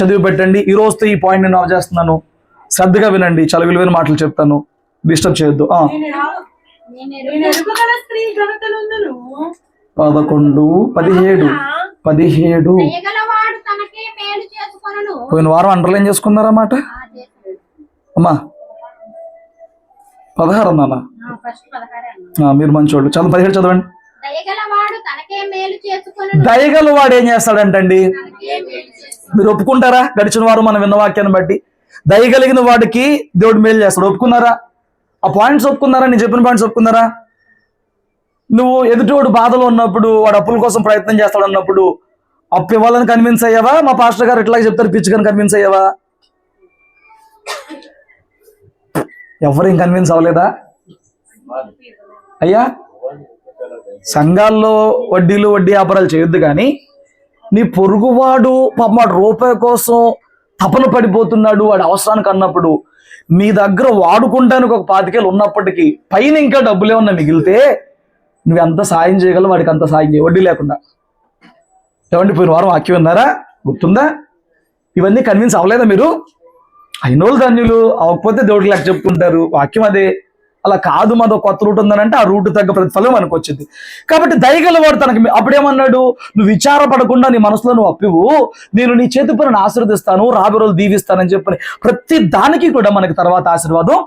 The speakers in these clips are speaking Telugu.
చదివి పెట్టండి. ఈ రోజుతో ఈ పాయింట్ నేను ఆఫ్ చేస్తున్నాను. శ్రద్ధగా వినండి, చాలా విలువైన మాటలు చెప్తాను, డిస్టర్బ్ చేయొద్దు. 11, 17 పోయిన వారం అండర్లైన్ చేసుకున్నారన్నమాట అమ్మా. 16 అన్నానా? మీరు మంచోళ్ళు. చదువు 17 చదవండి. దయగలవాడు ఏం చేస్తాడంటండి? మీరు ఒప్పుకుంటారా? గడిచిన వారం మనం విన్న వాక్యాన్ని బట్టి దయగలిగిన వాడికి దేవుడు మేలు చేస్తాడు. ఒప్పుకున్నారా? ఆ పాయింట్స్ ఒప్పుకున్నారా? నేను చెప్పిన పాయింట్స్ ఒప్పుకున్నారా? నువ్వు ఎదుటివాడు బాధలో ఉన్నప్పుడు, వాడు అప్పుల కోసం ప్రయత్నం చేస్తాడు అన్నప్పుడు అప్పు ఇవ్వాలని కన్విన్స్ అయ్యావా? మా పాస్టర్ గారు ఎట్లా చెప్తారు పిచ్చుకని కన్విన్స్ అయ్యావా? ఎవరేం కన్విన్స్ అవ్వలేదా అయ్యా? సంఘాల్లో వడ్డీ వ్యాపారాలు చేయొద్దు, కానీ నీ పొరుగువాడు పాపం వాడు రూపాయి కోసం తపన పడిపోతున్నాడు, వాడు అవసరానికి అన్నప్పుడు మీ దగ్గర వాడుకుంటానికి ఒక 25,000 ఉన్నప్పటికీ పైన ఇంకా డబ్బులు ఏమన్నా మిగిలితే నువ్వు ఎంత సాయం చేయగలవు వాడికి అంత సాయం చేయ, వడ్డీ లేకుండా. ఏమండి, పోయిన వారం వాక్యం విన్నారా? గుర్తుందా? ఇవన్నీ కన్విన్స్ అవ్వలేదా మీరు? అయినోళ్ళు ధన్యులు, అవ్వకపోతే దేవుడికి లెక్క చెప్పుకుంటారు. వాక్యం అదే. అలా కాదు, మాదో కొత్త రూట్ ఉందనంటే ఆ రూట్ తగ్గ ప్రతిఫలం మనకు వచ్చింది. కాబట్టి దయగలవాడు తనకి అప్పుడేమన్నాడు? నువ్వు విచారపడకుండా నీ మనసులో నువ్వు అప్పివు, నేను నీ చేతి పనులను ఆశీర్వదిస్తాను, రాబోయే రోజులు దీవిస్తానని చెప్పని ప్రతి దానికి కూడా మనకి తర్వాత ఆశీర్వాదం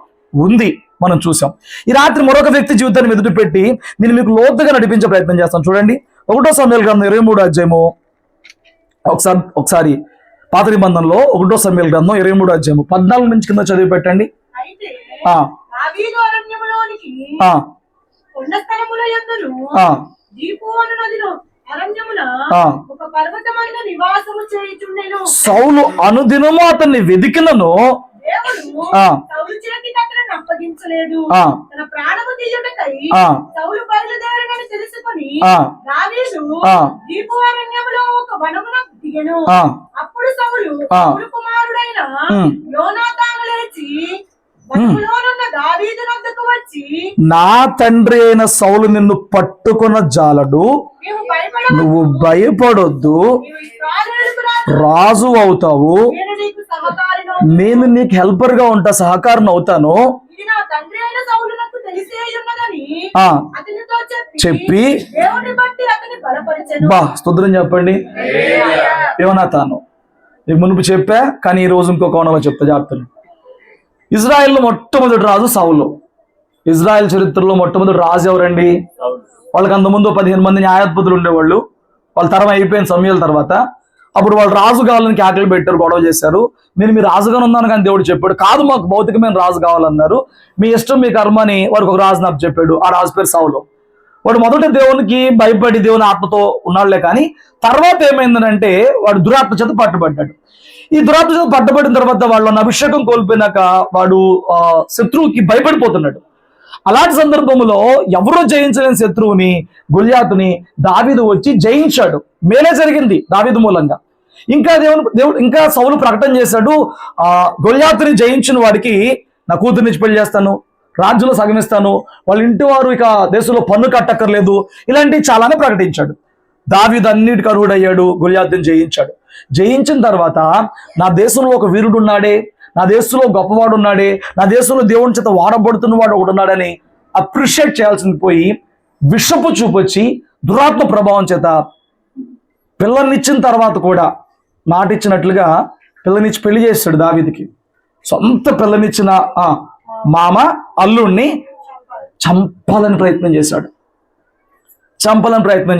ఉంది. మనం చూసాం. ఈ రాత్రి మరొక వ్యక్తి జీవితాన్ని ఎదుటి పెట్టి నేను మీకు లోతుగా నడిపించే ప్రయత్నం చేస్తాను. చూడండి, 1 సమూయేలు గ్రంథం 23వ అధ్యాయము. ఒకసారి పాత నిబంధనలో 1 సమూయేలు గ్రంథం 23వ అధ్యాయము 14 నుంచి కింద చదివి పెట్టండి. సౌలు అనుదినము అతన్ని వెదికినను అప్పుడు సౌలు కుమారుడైన యోనాతాను లేచి నా తండ్రి అయిన సౌలు నిన్ను పట్టుకున్న జాలడు, నువ్వు భయపడొద్దు, రాజు అవుతావు, నేను నీకు హెల్పర్ గా ఉంటా, సహకారం అవుతాను చెప్పి స్తోత్రం చెప్పండి. ఏమన్నా తాను నీకు మునుపు చెప్పా, కానీ ఈ రోజు ఇంకో కోణంలో చెప్తా. జాగ్రత్తలు. ఇజ్రాయెల్లో మొట్టమొదటి రాజు సౌలు. ఇజ్రాయెల్ చరిత్రలో మొట్టమొదటి రాజు ఎవరండి? వాళ్ళకి అంతకుముందు 15 మంది న్యాయాధిపతులు ఉండేవాళ్ళు. వాళ్ళ తరం అయిపోయిన సమయాల తర్వాత అప్పుడు వాళ్ళు రాజు కావాలని కేకలు పెట్టారు, గొడవ చేశారు. నేను మీ రాజుగానే ఉన్నాను కానీ దేవుడు చెప్పాడు కాదు, మాకు భౌతికమైన రాజు కావాలన్నారు. మీ ఇష్టం మీ కర్మ అని వాడికి ఒక రాజు నాకు చెప్పాడు. ఆ రాజు పేరు సౌలు. వాడు మొదట దేవునికి భయపడి దేవుని ఆత్మతో ఉన్నాడులే, కానీ తర్వాత ఏమైందనంటే వాడు దురాత్మ చేత పట్టుబడ్డాడు. ఈ దురాత్మ చేత పట్టుబడిన తర్వాత వాళ్ళు అభిషేకం కోల్పోయినాక వాడు శత్రువుకి భయపడిపోతున్నాడు. అలాంటి సందర్భంలో ఎవరో జయించలేని శత్రువుని, గొల్యాతుని దావీదు వచ్చి జయించాడు. మేలే జరిగింది దావీదు మూలంగా. ఇంకా సౌలు ప్రకటన చేశాడు, గొల్యాతుని జయించిన వాడికి నా కూతుర్నిచ్చి పెళ్లి చేస్తాను, రాజ్యంలో సగమిస్తాను, వాళ్ళ ఇంటి వారు ఇక దేశంలో పన్ను కట్టక్కర్లేదు, ఇలాంటివి చాలానే ప్రకటించాడు. దావీదు అన్నిటికీ అర్హుడయ్యాడు, గొల్యాతుని జయించాడు. జయించిన తర్వాత నా దేశంలో ఒక వీరుడు ఉన్నాడే, నా దేశంలో గొప్పవాడు ఉన్నాడే, నా దేశంలో దేవుని చేత వాడబడుతున్న వాడు ఒకడు ఉన్నాడని అప్రిషియేట్ చేయాల్సింది పోయి విషపు చూపొచ్చి దురాత్మ ప్రభావం చేత పిల్లనిచ్చిన తర్వాత కూడా నాటిచ్చినట్లుగా పిల్లనిచ్చి పెళ్లి చేస్తాడు దావీదుకి. సొంత పిల్లనిచ్చిన మామ అల్లుడిని చంపాలని ప్రయత్నం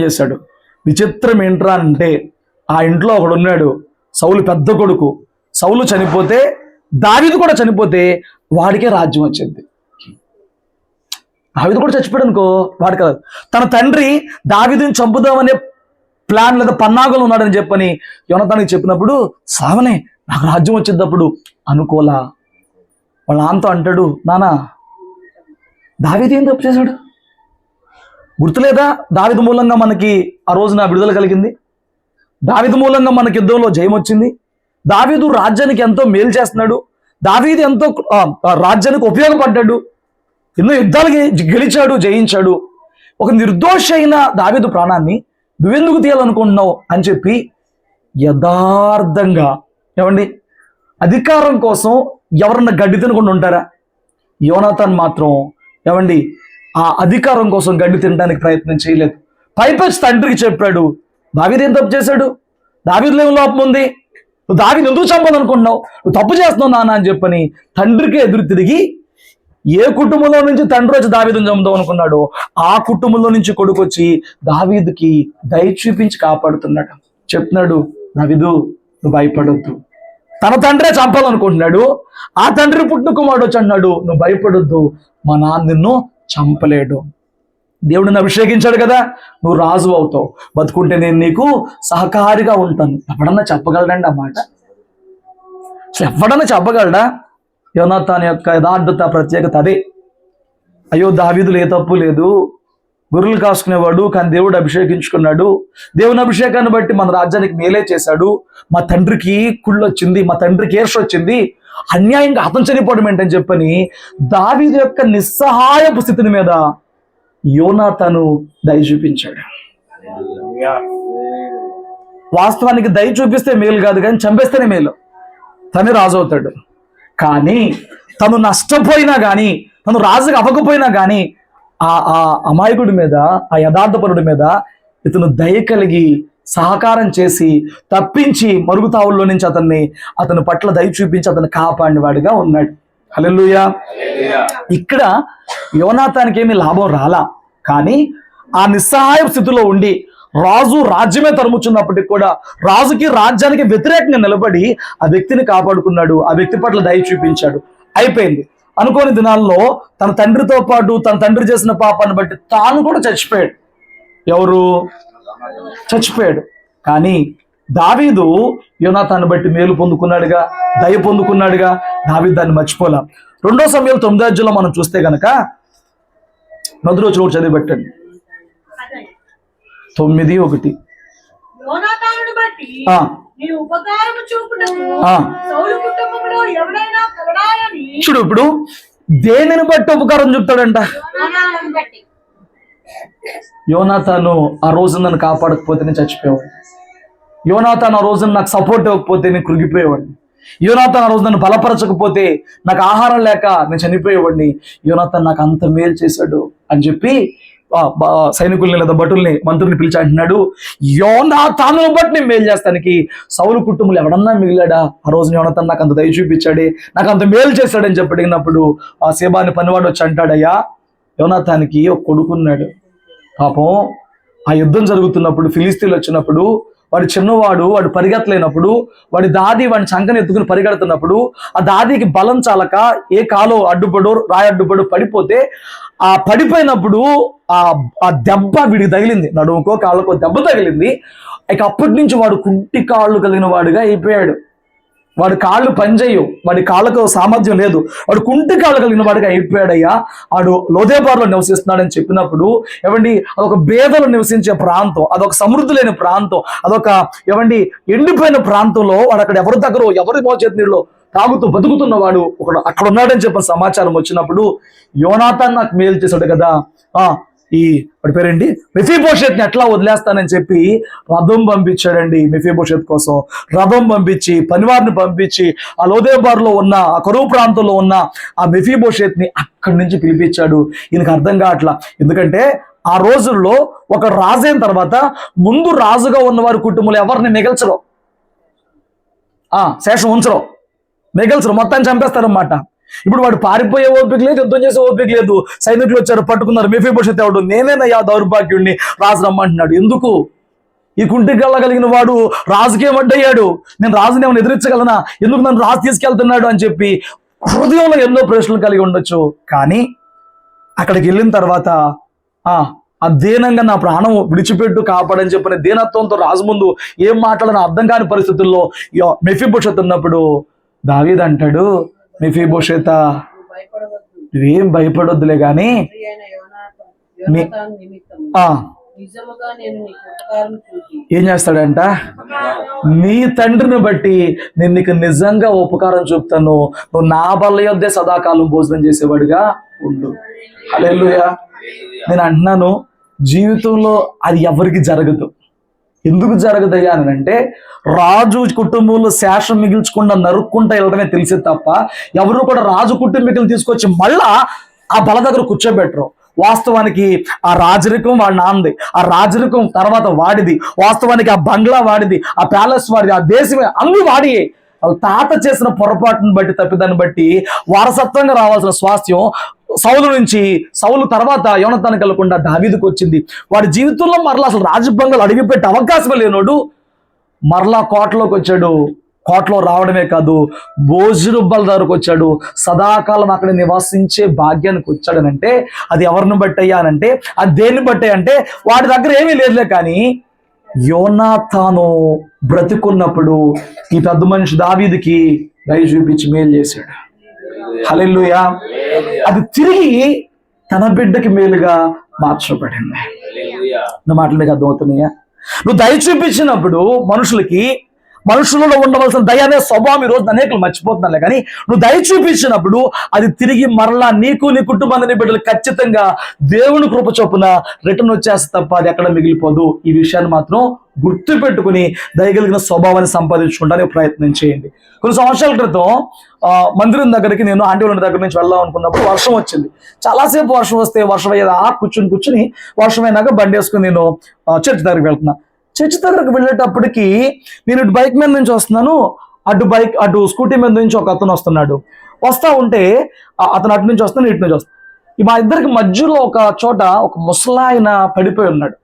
చేశాడు. విచిత్రం ఏంట్రా అంటే ఆ ఇంట్లో ఒకడు ఉన్నాడు, సౌలు పెద్ద కొడుకు. సౌలు చనిపోతే దావీదు కూడా చనిపోతే వాడికే రాజ్యం వచ్చింది. దావీదు కూడా చచ్చిపోయాడు అనుకో, వాడు కాదు. తన తండ్రి దావీదుని చంపుదామనే ప్లాన్ లేదా పన్నాగలు ఉన్నాడని చెప్పని యోనాతానుకి చెప్పినప్పుడు సావనే నాకు రాజ్యం వచ్చేటప్పుడు అనుకోలా. వాళ్ళ నాన్నతో అంటాడు, నానా దావీదు ఏం తప్పు చేశాడు గుర్తులేదా? దావీదు మూలంగా మనకి ఆ రోజున విడుదల కలిగింది, దావీదు మూలంగా మనకి యుద్ధంలో జయం వచ్చింది, దావీదు రాజ్యానికి ఎంతో మేలు చేస్తున్నాడు, దావీదు ఎంతో రాజ్యానికి ఉపయోగపడ్డాడు, ఎన్నో యుద్ధాలు గెలిచాడు, జయించాడు. ఒక నిర్దోషి అయిన దావీదు ప్రాణాన్ని నువ్వెందుకు తీయాలనుకుంటున్నావు అని చెప్పి యథార్థంగా ఏమండి, అధికారం కోసం ఎవరన్నా గడ్డి తినకుండా ఉంటారా? యోనాతాన్ మాత్రం ఏమండి ఆ అధికారం కోసం గడ్డి తినడానికి ప్రయత్నం చేయలేదు. పైపచ్చి తండ్రికి చెప్పాడు, దావీదు ఏం తప్పు చేశాడు? దావీదులో ఏం లోపం ఉంది? నువ్వు దావీదు ఎందుకు చంపాలనుకుంటున్నావు? నువ్వు తప్పు చేస్తున్నావు నాన్న అని చెప్పని తండ్రికి ఎదురు తిరిగి, ఏ కుటుంబంలో నుంచి తండ్రి వచ్చి దావీదుని చంపుదాం అనుకున్నాడో ఆ కుటుంబంలో నుంచి కొడుకు వచ్చి దావీదుకి దయ చూపించి కాపాడుతున్నాడు. చెప్తున్నాడు, దావీదు నువ్వు భయపడొద్దు. తన తండ్రే చంపాలనుకుంటున్నాడు, ఆ తండ్రి పుట్టిన కుమారుడు వచ్చి అన్నాడు, నువ్వు భయపడొద్దు, మా నాన్న నిన్ను చంపలేడు. దేవుడిని అభిషేకించాడు కదా, నువ్వు రాజు అవుతావు, బతుకుంటే నేను నీకు సహకారిగా ఉంటాను. ఎవడన్నా చెప్పగలడండి ఆ మాట? అసలు ఎవడన్నా చెప్పగలడా? యోనాతాన్ యొక్క యథార్థత, ప్రత్యేకత అదే. అయ్యో దావీదులో ఏ తప్పు లేదు, గొర్రెలు కాసుకునేవాడు, కానీ దేవుడు అభిషేకించుకున్నాడు. దేవుని అభిషేకాన్ని బట్టి మన రాజ్యానికి మేలే చేశాడు. మా తండ్రికి కుళ్ళు వచ్చింది, మా తండ్రికి ఏర్ష వచ్చింది, అన్యాయంగా అతను చనిపోవడం ఏంటని చెప్పని దావీదు యొక్క నిస్సహాయపు స్థితిని మీద యోనాతాను దయ చూపించాడు. వాస్తవానికి దయ చూపిస్తే మేలు కాదు, కానీ చంపేస్తేనే మేలు. తనే రాజు అవుతాడు. కానీ తను నష్టపోయినా కానీ, తను రాజుగా అవ్వకపోయినా కానీ ఆ అమాయకుడి మీద, ఆ యథార్థపరుడి మీద ఇతను దయ కలిగి సహకారం చేసి తప్పించి మరుగుతావుల్లో నుంచి అతని పట్ల దయ చూపించి అతను కాపాడినవాడిగా ఉన్నాడు. హల్లెలూయా. ఇక్కడ యోనాతానికి ఏమీ లాభం రాలా, కానీ ఆ నిస్సహాయ స్థితిలో ఉండి రాజు రాజ్యమే తరుముచున్నప్పటికీ కూడా రాజుకి రాజ్యానికి వ్యతిరేకంగా నిలబడి ఆ వ్యక్తిని కాపాడుకున్నాడు, ఆ వ్యక్తి పట్ల దయ చూపించాడు. అయిపోయింది. అనుకోని దినాల్లో తన తండ్రితో పాటు తన తండ్రి చేసిన పాపాన్ని బట్టి తాను కూడా చచ్చిపోయాడు. ఎవరు? చచ్చిపోయాడు. కానీ దావీదు యోనాతాన్ని బట్టి మేలు పొందుకున్నాడుగా, దయ పొందుకున్నాడుగా. దావీదు దాన్ని మర్చిపోలా. 2 సమూయేలు 9వ అధ్యాయంలో మనం చూస్తే గనక మొదటి రోజు చదివి పెట్టండి. 9:1. యోనాతానును బట్టి నీ ఉపకారము చూపుటకు సౌలు కుటుంబంలో ఎవరైనా కలడాయని. చూడు, ఇప్పుడు దేనిని బట్టి ఉపకారం చూపుతాడంట? యోనాతాను ఆ రోజు నన్ను కాపాడకపోతే నేను చచ్చిపోయేవాడిని. యోనాతాను ఆ రోజున నాకు సపోర్ట్ ఇవ్వకపోతే నేను కృంగిపోయేవాడిని. యోనాతాను ఆ రోజు నన్ను బలపరచకపోతే నాకు ఆహారం లేక నేను చనిపోయేవాడిని. యోనాతాను నాకు అంత మేలు చేశాడు అని చెప్పి సైనికుల్ని లేదా భటుల్ని, మంత్రుల్ని పిలిచి అంటున్నాడు, యోనాతాను బట్టి నేను మేలు చేస్తానికి సౌలు కుటుంబంలో ఎవడన్నా మిగిలాడా? ఆ రోజు యోనాతాను నాకు అంత దయ చూపించాడే, నాకు అంత మేలు చేశాడని చెప్పి అడిగినప్పుడు ఆ సేబాని పనివాడు వచ్చి అంటాడయ్యా, యోనాతానికి ఒక కొడుకున్నాడు. పాపం ఆ యుద్ధం జరుగుతున్నప్పుడు ఫిలిస్తీన్లు వచ్చినప్పుడు వాడు చిన్నవాడు, వాడు పరిగెత్తలేనప్పుడు వాడి దాది వాడిని చంకని ఎత్తుకుని పరిగెడుతున్నప్పుడు ఆ దాదికి బలం చాలక ఏ కాలో అడ్డుపడో రాయి అడ్డుపడో పడిపోతే ఆ పడిపోయినప్పుడు ఆ దెబ్బ వీడికి తగిలింది, నడుముకో కాళ్ళకో దెబ్బ తగిలింది. ఇక అప్పటి నుంచి వాడు కుంటి కాళ్ళు కలిగిన వాడుగా అయిపోయాడు. వాడి కాళ్ళు పనిచేయవు, వాడి కాళ్ళకు సామర్థ్యం లేదు, వాడు కుంటి కాళ్ళు కలిగిన వాడిగా అయిపోయాడయ్యా. వాడు లోదేబార్లో నివసిస్తున్నాడని చెప్పినప్పుడు ఏమండి, అదొక బేదలు నివసించే ప్రాంతం, అదొక సమృద్ధి లేని ప్రాంతం, అదొక ఏమండి ఎండిపోయిన ప్రాంతంలో వాడు అక్కడ ఎవరి దగ్గర ఎవరి మోచేతి నీళ్ళు తాగుతూ బతుకుతున్నవాడు ఒకడు అక్కడ ఉన్నాడని చెప్పిన సమాచారం వచ్చినప్పుడు యోనాతాన్ నాకు మేలు చేశాడు కదా, వాడి పేరేంటి, మెఫీబోషెత్ని ఎట్లా వదిలేస్తానని చెప్పి రథం పంపించాడండి. మెఫీబోషెత్ కోసం రథం పంపించి పనివారిని పంపించి ఆ లోదేబార్లో ఉన్న ఆ కరువు ప్రాంతంలో ఉన్న ఆ మెఫీబోషెత్ని అక్కడి నుంచి పిలిపించాడు. ఈయనకు అర్థం కావట్లా. ఎందుకంటే ఆ రోజుల్లో ఒక రాజైన తర్వాత ముందు రాజుగా ఉన్నవారి కుటుంబంలో ఎవరిని మిగల్చరు, శేషం ఉంచరు, మిగల్చరు, మొత్తాన్ని చంపేస్తారన్నమాట. ఇప్పుడు వాడు పారిపోయే ఓపిక లేదు, యుద్ధం చేసే ఓపిక లేదు. సైనికులు వచ్చారు, పట్టుకున్నారు. మెఫీబోషెత్ ఎవడు? నేనేనయ్యా దౌర్భాగ్యుడిని, రాజు రమ్మంటున్నాడు. ఎందుకు? ఈ కుంటికి కలిగిన వాడు రాజుకేం అడ్డయ్యాడు, నేను రాజుని ఏమైనా ఎదిరించగలనా, ఎందుకు నన్ను రాజు తీసుకెళ్తున్నాడు అని చెప్పి హృదయంలో ఎన్నో ప్రశ్నలు కలిగి ఉండొచ్చు. కానీ అక్కడికి వెళ్ళిన తర్వాత అధ్యయనంగా నా ప్రాణం విడిచిపెట్టు కాపాడని చెప్పిన దీనత్వంతో రాజు ముందు ఏం మాట్లాడని అర్థం కాని పరిస్థితుల్లో మెఫీబోషెత్ ఉన్నప్పుడు దావీదు అంటాడు, మెఫీబోషెతా నువ్వేం భయపడొద్దులే గాని ఏం చేస్తాడంట, నీ తండ్రిని బట్టి నేను నీకు నిజంగా ఉపకారం చూపుతాను, నువ్వు నా బల్ల యొద్దే సదాకాలం భోజనం చేసేవాడిగా ఉండు. హల్లెలూయా. నేను అంటున్నాను, జీవితంలో అది ఎవరికి జరగదు. ఎందుకు జరగదయ్యా అని అంటే, రాజు కుటుంబంలో శేషం మిగిల్చకుండా నరుక్కుంటా వెళ్ళడమే తెలిసి తప్ప ఎవరు కూడా రాజు కుటుంబీకులు తీసుకొచ్చి మళ్ళా ఆ బల దగ్గర కూర్చోబెట్టరు. వాస్తవానికి ఆ రాజరికం వాడి నాన్నది, ఆ రాజరికం తర్వాత వాడిది, వాస్తవానికి ఆ బంగ్లా వాడిది, ఆ ప్యాలెస్ వాడిది, ఆ దేశమే అన్ని వాడి. వాళ్ళ తాత చేసిన పొరపాటును బట్టి, తప్పిదాన్ని బట్టి వారసత్వంగా రావాల్సిన స్వాస్థ్యం సౌలు నుంచి, సౌలు తర్వాత యోనతానికి వెళ్లకుండా దావీదుకు వచ్చింది. వాడి జీవితంలో మరలా అసలు రాజబంగలు అడిగిపెట్టే అవకాశమే లేనోడు మరలా కోటలోకి వచ్చాడు. కోటలో రావడమే కాదు, భోజరుబ్బల దగ్గరకు వచ్చాడు. సదాకాలం అక్కడ నివాసించే భాగ్యానికి వచ్చాడనంటే అది ఎవరిని బట్టి అయ్యా అనంటే, అది దేన్ని బట్టి అంటే వాడి దగ్గర ఏమీ లేదులే. కానీ యోనాతాను బ్రతికున్నప్పుడు ఈ పెద్ద మనిషి దావీదుకి దయ చూపించి మేలు చేశాడు. హల్లెలూయా. అది తిరిగి తన బిడ్డకి మేలుగా మార్చబడింది. నా మాటలు మీకు అర్థమవుతున్నాయా? నువ్వు దయ చూపించినప్పుడు మనుషులలో ఉండవలసిన దయ అనే స్వభావం ఈ రోజు అనేకలు మర్చిపోతున్నాలే. కానీ నువ్వు దయ చూపించినప్పుడు అది తిరిగి మరలా నీకు, నీ కుటుంబాన్ని, బిడ్డలు ఖచ్చితంగా దేవుని కృప చొప్పున రిటర్న్ వచ్చేస్తే తప్ప అది ఎక్కడ మిగిలిపోదు. ఈ విషయాన్ని మాత్రం గుర్తు పెట్టుకుని దయగలిగిన స్వభావాన్ని సంపాదించుకోవడానికి ప్రయత్నం చేయండి. కొన్ని సంవత్సరాల క్రితం మందిరం దగ్గరికి నేను ఆంటీ వాళ్ళ దగ్గర నుంచి వెళ్దాం అనుకున్నప్పుడు వర్షం వచ్చింది. చాలాసేపు వర్షం వస్తే వర్షం అయ్యేదా కూర్చుని వర్షం అయినాక బండి వేసుకుని నేను చర్చ్ దగ్గరికి వెళ్తున్నా. చర్చ్ దగ్గరకు వెళ్ళేటప్పటికి నేను ఇటు బైక్ మీద నుంచి వస్తున్నాను, అటు స్కూటీ మీద నుంచి ఒక అతను వస్తున్నాడు. వస్తా ఉంటే అతను అటు నుంచి వస్తున్నాను, ఇటు నుంచి వస్తాను. మా ఇద్దరికి మధ్యలో ఒక చోట ఒక ముసలాయన పడిపోయి ఉన్నాడు.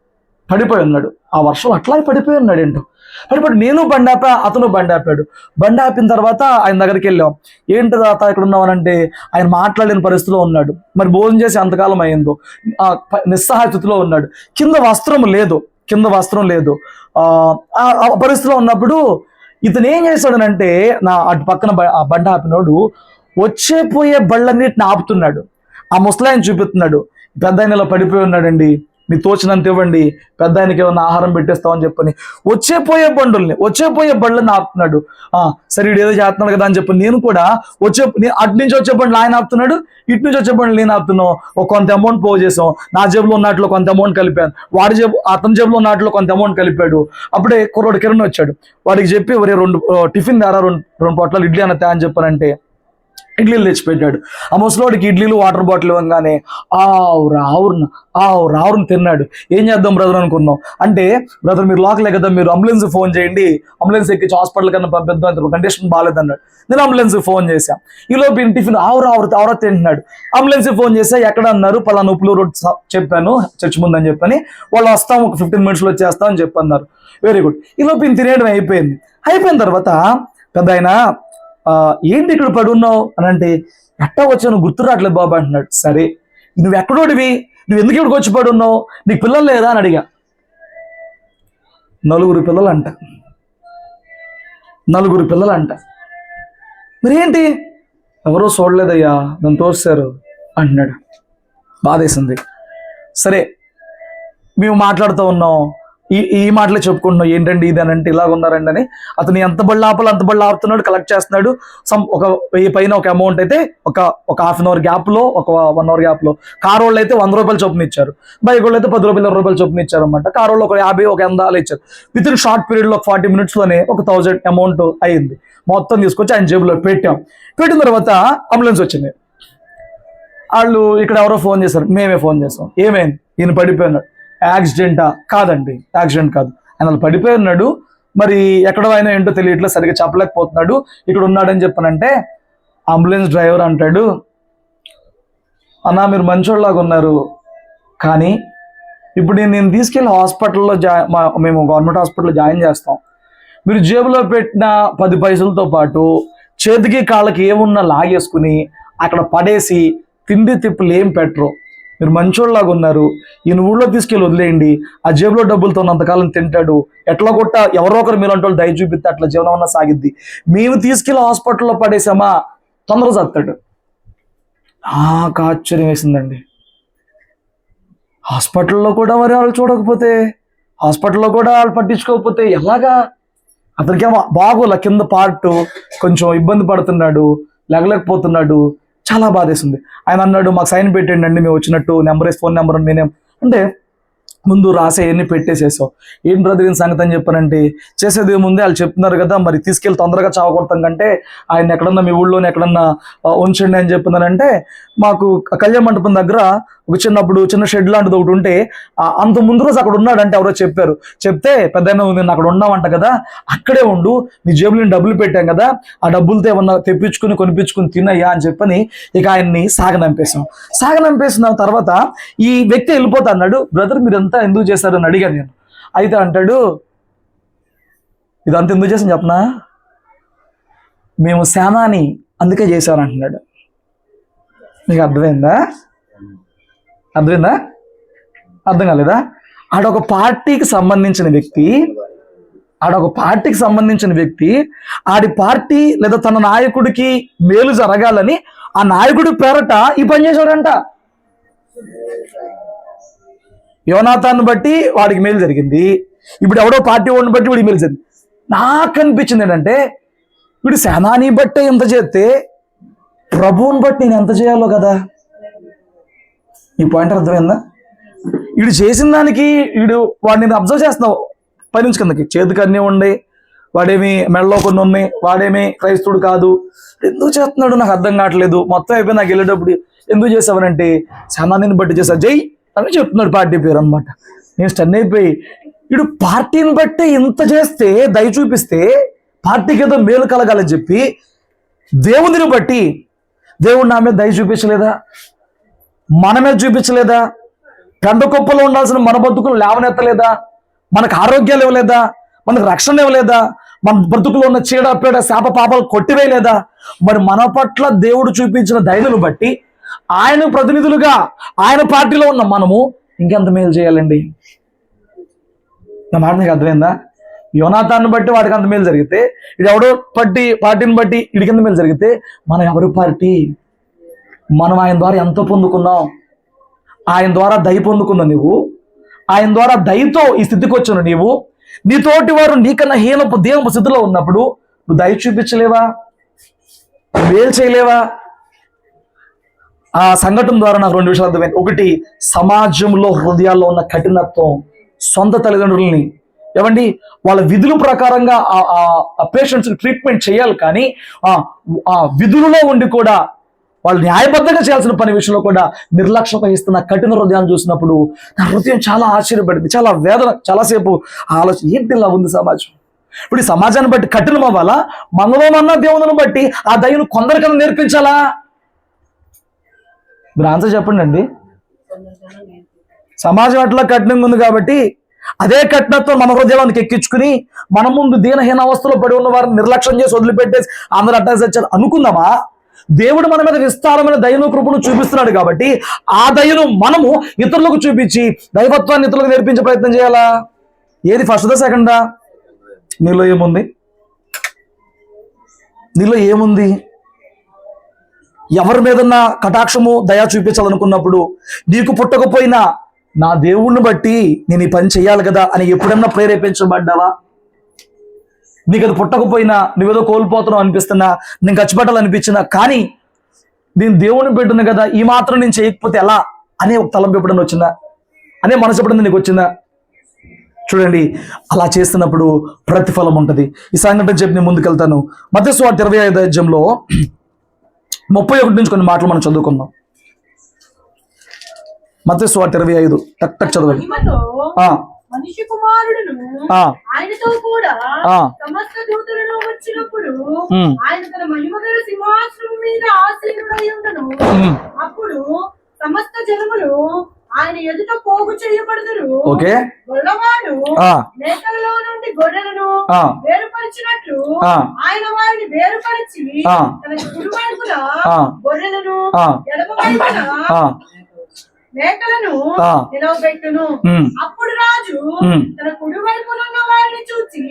ఆ వర్షం అట్లాగే పడిపోయి ఉన్నాడు. ఏంటో పడిపోయి నేను బండి ఆపా, అతను బండి ఆపాడు. బండి ఆపిన తర్వాత ఆయన దగ్గరికి వెళ్ళాం. ఏంటి తాత ఇక్కడ ఉన్నామనంటే ఆయన మాట్లాడలేని పరిస్థితిలో ఉన్నాడు. మరి భోజనం చేసి అంతకాలం అయిందో నిస్సహాయ స్థితిలో ఉన్నాడు. కింద వస్త్రం లేదు. ఆ పరిస్థితిలో ఉన్నప్పుడు ఇతను ఏం చేశాడనంటే, నా అటు పక్కన బండి ఆపినోడు వచ్చే పోయే బళ్ళన్నిటిని ఆపుతున్నాడు. ఆ ముసలాయన చూపిస్తున్నాడు, పెద్ద ఆయన ఇలా పడిపోయి ఉన్నాడండి, మీకు తోచినంత ఇవ్వండి, పెద్ద ఆయనకి ఏమన్నా ఆహారం పెట్టేస్తామని చెప్పని వచ్చే పోయే బండ్లను ఆపుతున్నాడు. సరే వీడు ఏదో చేస్తున్నాడు కదా అని చెప్పి నేను కూడా అటు నుంచి వచ్చే బండ్లు ఆయన ఆపుతున్నాడు, ఇటు నుంచి వచ్చే బండ్లు నేను ఆపుతున్నావు. ఒక కొంత అమౌంట్ పోగు చేసాం. నా జేబులో ఉన్నట్లో కొంత అమౌంట్ కలిపాను, అతని జేబులో ఉన్నట్లో కొంత అమౌంట్ కలిపాడు. అప్పుడే కుర్రోడు కిరణ్ వచ్చాడు. వాడికి చెప్పి ఒరే 2 టిఫిన్ దారా 2 పొట్లాలు ఇడ్లీ అన్న తే అని చెప్పానంటే ఇడ్లీలు తెచ్చిపెట్టాడు. ఆ ముసలోడికి ఇడ్లీలు వాటర్ బాటిల్ ఇవ్వగానే ఆవురును తిన్నాడు. ఏం చేద్దాం బ్రదర్ అనుకున్నాం. అంటే బ్రదర్ మీరు లోకలే కదా, మీరు అంబులెన్స్ ఫోన్ చేయండి, అంబులెన్స్ ఎక్కించి హాస్పిటల్ కన్నా పంపిద్దాం, కండిషన్ బాగాలేదన్నాడు. నేను అంబులెన్స్ ఫోన్ చేశాను. ఈలోపు టిఫిన్ ఆవురా తింటున్నాడు. అంబులెన్స్ ఫోన్ చేసా, ఎక్కడ అన్నారు, పలానా ఉప్పులు రోడ్ చెప్పాను, చర్చ్ ముందని చెప్పని. వాళ్ళు వస్తాం, ఒక 15 minutesలో వచ్చేస్తాం అని చెప్పన్నారు. Very good. ఈలోపు తినేయడం అయిపోయిన తర్వాత పెద్ద ఆయన ఏంటి ఇక్కడ పడున్నావు అని అంటే, ఎట్టా వచ్చావు గుర్తు రావట్లేదు బాబా అంటున్నాడు. సరే నువ్వు ఎక్కడోడివి, నువ్వు ఎందుకు ఇక్కడికి వచ్చి పడున్నావు, నీకు పిల్లలు లేదా అని అడిగా. 4 పిల్లలంట. మరి ఏంటి, ఎవరో చూడలేదయ్యా, నన్ను తోస్తారు అంటున్నాడు. బాధేసింది. సరే మేము మాట్లాడుతూ ఉన్నాం, ఈ మాటలే చెప్పుకుంటున్నాం, ఏంటండి ఇది అని అంటే ఇలాగ ఉన్నారండి అని. అతను ఎంత బళ్ళు ఆపుతున్నాడు, కలెక్ట్ చేస్తున్నాడు. ఒక 1000 పైన ఒక అమౌంట్ అయితే ఒక ½ అవర్ గ్యాప్లో, ఒక 1 hour గ్యాప్లో. కారు వాళ్ళు అయితే 100 రూపాయలు చొప్పున ఇచ్చారు, బైక్ వాళ్ళు అయితే 10 రూపాయలు 20 రూపాయలు చొప్పున ఇచ్చారు అనమాట. కారు వాళ్ళు ఒక 50, ఒక 100 ఇచ్చారు. విత్ ఇన్ షార్ట్ పీరియడ్లో 40 minutesలోనే ఒక 1000 అమౌంట్ అయింది. మొత్తం తీసుకొచ్చి ఆయన జేబులో పెట్టిన తర్వాత అంబులెన్స్ వచ్చింది. వాళ్ళు ఇక్కడ ఎవరో ఫోన్ చేశారు, మేమే ఫోన్ చేసాం. ఏమైంది, ఈయన పడిపోయినాడు. యాక్సిడెంటా? కాదండి, యాక్సిడెంట్ కాదు, ఆయన పడిపోయి ఉన్నాడు. మరి ఎక్కడో ఆయన ఏంటో తెలియట్లేదు, సరిగ్గా చెప్పలేకపోతున్నాడు, ఇక్కడ ఉన్నాడని చెప్పానంటే అంబులెన్స్ డ్రైవర్ అంటాడు, అన్నా మీరు మంచోళ్ళలాగా ఉన్నారు, కానీ ఇప్పుడు నేను తీసుకెళ్ళి హాస్పిటల్లో మేము గవర్నమెంట్ హాస్పిటల్లో జాయిన్ చేస్తాం. మీరు జేబులో పెట్టిన 10 పైసలతో పాటు చేతికి కాళ్ళకి ఏమున్నా లాగేసుకుని అక్కడ పడేసి తిండి తిప్పులు ఏం పెట్టరు. మీరు మంచోళ్ళలాగా ఉన్నారు, ఈయన ఊళ్ళో తీసుకెళ్ళి వదిలేయండి, ఆ జేబులో డబ్బులతో ఉన్నంతకాలం తింటాడు, ఎట్లా కొట్ట ఎవరో ఒకరు మీరు అంటే దయ చూపిస్తే అట్లా జీవనం అన్నా సాగిద్ది. మేము తీసుకెళ్ళి హాస్పిటల్లో పడేసామా తొందరగా చస్తాడు. నాకు ఆశ్చర్యం వేసిందండి. హాస్పిటల్లో కూడా మరి వాళ్ళు చూడకపోతే, హాస్పిటల్లో కూడా వాళ్ళు పట్టించుకోకపోతే ఎలాగా? అతనికేమో బాగోలా, కింద పార్ట్ కొంచెం ఇబ్బంది పడుతున్నాడు, లేగలేకపోతున్నాడు. చాలా బాధేసింది. ఆయన అన్నాడు, మాకు సైన్ పెట్టండి, మేము వచ్చినట్టు, ఫోన్ నెంబర్ నేనేం అంటే ముందు రాసేయన్ని పెట్టేసేసావు. ఏం బ్రదర్ ఈ సంగతి అని చెప్పానంటే, చేసేది ఏముంది, వాళ్ళు చెప్తున్నారు కదా, మరి తీసుకెళ్ళి తొందరగా చావకొడతాం కంటే ఆయన ఎక్కడన్నా మీ ఊళ్ళోనే ఎక్కడన్నా ఉంచండి అని చెప్తున్నానంటే, మాకు కళ్యాణ మండపం దగ్గర ఒక చిన్న షెడ్ లాంటిది ఒకటి ఉంటే అంత ముందు రోజు అక్కడ ఉన్నాడంటే ఎవరో చెప్పారు. చెప్తే పెద్దయినా నేను అక్కడ ఉన్నామంట కదా, అక్కడే ఉండు, నీ జేబులో డబ్బులు పెట్టాం కదా, ఆ డబ్బులతో ఏమన్నా కొనిపించుకుని తినయ్యా అని చెప్పని ఇక ఆయన్ని సాగనంపేసిన తర్వాత ఈ వ్యక్తి వెళ్ళిపోతా అన్నాడు. బ్రదర్ మీరు ఎందుకు చేశారని అడిగాను నేను. అయితే అంటాడు, ఇదంతా ఎందుకు చేసాను చెప్పనా, మేము సేనాని అందుకే చేశాను అంటున్నాడు. నీకు అర్థమైందా? అర్థం కాలేదా? ఆడొక పార్టీకి సంబంధించిన వ్యక్తి ఆడి పార్టీ లేదా తన నాయకుడికి మేలు జరగాలని ఆ నాయకుడి పేరట ఈ పని చేశాడంట. యోనాతాన్ని బట్టి వాడికి మేలు జరిగింది, ఇప్పుడు ఎవడో పార్టీ వాడిని బట్టి వీడికి మేలు జరిగింది. నాకు అనిపించింది ఏంటంటే, వీడు సేనాని బట్టే ఎంత చేస్తే ప్రభువుని బట్టి నేను ఎంత చేయాలో కదా. ఈ పాయింట్ అర్థమైందా? వీడు చేసిన దానికి వాడిని అబ్జర్వ్ చేస్తున్నావు పైనుంచి కిందకి, చేతికి అన్నీ ఉండే, వాడేమి మెడలో కొన్ని ఉన్నాయి, వాడేమి క్రైస్తవుడు కాదు, ఎందుకు చేస్తున్నాడు నాకు అర్థం కావట్లేదు. మొత్తం అయిపోయి నాకు వెళ్ళేటప్పుడు ఎందుకు చేసావనంటే సేనానిని బట్టి చేసా జై అని చెప్తున్నాడు పార్టీ పేరు అనమాట. నేను స్టన్ అయిపోయి, వీడు పార్టీని బట్టి ఇంత చేస్తే దయ చూపిస్తే పార్టీకి ఏదో మేలు కలగాలని చెప్పి దేవుడిని బట్టి దేవుడు నా మీద దయ చూపించలేదా? మన మీద చూపించలేదా? పెండ కుప్పలో ఉండాల్సిన మన బతుకులు లేవనెత్తలేదా? మనకు ఆరోగ్యాలు ఇవ్వలేదా? మనకు రక్షణ ఇవ్వలేదా? మన బ్రతుకులో ఉన్న చీడ పేడ శాప పాపాలు కొట్టివేయలేదా? మరి మన పట్ల దేవుడు చూపించిన దయను బట్టి ఆయన ప్రతినిధులుగా ఆయన పార్టీలో ఉన్న మనము ఇంకెంత మేలు చేయాలండి? నా మాట నీకు అర్థమైందా? యోనాతాన్ని బట్టి వాడికి అంత మేలు జరిగితే, ఇది ఎవడో పార్టీని బట్టి వీడికి ఎంత మేలు జరిగితే, మనం ఎవరి పార్టీ? మనం ఆయన ద్వారా ఎంత పొందుకున్నాం? ఆయన ద్వారా దయ పొందుకున్న నువ్వు, ఆయన ద్వారా దయతో ఈ స్థితికి వచ్చిన నీవు, నీతోటి వారు నీకన్నా దేవుని స్థితిలో ఉన్నప్పుడు నువ్వు దయ చూపించలేవా? మేలు చేయలేవా? ఆ సంఘటన ద్వారా నాకు 2 విషయాలు అర్థమైంది. ఒకటి, సమాజంలో హృదయాల్లో ఉన్న కఠినత్వం. సొంత తల్లిదండ్రులని ఏమండి వాళ్ళ విధుల ప్రకారంగా ఆ పేషెంట్స్ ట్రీట్మెంట్ చేయాలి, కానీ ఆ విధులలో ఉండి కూడా వాళ్ళు న్యాయబద్ధంగా చేయాల్సిన పని విషయంలో కూడా నిర్లక్ష్యం వహిస్తున్న కఠిన హృదయాన్ని చూసినప్పుడు నా హృదయం చాలా ఆశ్చర్యపడింది, చాలా వేదన, చాలాసేపు ఆలోచన, ఏంటి ఇలా ఉంది సమాజం? ఇప్పుడు ఈ సమాజాన్ని బట్టి కఠినం అవ్వాలా? మనలోనన్నా దేవుని బట్టి ఆ దయను కొందరికన్నా నేర్పించాలా? మీరు ఆన్సర్ చెప్పండి అండి. సమాజం అట్లా కఠినంగా ఉంది కాబట్టి అదే కఠినత్వం మన హృదయానికి ఎక్కించుకుని మన ముందు దీనహీన అవస్థలో పడి ఉన్న వారిని నిర్లక్ష్యం చేసి వదిలిపెట్టేసి అందరూ అటాక్ వచ్చారు అనుకుందామా? దేవుడు మన మీద విస్తారమైన దయను కృపను చూపిస్తున్నాడు కాబట్టి ఆ దయను మనము ఇతరులకు చూపించి దైవత్వాన్ని ఇతరులకు నేర్పించే ప్రయత్నం చేయాలా? ఏది ఫస్ట్దా సెకండా? నీలో ఏముంది? ఎవరి మీదన్నా కటాక్షము దయ చూపించాలనుకున్నప్పుడు నీకు పుట్టకపోయినా నా దేవుణ్ణి బట్టి నేను ఈ పని చేయాలి కదా అని ఎప్పుడన్నా ప్రేరేపించబడ్డావా? నీకు అది పుట్టకపోయినా, నువ్వేదో కోల్పోతున్నావు అనిపిస్తున్నా, నేను ఖర్చుపెట్టాలనిపించినా, కానీ నేను దేవుణ్ణి పెట్టిన కదా, ఈ మాత్రం నేను చేయకపోతే ఎలా అనే ఒక తలంపు ఎప్పుడన్నా వచ్చిందా? అనే మనసు ఎప్పుడన్నా నీకు వచ్చిందా? చూడండి, అలా చేస్తున్నప్పుడు ప్రతిఫలం ఉంటుంది. ఈ సంఘటన చెప్పి నేను ముందుకెళ్తాను. మత్తయి సువార్త 25వ అధ్యాయంలో 31 నుంచి కొన్ని మాటలు మనం చదువుకుందాం. మత్తయి సువార్త 25 టక్ చదవండి. మనిషి కుమారుడును ఆయనతో కూడా సమస్త దూతలను వచ్చినప్పుడు ఆయన తన మహిమగల సింహాసనం మీద ఆసీనుడై ఉండను. అప్పుడు సమస్త జనములు ఆయన ఎదుట పోగు చేయబడుదురు. గొల్లవాడు మేకలలో నుండి గొర్రెలను వేరుపరిచినట్లు ఆయన వారిని వేరుపరిచి తన కుడి వైపున గొర్రెలను ఎడమ వైపున మేకలను నిలవబెట్టును. అప్పుడు రాజు తన కుడి వైపునున్న వారిని చూచి,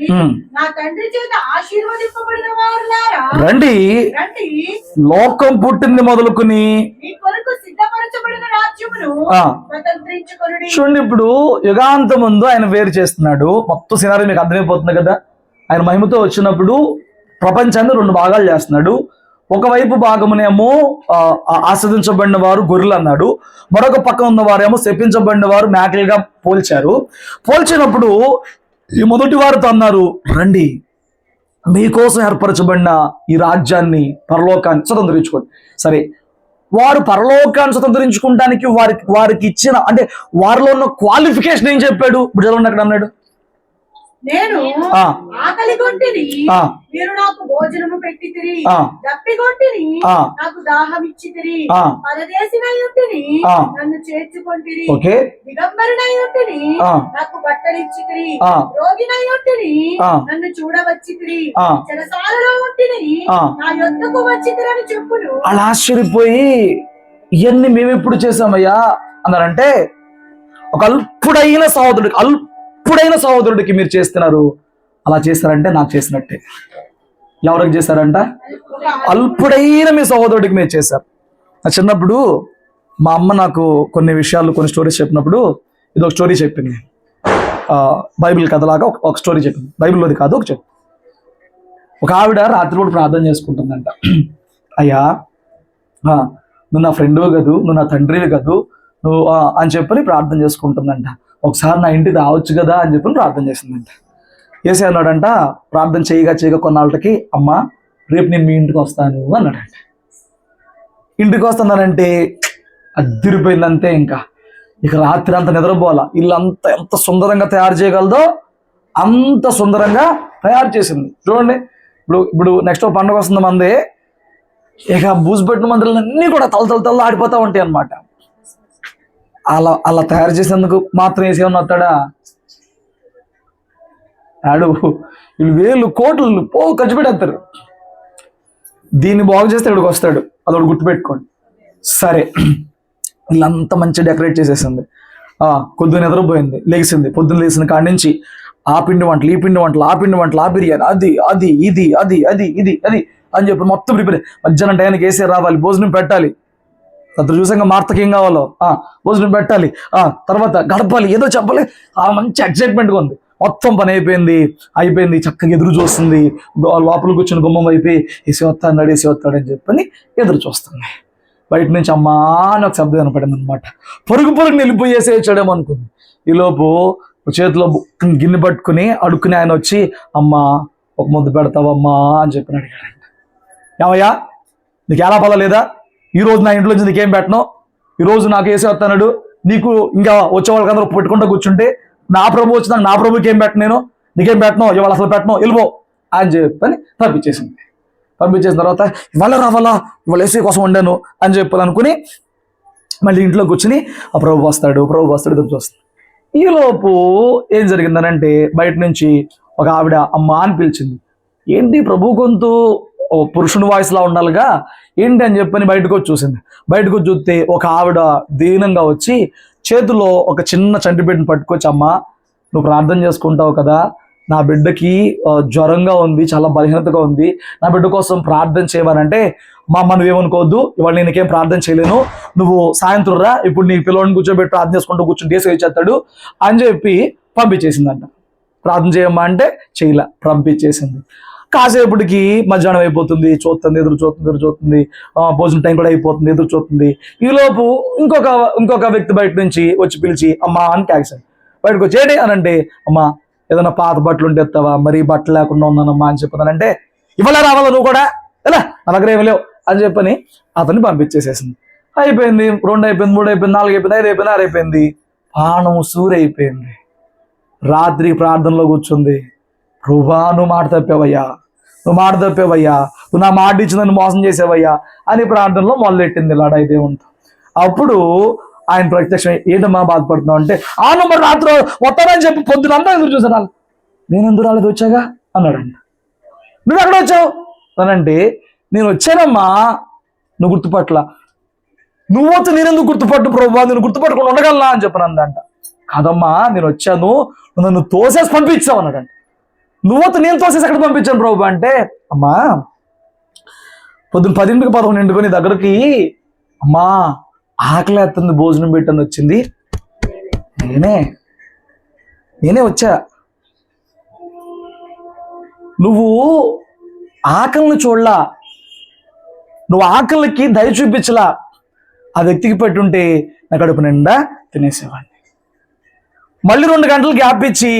నా తండ్రి చేత ఆశీర్వదింపబడిన వారులారా, రండి, లోకం పుట్టింది మొదలుకుని మీ కొరకు సిద్ధపరచబడిన రాజ్యమును స్వతంత్రించుకొనుడి. చూడండి, ఇప్పుడు యుగాంత ముందు ఆయన వేరు చేస్తున్నాడు. మొత్తం సినారీ మీకు అర్థమైపోతుంది కదా. ఆయన మహిమతో వచ్చినప్పుడు ప్రపంచాన్ని 2 భాగాలు చేస్తున్నాడు. ఒకవైపు భాగమునేమో ఆస్వాదించబడిన వారు గొర్రెలు అన్నాడు, మరొక పక్కన ఉన్న వారేమో శపించబడిన వారు మేకలుగా పోల్చారు. పోల్చినప్పుడు ఈ మొదటి వారితో అన్నారు, రండి మీకోసం ఏర్పరచబడిన ఈ రాజ్యాన్ని, పరలోకాన్ని స్వతంత్రించుకోండి. సరే, వారు పరలోకాన్ని స్వతంత్రించుకోవడానికి వారికి ఇచ్చిన, అంటే వారిలో ఉన్న క్వాలిఫికేషన్ ఏం చెప్పాడు? ఇప్పుడు చదవండి అక్కడ అన్నాడు, నేను ఆకలి కొంటిని, మీరు నాకు భోజనము పెట్టితిరి, దప్పికొంటిని, నాకు దాహం ఇచ్చితిరి, పరదేశినై ఉంటిని, నన్ను చేర్చుకొంటిరి, దిగంబరినై ఉంటిని, నాకు బట్టలు ఇచ్చితిరి, రోగినై ఉంటిని, నన్ను చూడవచ్చితిరి, చెరసాలలో ఉంటిని, నా యొద్దకు వచ్చితిరి అని చెప్పును. అలా ఆశ్చర్యపోయి, ఇవన్నీ మేమెప్పుడు చేశామయ్యా అన్నారంటే, ఒక అల్పుడైన సహోదరుడికి మీరు చేస్తున్నారు. అలా చేస్తారంటే నాకు చేసినట్టే. ఎవరికి చేశారంట? అల్పుడైన మీ సహోదరుడికి మీరు చేశారు. నా చిన్నప్పుడు మా అమ్మ నాకు కొన్ని స్టోరీస్ చెప్పినప్పుడు ఇది ఒక స్టోరీ చెప్పింది. బైబిల్ కథలాగా ఒక స్టోరీ చెప్పింది. బైబిల్లోది కాదు, ఒక ఆవిడ రాత్రిపూట ప్రార్థన చేసుకుంటుందంట. అయ్యా, నువ్వు నా ఫ్రెండ్వి కదూ, నువ్వు నా తండ్రివి కదూ, నువ్వు అని చెప్పని ప్రార్థన చేసుకుంటుందంట. ఒకసారి నా ఇంటికి రావచ్చు కదా అని చెప్పి ప్రార్థన చేసిందంట. ఏసీ అన్నాడంట, ప్రార్థన చేయగా కొన్నాళ్ళకి, అమ్మ రేపు నేను మీ ఇంటికి వస్తాను అన్నాడంట. ఇంటికి వస్తున్నానంటే అదిరిపోయిందంతే. ఇక రాత్రి అంతా నిద్రపోవాలా. ఇల్లంతా ఎంత సుందరంగా తయారు చేయగలదో అంత సుందరంగా తయారు చేసింది. చూడండి, ఇప్పుడు నెక్స్ట్ పండుగ వస్తుంది మంది, ఇక బూజు పెట్టిన మందులన్నీ కూడా తల ఆడిపోతూ ఉంటాయి అన్నమాట. అలా తయారు చేసేందుకు మాత్రం వేసి ఏమన్నా వస్తాడా? ఆడు వీళ్ళు వేలు కోట్లు ఖర్చు పెట్టేస్తారు. దీన్ని బాగు చేస్తే ఇక్కడికి వస్తాడు, అదొకటి గుర్తుపెట్టుకోండి. సరే, వీళ్ళంతా మంచిగా డెకరేట్ చేసేసింది. కొద్దిగా నిద్రపోయింది, లేచింది. పొద్దున్న లేచిన కాడి నుంచి ఆ పిండి వంటలు, ఈ పిండి వంటలు, ఆ పిండి వంటలు, ఆ బిర్యానీ, అది ఇది అని చెప్పి మొత్తం ప్రిపేర్. మధ్యాహ్నం టైంకి వేసే రావాలి, భోజనం పెట్టాలి. అతను చూసాక మార్తకి ఏం కావాలో భోజనం పెట్టాలి, తర్వాత గడపాలి, ఏదో చెప్పాలి. మంచి ఎక్సైట్మెంట్గా ఉంది. మొత్తం పని అయిపోయింది. చక్కగా ఎదురు చూస్తుంది. లోపల కూర్చొని గుమ్మం అయిపోయి వేసి వస్తాడని చెప్పని ఎదురు చూస్తుంది. బయట నుంచి అమ్మా అని ఒక శబ్దం వినపడింది అనమాట. పరుగు వెళ్ళిపోయి వేసేయచ్చాడేమో అనుకుంది. ఈలోపు చేతిలో గిన్నె పట్టుకుని అడుక్కుని ఆయన వచ్చి, అమ్మా ఒక ముద్దు పెడతావమ్మా అని చెప్పి అడిగాడంట. ఏమయ్యా, నీకు ఎలా పద లేదా? ఈరోజు నా ఇంట్లో నుంచి నీకేం పెట్టను, ఈరోజు నాకు వేసి వస్తాడు, నీకు ఇంకా వచ్చే వాళ్ళకందరూ పెట్టుకుంటూ కూర్చుంటే నా ప్రభు వచ్చినాక నా ప్రభుకి ఏం పెట్టను, నేను నీకేం పెట్టను, ఇవాళ అసలు పెట్టను, వెళ్ళిపో అని చెప్పని పంపించేసింది. పంపించేసిన తర్వాత ఇవాళ వేసే కోసం వండాను అని చెప్పాలనుకుని మళ్ళీ ఇంట్లో కూర్చుని ఆ ప్రభు వస్తాడు ఎదురు చూస్తుంది. ఈలోపు ఏం జరిగిందనంటే, బయట నుంచి ఒక ఆవిడ అమ్మ అని పిలిచింది. ఏంటి ప్రభు గొంతు పురుషుని వాయిస్లా ఉండాలిగా ఏంటి అని చెప్పని బయటకు వచ్చి చూసింది. బయటకు వచ్చి చూస్తే ఒక ఆవిడ దీనంగా వచ్చి చేతిలో ఒక చిన్న చంటి బిడ్డను పట్టుకొచ్చి, అమ్మ నువ్వు ప్రార్థన చేసుకుంటావు కదా, నా బిడ్డకి జ్వరంగా ఉంది, చాలా బలహీనతగా ఉంది, నా బిడ్డ కోసం ప్రార్థన చేయమనంటే, మా అమ్మ నువ్వేమనుకోవద్దు, ఇవాళ నేనేం ప్రార్థన చేయలేను, నువ్వు సాయంత్రం రా, ఇప్పుడు నీ పిల్లవాడిని కూర్చోబెట్టి ప్రార్థన చేసుకుంటూ కూర్చుని డేసి వచ్చేస్తాడు అని చెప్పి పంపించేసిందంట. ప్రార్థన చేయమ్మా అంటే చేయలే, పంపించేసింది. కాసేపటికి మధ్యాహ్నం అయిపోతుంది, ఎదురు చూస్తుంది, భోజనం టైం కూడా అయిపోతుంది, ఎదురు చూస్తుంది. ఈలోపు ఇంకొక వ్యక్తి బయట నుంచి వచ్చి పిలిచి అమ్మా అని క్యాక్సాడు. బయటకు వచ్చి ఏంటి అని అంటే, అమ్మా ఏదైనా పాత బట్టలు ఉంటే ఎత్తావా, మరి బట్టలు లేకుండా ఉన్నానమ్మా అని చెప్పానంటే, ఇవాళ రావాలా నువ్వు కూడా, ఎలా నా దగ్గర ఏమి లేవు అని చెప్పని అతన్ని పంపించేసేసింది. అయిపోయింది, 2 అయిపోయింది, 3 అయిపోయింది, 4 అయిపోయింది, 5 అయిపోయింది, 6 అయిపోయింది. పానం సూరైపోయింది. రాత్రి ప్రార్థనలో కూర్చుంది. ప్రభువా నువ్వు మాట తప్పావయ్యా, నువ్వు నా మాట ఇచ్చి నన్ను మోసం చేసావయ్యా అని ప్రార్థనలో మొదలెట్టింది లడాయి దేవునితో. అప్పుడు ఆయన ప్రత్యక్షం, ఏంటమ్మా బాధపడుతున్నావు అంటే, మరి రాత్రి వస్తానని చెప్పి పొద్దునంతా ఎదురు చూసాను. నేను ఎందుకు రాలేదు, వచ్చాగా అన్నాడంట. నువ్వు ఎక్కడ వచ్చావు అనంటే, నేను వచ్చానమ్మా, నువ్వు గుర్తుపట్ల, నువ్వు వస్తే నేనెందుకు గుర్తుపట్టు ప్రభువా, నేను గుర్తుపట్టుకుని ఉండగలనా అని చెప్పనందంట. కాదమ్మా నేను వచ్చాను, నువ్వు నన్ను తోసేసి పంపించావు అన్నాడంట. నువ్వు నేను తోసేసి ఎక్కడ పంపించాను ప్రభు అంటే, అమ్మా పొద్దున్న 10ంటికి 11ంటికి నీ దగ్గరికి అమ్మా ఆకలి ఎత్తుంది, భోజనం పెట్టని వచ్చింది, నేనే వచ్చా. నువ్వు ఆకలిని చూడలా, నువ్వు ఆకలికి దయ చూపించలా, ఆ వ్యక్తికి పెట్టుంటే నా కడుపు నిండా తినేసేవాడిని. మళ్ళీ 2 గంటలు గ్యాప్ ఇచ్చి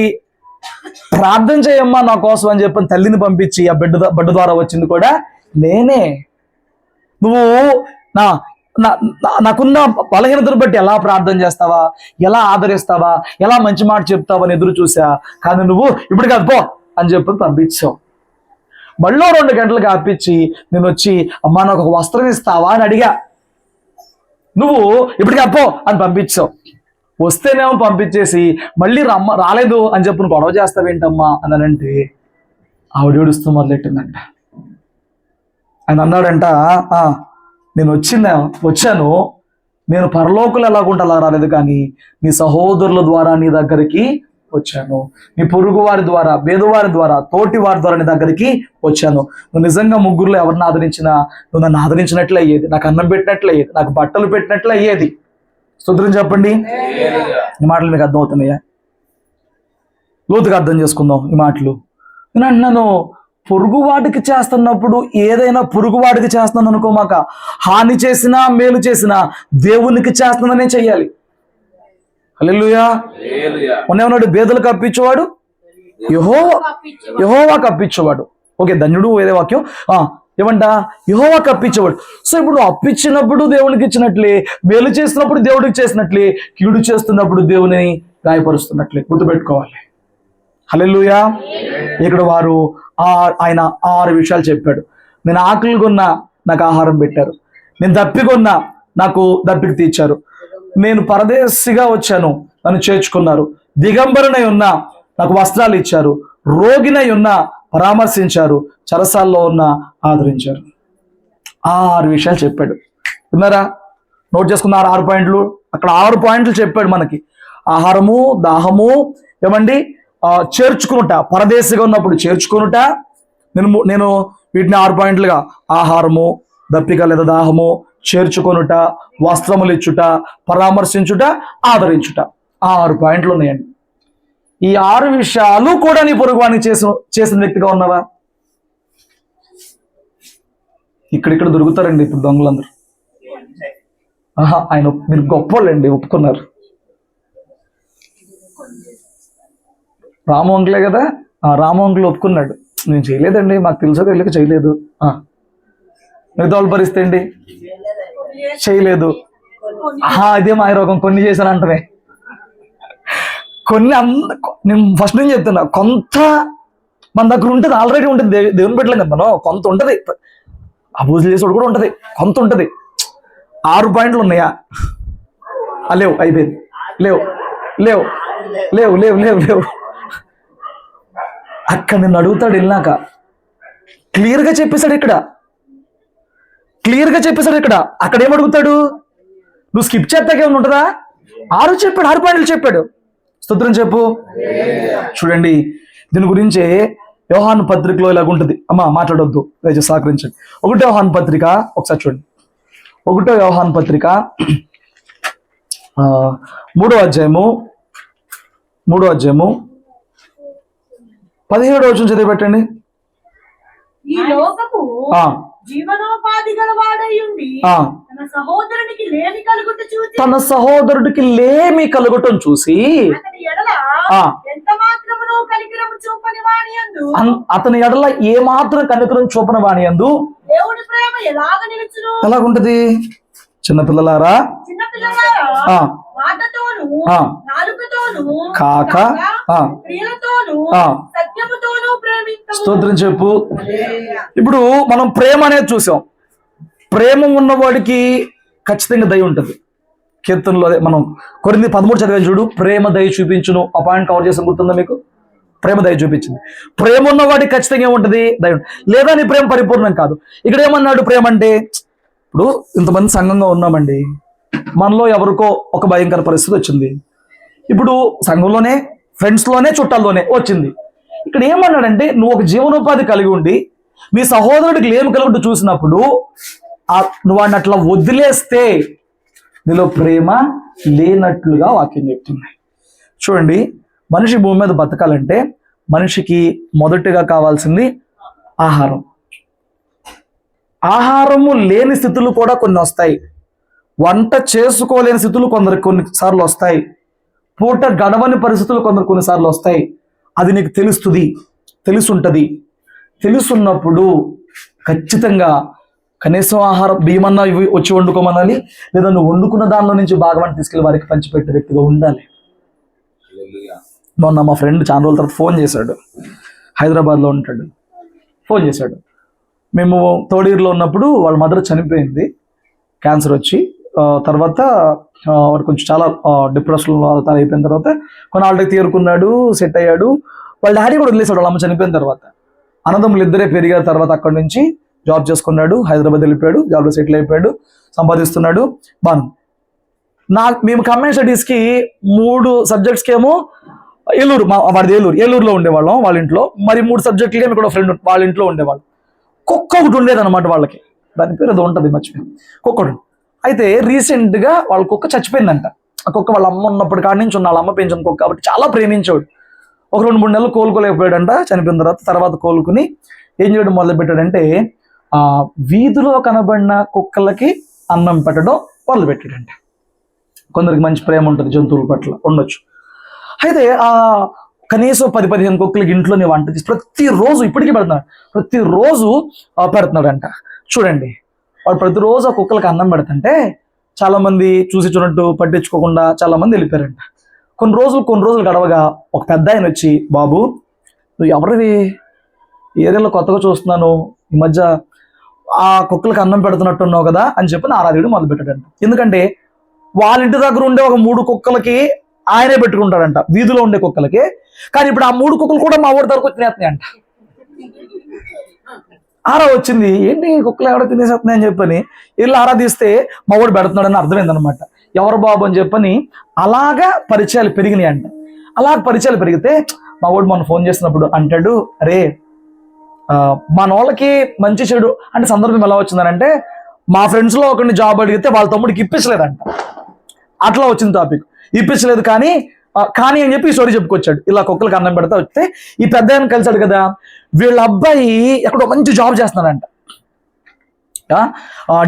ప్రార్థన చేయమ్మా నా కోసం అని చెప్పని తల్లిని పంపించి ఆ బెడ్ ద్వారా వచ్చింది కూడా నేనే. నువ్వు నాకున్న బలహీనతను బట్టి ఎలా ప్రార్థన చేస్తావా, ఎలా ఆదరిస్తావా, ఎలా మంచి మాట చెప్తావా అని ఎదురు చూసా. కానీ నువ్వు ఇప్పుడు కాదు పో అని చెప్పి పంపించావు. మళ్ళీ 2 గంటలు ఆపించి నేను వచ్చి అమ్మా నాకు ఒక వస్త్రం ఇస్తావా అని అడిగా. నువ్వు ఇప్పటికి అప్పో అని పంపించావు. వస్తేనేమో పంపించేసి మళ్ళీ రాలేదు అని చెప్పి నువ్వు గొడవ చేస్తావేంటమ్మా అని అంటే ఆవిడ ఏడుస్తూ మొదలెట్టిందంట. ఆయన అన్నాడంట, నేను వచ్చాను, నేను పరలోకులు ఎలాగుంటే అలా రాలేదు, కానీ నీ సహోదరుల ద్వారా నీ దగ్గరికి వచ్చాను, నీ పొరుగు వారి ద్వారా, పేదవారి ద్వారా, తోటి వారి ద్వారా నీ దగ్గరికి వచ్చాను. నువ్వు నిజంగా ముగ్గురులో ఎవరిని ఆదరించినా నువ్వు నన్ను ఆదరించినట్లే అయ్యేది, నాకు అన్నం పెట్టినట్లే అయ్యేది, నాకు బట్టలు పెట్టినట్లే అయ్యేది. స్తోత్రం చెప్పండి. ఈ మాటలు మీకు అర్థమవుతున్నాయా? లోతుగా అర్థం చేసుకుందాం ఈ మాటలు. నేను అంటున్నాను, పొరుగువాడికి చేస్తున్నప్పుడు ఏదైనా పొరుగువాడికి చేస్తున్నాను అనుకోమాక, హాని చేసినా మేలు చేసినా దేవునికి చేస్తున్నానే చెయ్యాలి. హల్లెలూయా. మొన్నేమన్నాడు? బేదలు కప్పించేవాడు యెహోవా కప్పించేవాడు. ఓకే, ధన్యుడు వేరే వాక్యం. ఏమంట? యెహోవా కప్పించేవాడు. సో ఇప్పుడు నువ్వు అప్పించినప్పుడు దేవునికి ఇచ్చినట్లే, మేలు చేస్తున్నప్పుడు దేవుడికి చేసినట్లే, కీడు చేస్తున్నప్పుడు దేవుని గాయపరుస్తున్నట్లే గుర్తుపెట్టుకోవాలి. హల్లెలూయా. ఇక్కడ ఆయన 6 విషయాలు చెప్పాడు. నేను ఆకలిగా ఉన్నా నాకు ఆహారం పెట్టారు, నేను దప్పికొన్నా నాకు దప్పికి తీర్చారు, నేను పరదేశిగా వచ్చాను నన్ను చేర్చుకున్నారు, దిగంబరునై ఉన్నా నాకు వస్త్రాలు ఇచ్చారు, రోగినై ఉన్నా పరామర్శించారు, చెరసాల్లో ఉన్నా ఆదరించారు. 6 విషయాలు చెప్పాడు. విన్నారా? నోట్ చేసుకున్నారు 6 పాయింట్లు. అక్కడ 6 పాయింట్లు చెప్పాడు మనకి. ఆహారము, దాహము, ఏమండి, చేర్చుకునుట, పరదేశిగా ఉన్నప్పుడు చేర్చుకునుట. నేను వీటిని 6 పాయింట్లుగా, ఆహారము, దప్పిక లేదా దాహము, చేర్చుకొనుట, వస్త్రములు ఇచ్చుట, పరామర్శించుట, ఆదరించుట, 6 పాయింట్లు ఉన్నాయండి. ఈ 6 విషయాలు కూడా నీ పొరుగువానికి చేసిన వ్యక్తిగా ఉన్నావా? ఇక్కడిక్కడ దొరుకుతారండి ఇప్పుడు దొంగలందరూ. మీరు గొప్పోళ్ళండి, ఒప్పుకున్నారు. రామవంకులే కదా, రామవంకులు ఒప్పుకున్నాడు, నేను చేయలేదండి, మాకు తెలుసో తెలియక చేయలేదు. మిగతా వాళ్ళ పరిస్థితి ఏంటి? చేయలేదు. ఇదే మాయ రోగం, కొన్ని చేశానంటే. నేను ఫస్ట్ నుంచి చెప్తున్నా, కొంత మన దగ్గర ఉంటుంది, ఆల్రెడీ ఉంటుంది. దేవుని పెట్టలేదు కదా మనం, కొంత ఉంటుంది. అబూజులు చేసేవాడు కూడా ఉంటుంది, కొంత ఉంటుంది. 6 పాయింట్లు ఉన్నాయా? లేవు, అయిపోయింది. లేవు లేవు లేవు లేవు లేవు లేవు అక్కడ నిన్ను అడుగుతాడు. వెళ్ళినాక క్లియర్గా చెప్పేశాడు ఇక్కడ. అక్కడ ఏమడుగుతాడు? నువ్వు స్కిప్ చేస్తాకే ఉంటుందా? 6 చెప్పాడు, 6 పాయింట్లు చెప్పాడు. స్తోత్రం చెప్పు. చూడండి, దీని గురించి యోహాను పత్రికలో ఇలాగుంటుంది. అమ్మా మాట్లాడొద్దు, దయచేసి సహకరించండి. 1 యోహాను పత్రిక ఒకసారి చూడండి. 1 యోహాను పత్రిక 3వ అధ్యాయము 17వ వచనం చదివి పెట్టండి. ఈ లోకపు జీవనోపాధి గలవాడై ఉండి తన సహోదరునికి లేమి కలుగుటం చూసి అతని ఎడల ఏ మాత్రం కనికరం చూపని వాని యందు దేవుని ప్రేమ ఎలాగుంటది? చిన్నపిల్లలారా కాక స్తోత్రం చెప్పు. ఇప్పుడు మనం ప్రేమ అనేది చూసాం. ప్రేమ ఉన్నవాడికి ఖచ్చితంగా దయ ఉంటుంది. కీర్తనలో మనం కొరింథీ 13 చదివాను చూడు, ప్రేమ దయ చూపించును. ఆ పాయింట్ కవర్ చేసిన గుర్తుందా మీకు? ప్రేమ దయ చూపించింది. ప్రేమ ఉన్నవాడికి ఖచ్చితంగా ఏముంటుంది? దయ ఉంటుంది. లేదా నీ ప్రేమ పరిపూర్ణం కాదు. ఇక్కడ ఏమన్నాడు ప్రేమ అంటే? ఇప్పుడు ఇంతమంది సంఘంగా ఉన్నామండి, మనలో ఎవరికో ఒక భయంకర పరిస్థితి వచ్చింది. ఇప్పుడు సంఘంలోనే, ఫ్రెండ్స్లోనే, చుట్టాల్లోనే వచ్చింది. ఇక్కడ ఏమన్నాడంటే, నువ్వు ఒక జీవనోపాధి కలిగి ఉండి మీ సహోదరుడికి లేమి కలుగుతూ చూసినప్పుడు నువ్వు వాడిని అట్లా వదిలేస్తే నీలో ప్రేమ లేనట్లుగా వాక్యం చెప్తున్నాయి. చూడండి, మనిషి భూమి మీద బతకాలంటే మనిషికి మొదటిగా కావాల్సింది ఆహారం. ఆహారము లేని స్థితులు కూడా కొన్ని వస్తాయి. వంట చేసుకోలేని స్థితులు కొన్నిసార్లు వస్తాయి. పూట గడవని పరిస్థితులు కొన్నిసార్లు వస్తాయి. అది నీకు తెలుసుంటుంది. తెలుసున్నప్పుడు ఖచ్చితంగా కనీసం ఆహారం బియ్యమన్నా ఇవి వచ్చి వండుకోమనాలి, లేదా నువ్వు వండుకున్న దానిలో నుంచి భాగమని తీసుకెళ్ళి వారికి పంచిపెట్టే వ్యక్తిగా ఉండాలి. మొన్న మా ఫ్రెండ్ చాలా రోజుల తర్వాత ఫోన్ చేశాడు, హైదరాబాద్లో ఉంటాడు. ఫోన్ చేశాడు, మేము థర్డ్ ఇయర్లో ఉన్నప్పుడు వాళ్ళ మదర్ చనిపోయింది క్యాన్సర్ వచ్చి. తర్వాత వాడు కొంచెం చాలా డిప్రెషన్లో అయిపోయిన తర్వాత కొన్నాళ్ళకి తీరుకున్నాడు, సెట్ అయ్యాడు. వాళ్ళ డాడీ కూడా వదిలేశాడు వాళ్ళ అమ్మ చనిపోయిన తర్వాత. అన్నదమ్ములు ఇద్దరే పెరిగారు. తర్వాత అక్కడి నుంచి జాబ్ చేసుకున్నాడు, హైదరాబాద్ వెళ్ళిపోయాడు, జాబ్లో సెటిల్ అయిపోయాడు, సంపాదిస్తున్నాడు. మేము కంబైన్ స్టడీస్కి 3 సబ్జెక్ట్స్కి ఏమో ఏలూరు, వాడిది ఏలూరులో ఉండేవాళ్ళం వాళ్ళ ఇంట్లో. మరి 3 సబ్జెక్టులకి మేము కూడా ఫ్రెండ్ వాళ్ళ ఇంట్లో ఉండేవాళ్ళం. కుక్క ఒకటి ఉండేది అనమాట వాళ్ళకి, దాని పేరు అది ఉంటుంది మర్చిపోయాం, కుక్కడు. అయితే రీసెంట్గా వాళ్ళ కుక్క చచ్చిపోయిందంట. ఆ కుక్క వాళ్ళ అమ్మ ఉన్నప్పటి కాడి నుంచి వాళ్ళ అమ్మ పెంచిన కుక్క కాబట్టి చాలా ప్రేమించాడు. ఒక 2-3 నెలలు కోలుకోలేకపోయాడంట. చనిపోయిన తర్వాత కోలుకుని ఏం చేయడం మొదలుపెట్టాడంటే వీధిలో కనబడిన కుక్కలకి అన్నం పెట్టడం మొదలుపెట్టాడంట. కొందరికి మంచి ప్రేమ ఉంటుంది జంతువుల పట్ల, ఉండొచ్చు. అయితే కనీసం 10-15 కుక్కలకి ఇంట్లోనే వంట చేసి ప్రతిరోజు ఇప్పటికీ ప్రతిరోజు పెడుతున్నాడంట. చూడండి, వాడు ప్రతిరోజు ఆ కుక్కలకి అన్నం పెడుతుంటే చాలా మంది చూసినట్టు పట్టించుకోకుండా చాలా మంది వెళ్ళిపోయారంట. కొన్ని రోజులు గడవగా ఒక పెద్ద ఆయన వచ్చి, బాబు నువ్వు ఎవరివి, ఏరియాలో కొత్తగా చూస్తున్నాను, ఈ మధ్య ఆ కుక్కలకి అన్నం పెడుతున్నట్టున్నావు కదా అని చెప్పి ఆరాధుడు మొదలుపెట్టాడంట. ఎందుకంటే వాళ్ళ ఇంటి దగ్గర ఉండే ఒక 3 కుక్కలకి ఆయనే పెట్టుకుంటాడంట, వీధిలో ఉండే కుక్కలకి. కానీ ఇప్పుడు ఆ 3 కుక్కలు కూడా మా ఊరి దగ్గరకు వచ్చినాయి అంట. వచ్చింది, ఏంటి కుక్కలు ఎవడో తినేసేస్తున్నాయి అని చెప్పని వీళ్ళు ఆరాధిస్తే మా ఊడు పెడుతున్నాడని అర్థమైందనమాట. ఎవరు బాబు అని చెప్పని అలాగా పరిచయాలు పెరిగినాయి అంట. అలా పరిచయాలు పెరిగితే మా ఊడు మొన్న ఫోన్ చేసినప్పుడు అంటాడు, అరే మన వాళ్ళకి మంచి చెడు అంటే సందర్భం ఎలా వచ్చిందనంటే, మా ఫ్రెండ్స్లో ఒకరిని జాబ్ అడిగితే వాళ్ళ తమ్ముడికి ఇప్పించలేదంట. అట్లా వచ్చింది టాపిక్. ఇప్పించలేదు కానీ అని చెప్పి ఈ స్టోరీ చెప్పుకొచ్చాడు. ఇలా కుక్కలకి అన్నం పెడతా వస్తే ఈ పెద్ద ఆయన కలిసాడు కదా, వీళ్ళ అబ్బాయి ఎక్కడో మంచి జాబ్ చేస్తున్నాడంట.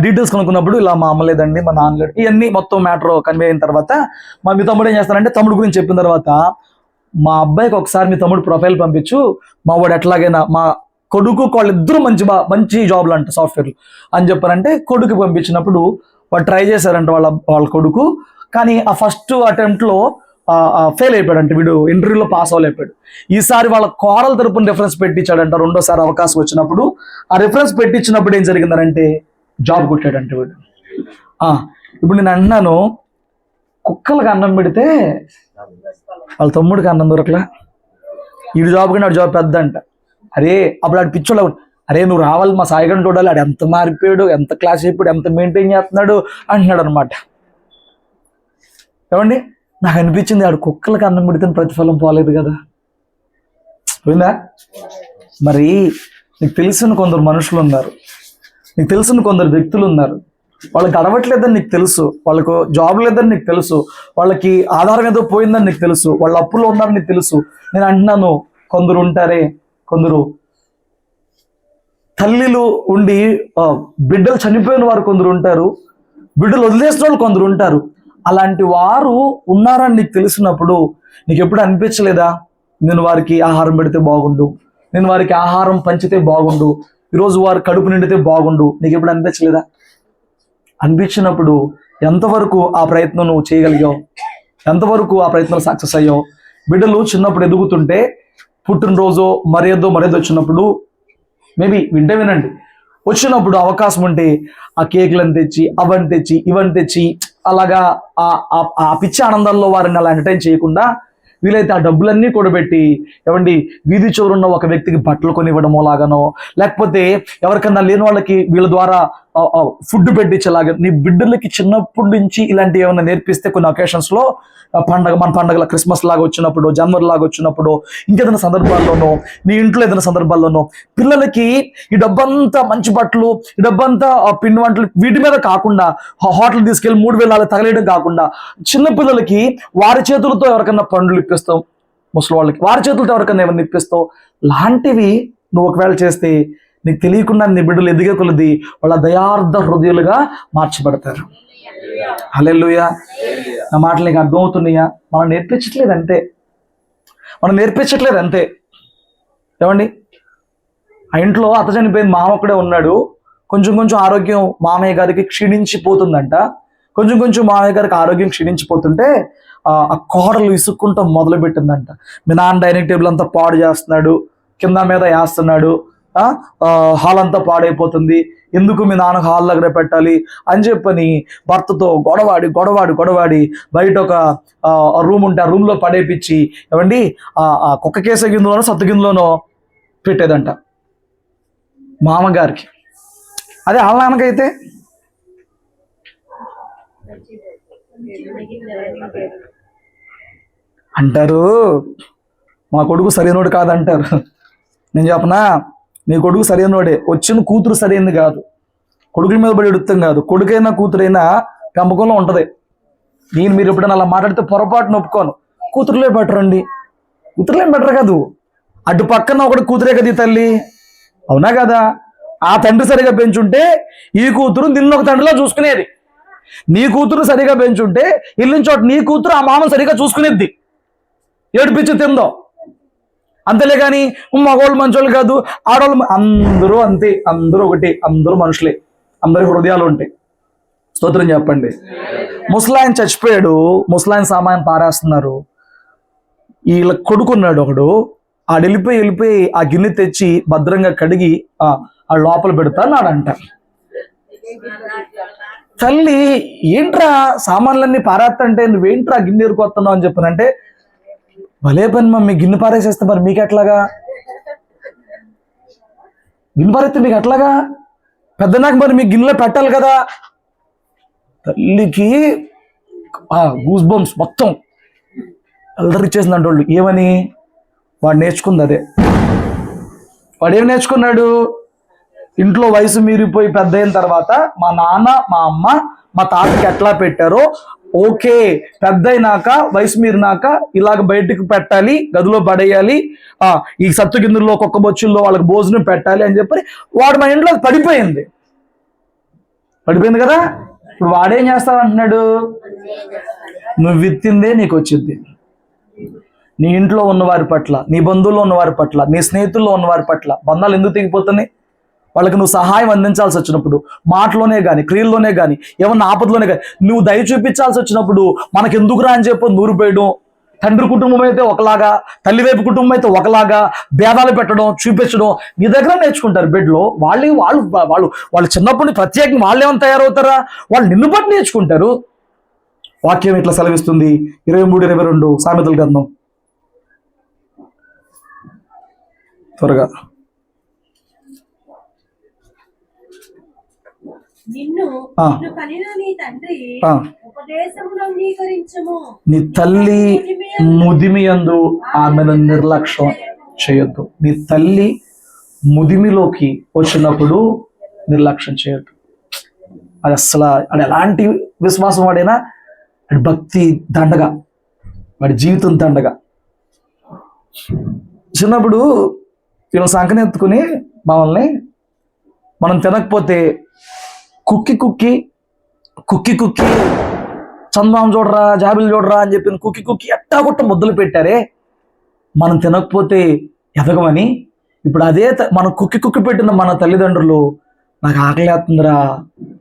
డీటెయిల్స్ కనుక్కున్నప్పుడు ఇలా మా అమ్మ లేదండి, మా నాన్న లేడు, ఇవన్నీ మొత్తం మ్యాటర్ కన్వే అయిన తర్వాత మీ తమ్ముడు ఏం చేస్తానంటే, తమ్ముడు గురించి చెప్పిన తర్వాత మా అబ్బాయికి ఒకసారి మీ తమ్ముడు ప్రొఫైల్ పంపించు, మా వాడు ఎట్లాగైనా మా కొడుకు వాళ్ళిద్దరూ మంచి జాబ్లు అంట సాఫ్ట్వేర్లు అని చెప్పారంటే కొడుకు పంపించినప్పుడు వాడు ట్రై చేశారంట వాళ్ళ కొడుకు. కానీ ఆ ఫస్ట్ అటెంప్ట్లో ఫెయిల్ అయిపోయాడంట. వీడు ఇంటర్వ్యూలో పాస్ అవ్వలేకపోయాడు. ఈసారి వాళ్ళ కోరల తరపున రిఫరెన్స్ పెట్టించాడంట. రెండోసారి అవకాశం వచ్చినప్పుడు ఆ రిఫరెన్స్ పెట్టించినప్పుడు ఏం జరిగిందంటే జాబ్ కొట్టాడంట వీడు. ఇప్పుడు నేను అంటున్నాను, కుక్కలకు అన్నం పెడితే వాళ్ళ తమ్ముడికి అన్నం దొరకలా, వీడు జాబ్ కంటే వాడు జాబ్ పెద్ద అంట. అరే అప్పుడు ఆడు పిచ్చోళ్ళు, అరే నువ్వు రావాలి మా సాయిగంట చూడాలి, ఆడు ఎంత మారిపోయాడు, ఎంత క్లాస్ అయిపోయాడు, ఎంత మెయింటైన్ చేస్తున్నాడు అంటున్నాడు అనమాట. ఏమండి, నాకు అనిపించింది ఆడు కుక్కలకి అన్నం పెడితే ప్రతిఫలం పోలేదు కదా, పోయిందా? మరి నీకు తెలిసిన కొందరు మనుషులు ఉన్నారు, నీకు తెలిసిన కొందరు వ్యక్తులు ఉన్నారు, వాళ్ళకి గడవట్లేదని నీకు తెలుసు, వాళ్ళకు జాబ్ లేదని నీకు తెలుసు, వాళ్ళకి ఆధారం ఏదో పోయిందని నీకు తెలుసు, వాళ్ళ అప్పులో ఉన్నారని నీకు తెలుసు. నేను అంటున్నాను, కొందరు ఉంటారే, కొందరు తల్లిలు ఉండి బిడ్డలు చనిపోయిన వారు కొందరు ఉంటారు, బిడ్డలు వదిలేసిన వాళ్ళు కొందరు ఉంటారు. అలాంటి వారు ఉన్నారని నీకు తెలిసినప్పుడు నీకు ఎప్పుడు అనిపించలేదా, నేను వారికి ఆహారం పెడితే బాగుండు, నేను వారికి ఆహారం పంచితే బాగుండు, ఈరోజు వారు కడుపు నిండితే బాగుండు, నీకు ఎప్పుడు అనిపించలేదా? అనిపించినప్పుడు ఎంతవరకు ఆ ప్రయత్నం నువ్వు చేయగలిగావు, ఎంతవరకు ఆ ప్రయత్నం సక్సెస్ అయ్యావు? బిడ్డలు చిన్నప్పుడు ఎదుగుతుంటే పుట్టినరోజు మరేదో వచ్చినప్పుడు మేబీ వినండి, వచ్చినప్పుడు అవకాశం ఉంటే ఆ కేకులను తెచ్చి అవన్నీ తెచ్చి ఇవన్నీ తెచ్చి అలాగా ఆ పిచ్చి ఆనందాల్లో వారిని అలా ఎంటర్టైన్ చేయకుండా వీలైతే ఆ డబ్బులన్నీ కూడబెట్టి ఏమండి వీధి చివరున్న ఒక వ్యక్తికి బట్టలు కొనివ్వడమో లాగానో, లేకపోతే ఎవరికన్నా లేని వాళ్ళకి వీళ్ళ ద్వారా ఫుడ్ పెట్టించేలాగా నీ బిడ్డలకి చిన్నప్పటి నుంచి ఇలాంటివి ఏమైనా నేర్పిస్తే కొన్ని ఒకేషన్స్లో మన పండగల క్రిస్మస్ లాగా వచ్చినప్పుడు, జనవరి లాగా వచ్చినప్పుడు, ఇంకేదైనా సందర్భాల్లోనో, మీ ఇంట్లో ఏదైనా సందర్భాల్లోనో పిల్లలకి ఈ డబ్బంతా మంచి బట్టలు, ఈ డబ్బంతా పిండి వంటలు వీటి మీద కాకుండా హోటల్ తీసుకెళ్ళి 3,000 తగలేయడం కాకుండా చిన్నపిల్లలకి వారి చేతులతో ఎవరికన్నా పండ్లు ఇప్పిస్తాం, ముసలి వాళ్ళకి వారి చేతులతో ఎవరికన్నా ఏమైనా ఇప్పిస్తావు, లాంటివి నువ్వు ఒకవేళ చేస్తే నీకు తెలియకుండా నీ బిడ్డలు ఎదిగే కొలది వాళ్ళ దయార్థ హృదయాలుగా మార్చబడతారు. హల్లెలూయా. నా మాటలు నీకు అర్థమవుతున్నాయా? మనం నేర్పించట్లేదు అంతే, ఏమండి? ఆ ఇంట్లో అత్త చనిపోయింది, మామ ఒక్కడే ఉన్నాడు. కొంచెం ఆరోగ్యం మామయ్య గారికి క్షీణించిపోతుందంట. కొంచెం మామయ్య గారికి ఆరోగ్యం క్షీణించిపోతుంటే ఆ కోడలు ఇసుక్కుంటూ మొదలు పెట్టిందంట. మీ నాన్న డైనింగ్ టేబుల్ అంతా పాడు చేస్తున్నాడు, కింద మీద వేస్తున్నాడు, హాల్ అంతా పాడైపోతుంది, ఎందుకు మీ నాన్న హాల్ దగ్గర పెట్టాలి అని చెప్పని భర్తతో గొడవాడి బయట ఒక రూమ్ ఉంటే ఆ రూమ్లో పడేపించి, ఏమండి ఆ కుక్క కేస గిందులోనో సత్తు గిందులోనో పెట్టేదంట మామగారికి. అదే వాళ్ళ నాన్నకైతే అంటారు మా కొడుకు సరైనోడు కాదంటారు. నేను చెప్పనా, నీ కొడుకు సరైనోడే, వచ్చిన కూతురు సరైనది కాదు. కొడుకుల మీద పడి ఎడుతాం కాదు, కొడుకైనా కూతురైనా పెంపకంలో ఉంటుంది. మీరు ఎప్పుడైనా అలా మాట్లాడితే పొరపాటున ఒప్పుకోను. కూతురులే బెటర్ అండి, కూతురులేం బెటర్ కాదు, అటు పక్కన ఒకటి కూతురే కదా ఈ తల్లి, అవునా కదా? ఆ తండ్రి సరిగా పెంచుంటే ఈ కూతురు నిన్ను ఒక తండ్రిలో చూసుకునేది. నీ కూతురు సరిగా పెంచుంటే ఇల్లుని చోట నీ కూతురు ఆ మామను సరిగా చూసుకునేది. ఏడిపించి తిందో అంతేలే కానీ మగవాళ్ళు మంచోళ్ళు కాదు, ఆడవాళ్ళు అందరూ అంతే, అందరూ ఒకటి, అందరూ మనుషులే, అందరి హృదయాలు ఉంటాయి. స్తోత్రం చెప్పండి. ముసలాయన చచ్చిపోయాడు, ముసలాయన సామాన్ పారేస్తున్నారు. వీళ్ళ కొడుకున్నాడు ఒకడు, ఆడు వెళ్ళిపోయి ఆ గిన్నె తెచ్చి భద్రంగా కడిగి ఆ లోపల పెడతాన్నాడంట. తల్లి ఏంట్రా సామాన్లన్నీ పారేస్తంటే నువ్వేంట్రా గిన్నె ఎరుకొస్తున్నావు అని చెప్పానంటే, భలే పని మమ్మీ, గిన్నె పారేసేస్తే మరి మీకు ఎట్లాగా, గిన్నె పారేస్తే మీకు ఎట్లాగా, పెద్దనాక మరి మీకు గిన్నెలో పెట్టాలి కదా. తల్లికి గూస్ బంప్స్ మొత్తం అల్లరిచ్చేసిందంట. వాళ్ళు ఏమని, వాడు నేర్చుకుంది అదే. వాడు ఏం నేర్చుకున్నాడు, ఇంట్లో వయసు మీరిపోయి పెద్ద అయిన తర్వాత మా నాన్న మా అమ్మ మా తాతకి ఎట్లా పెట్టారో, ఓకే పెద్ద అయినాక వయసు మీరినాక ఇలాగ బయటకు పెట్టాలి, గదిలో పడేయాలి, ఈ సత్తు గిన్నెల్లో ఒక్కొక్క బొచ్చుల్లో వాళ్ళకి భోజనం పెట్టాలి అని చెప్పి వాడు మా ఇంట్లో పడిపోయింది కదా. ఇప్పుడు వాడేం చేస్తావంటున్నాడు, నువ్వు విత్తిందే నీకు వచ్చింది. నీ ఇంట్లో ఉన్నవారి పట్ల, నీ బంధువుల్లో ఉన్నవారి పట్ల, నీ స్నేహితుల్లో ఉన్నవారి పట్ల బంధాలు ఎందుకు తెగిపోతున్నాయి? వాళ్ళకి నువ్వు సహాయం అందించాల్సి వచ్చినప్పుడు, మాటలోనే కానీ క్రియల్లోనే కానీ ఏమన్నా ఆపదలోనే కానీ నువ్వు దయ చూపించాల్సి వచ్చినప్పుడు మనకెందుకురా అని చెప్పి నూరు పోయడం. తండ్రి కుటుంబం అయితే ఒకలాగా, తల్లి వైపు కుటుంబం అయితే ఒకలాగా భేదాలు పెట్టడం, చూపించడం నీ దగ్గర నేర్చుకుంటారు. బిడ్డలో వాళ్ళు చిన్నప్పటి ప్రత్యేకంగా వాళ్ళు ఏమైనా తయారవుతారా, వాళ్ళు నిన్ను బట్టి నేర్చుకుంటారు. వాక్యం ఇట్లా సెలవిస్తుంది, 23-22 సామెతల గ్రంథం. త్వరగా. నీ తల్లి ముదిమియందు ఆమెను నిర్లక్ష్యం చేయొద్దు. నీ తల్లి ముదిమిలోకి వచ్చినప్పుడు నిర్లక్ష్యం చేయొద్దు. అది అసలు అది ఎలాంటి విశ్వాసం వాడైనా, అది భక్తి దండగా, వాడి జీవితం దండగా. చిన్నప్పుడు వీళ్ళు సంకనెత్తుకుని మమ్మల్ని మనం తినకపోతే కుక్కి చందమామ చూడరా, జాబిలు చూడరా అని చెప్పి కుక్కి ఎట్టా కొట్ట ముద్దలు పెట్టారే, మనం తినకపోతే ఎదగమని. ఇప్పుడు అదే మనం కుక్కి పెట్టిన మన తల్లిదండ్రులు, నాకు ఆకలేస్తుందిరా,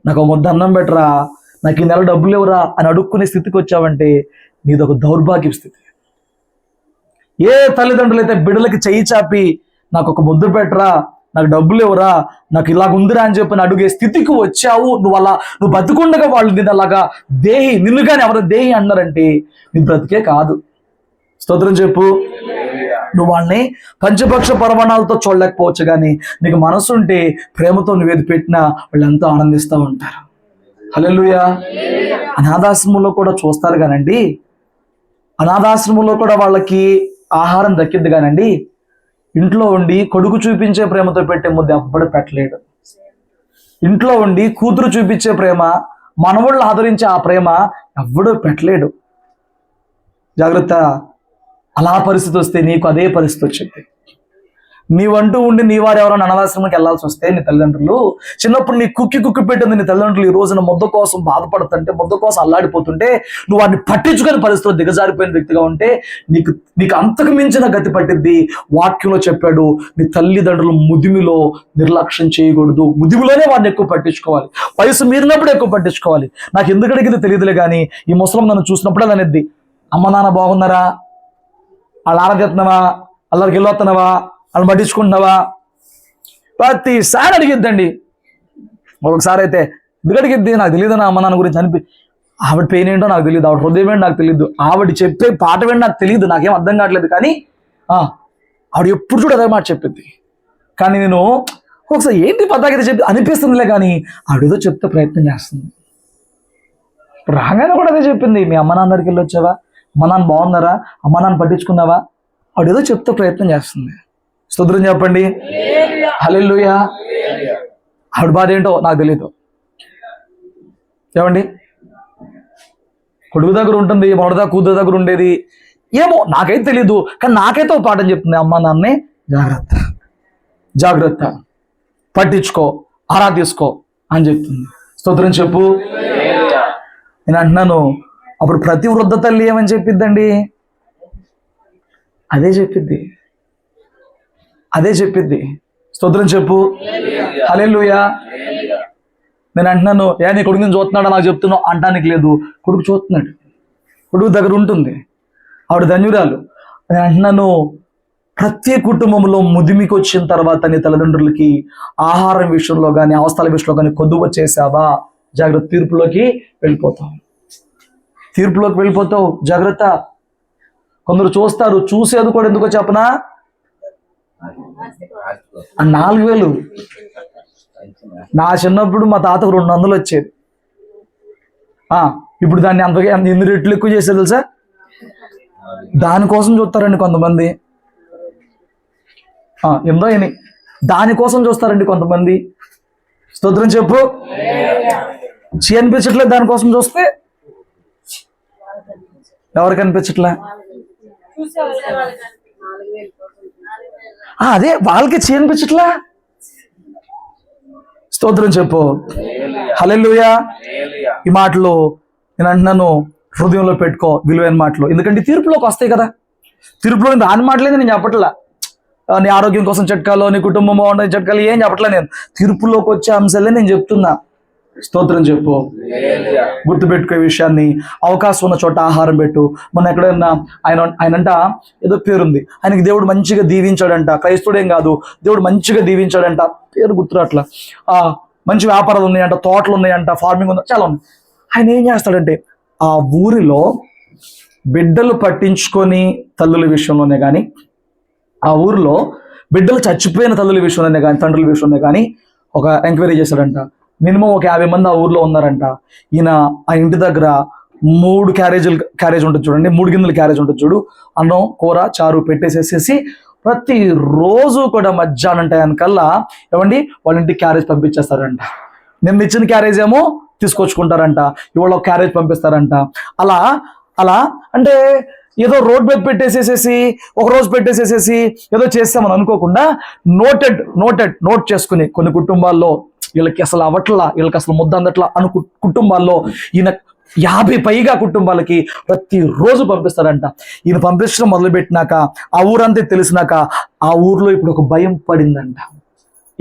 నాకు ముద్ద అన్నం పెట్టరా, నాకు ఈ నెల డబ్బులు ఇవ్వరా అని అడుక్కునే స్థితికి వచ్చావంటే నీదొక దౌర్భాగ్య స్థితి. ఏ తల్లిదండ్రులు అయితే బిడ్డలకి చెయ్యి చాపి నాకు ఒక ముద్దు పెట్టరా, నాకు డబ్బులు ఇవ్వరా, నాకు ఇలాగ ఉందిరా అని చెప్పి అడుగే స్థితికి వచ్చావు, నువ్వు బతుకుండగా వాళ్ళు నిన్ను అలాగా నిన్ను కానీ ఎవరో దేహి అన్నారంటే నీ బ్రతికే కాదు. స్తోత్రం చెప్పు. నువ్వు వాళ్ళని పంచపక్ష పరమాణాలతో చూడలేకపోవచ్చు, కానీ నీకు మనసు ఉంటే ప్రేమతో నువ్వేది పెట్టినా వాళ్ళు ఎంతో ఆనందిస్తూ ఉంటారు. హల్లెలూయా. అనాథాశ్రమంలో కూడా చూస్తారు కానండి, అనాథాశ్రమంలో కూడా వాళ్ళకి ఆహారం దక్కిద్ది కానండి, ఇంట్లో ఉండి కొడుకు చూపించే ప్రేమతో పెట్టే ముద్ద ఎవ్వడు పెట్టలేడు. ఇంట్లో ఉండి కూతురు చూపించే ప్రేమ, మనవళ్ళు ఆదరించే ఆ ప్రేమ ఎవ్వడూ పెట్టలేడు. జాగ్రత్త. అలా పరిస్థితి వస్తే నీకు అదే పరిస్థితి వచ్చింది. నీవంటూ ఉండి నీ వారు ఎవరైనా అనాథాశ్రమానికి వెళ్ళాల్సి వస్తే నీ తల్లిదండ్రులు చిన్నప్పుడు నీ కుక్కి పెట్టింది నీ తల్లిదండ్రులు ఈ రోజున ముద్ద కోసం బాధపడుతుంటే, ముద్ద కోసం అల్లాడిపోతుంటే, నువ్వు వాడిని పట్టించుకొని పరిస్థితుల్లో దిగజారిపోయిన వ్యక్తిగా ఉంటే నీకు అంతకు మించిన గతి పట్టిద్ది. వాక్యంలో చెప్పాడు, నీ తల్లిదండ్రులు ముదిమిలో నిర్లక్ష్యం చేయకూడదు. ముదిమిలోనే వాడిని ఎక్కువ పట్టించుకోవాలి. వయసు మీరినప్పుడు ఎక్కువ పట్టించుకోవాలి. నాకు ఎందుకు అడిగింది తెలియదులే కానీ ఈ ముసలం నన్ను చూసినప్పుడే అనేది, అమ్మ నాన్న బాగున్నారా, వాళ్ళు ఆరాధిస్తున్నావా, అల్లరికి వెళ్ళొస్తున్నావా, వాళ్ళు పట్టించుకుంటున్నావా, ప్రతిసారి అడిగిద్దండి. ఒకసారి అయితే ఎందుకు అడిగిద్ది నాకు తెలియదు, నా అమ్మ నాన్న గురించి ఆవిడ పెయిన్ ఏంటో నాకు తెలియదు, ఆవిడ హృదయం ఏంటో నాకు తెలియదు, ఆవిడ చెప్పే పాట ఏంటో నాకు తెలియదు, నాకేం అర్థం కావట్లేదు. కానీ ఆవిడ ఎప్పుడు చూడ అదే మాట చెప్పింది. కానీ నేను ఒకసారి ఏంటి పతాకైతే చెప్పి అనిపిస్తుందిలే, కానీ ఆవిడేదో చెప్తే ప్రయత్నం చేస్తుంది. రాగానే కూడా అదే చెప్పింది, మీ అమ్మ నాన్న దగ్గరికి వెళ్ళి వచ్చావా, అమ్మ నాన్న బాగున్నారా, అమ్మ నాన్న పట్టించుకున్నావా, ఆవిడేదో చెప్తే ప్రయత్నం చేస్తుంది. స్తోత్రం చెప్పండి, హల్లెలూయా. ఆవిడ బాధ ఏంటో నాకు తెలియదు. ఏమండి, కొడుకు దగ్గర ఉంటుంది, మొదటిదా కూతురు దగ్గర ఉండేది ఏమో నాకైతే తెలీదు. కానీ నాకైతే ఒక పాఠం చెప్తుంది, అమ్మ నాన్నే జాగ్రత్త జాగ్రత్త, పట్టించుకో, ఆరాధించుకో అని చెప్తుంది. స్తోత్రం చెప్పు. నేను అంటున్నాను, అప్పుడు ప్రతి వృద్ధ తల్లి ఏమని చెప్పిద్దండి, అదే చెప్పిద్ది. స్తోత్రం చెప్పు, హల్లెలూయా. నేను అంటున్నాను, నీ కొడుకు నేను చూస్తున్నాడా నాకు చెప్తున్నావు అంటానికి లేదు. కొడుకు చూస్తున్నాడు, కొడుకు దగ్గర ఉంటుంది, ఆవిడ ధన్యురాలు. నేను అంటున్నాను, ప్రతి కుటుంబంలో ముదిమికి వచ్చిన తర్వాత నీ తల్లిదండ్రులకి ఆహారం విషయంలో కానీ అవస్థల విషయంలో కానీ కొద్దువ చేసావా, జాగ్రత్త, తీర్పులోకి వెళ్ళిపోతావు, జాగ్రత్త. కొందరు చూస్తారు, చూసేది కూడా ఎందుకో చెప్పనా, 4,000. నా చిన్నప్పుడు మా తాతకు 200 వచ్చేది. ఇప్పుడు దాన్ని అంతగా ఎన్ని రెట్లు ఎక్కువ చేసేది తెలుసా? దానికోసం చూస్తారండి కొంతమంది. దానికోసం చూస్తారండి కొంతమంది. స్తోత్రం చెప్పు. అనిపించట్లేదు దానికోసం చూస్తే, ఎవరికి అనిపించట్లే, అదే వాళ్ళకి అనిపించట్లా. స్తోత్రం చెప్పు, హల్లెలూయా. ఈ మాటలు నేను అంటున్నాను, హృదయంలో పెట్టుకో, విలువైన మాటలు. ఎందుకంటే తీర్పులోకి వస్తాయి కదా. తీర్పులో రాని మాటలేదు నేను చెప్పట్లా. నీ ఆరోగ్యం కోసం చిట్కాలు, నీ కుటుంబం బాగుండే చిట్కాలు ఏం చెప్పట్లా. నేను తీర్పులోకి వచ్చే అంశాలే నేను చెప్తున్నా. స్తోత్రం చెప్పు. గుర్తుపెట్టుకో ఈ విషయాన్ని. అవకాశం ఉన్న చోట ఆహారం పెట్టు. మన ఎక్కడైనా ఆయనంట ఏదో పేరుంది, ఆయనకి దేవుడు మంచిగా దీవించాడంట. క్రైస్తవుడేం కాదు, దేవుడు మంచిగా దీవించాడంట, పేరు గుర్తురాట్లా. మంచి వ్యాపారాలు ఉన్నాయంట, తోటలు ఉన్నాయంట, ఫార్మింగ్ ఉంది, చాలా ఉంది. ఆయన ఏం చేస్తాడంటే, ఆ ఊరిలో బిడ్డలు పట్టించుకొని తల్లుల విషయంలోనే కానీ, ఆ ఊరిలో బిడ్డలు చచ్చిపోయిన తల్లుల విషయంలోనే కానీ, తండ్రుల విషయంలోనే కానీ ఒక ఎంక్వైరీ చేశాడంట. మినిమం ఒక 50 మంది ఆ ఊర్లో ఉన్నారంట. ఈయన ఆ ఇంటి దగ్గర 3 క్యారేజ్ ఉంటుంది చూడండి, 3 గిన్నెల క్యారేజ్ ఉంటుంది చూడు, అన్నం కూర చారు పెట్టేసేసేసి ప్రతిరోజు కూడా మధ్యాహ్నం టైంకల్లా ఏమండి వాళ్ళ ఇంటికి క్యారేజ్ పంపించేస్తారంట. నిన్న ఇచ్చిన క్యారేజ్ ఏమో తీసుకొచ్చుకుంటారంట, ఇవాళ ఒక క్యారేజ్ పంపిస్తారంట. అలా అంటే ఏదో రోడ్ మీద పెట్టేసేసేసి ఒక రోజు పెట్టేసేసేసి ఏదో చేస్తామని అనుకోకుండా నోట్ చేసుకుని కొన్ని కుటుంబాల్లో వీళ్ళకి అసలు అవట్లా, వీళ్ళకి అసలు ముద్ద అందట్లా కుటుంబాల్లో ఈయన 50 పైగా కుటుంబాలకి ప్రతిరోజు పంపిస్తారంట. ఈయన పంపించడం మొదలుపెట్టినాక ఆ ఊరంతా తెలిసినాక ఆ ఊర్లో ఇప్పుడు ఒక భయం పడిందంట.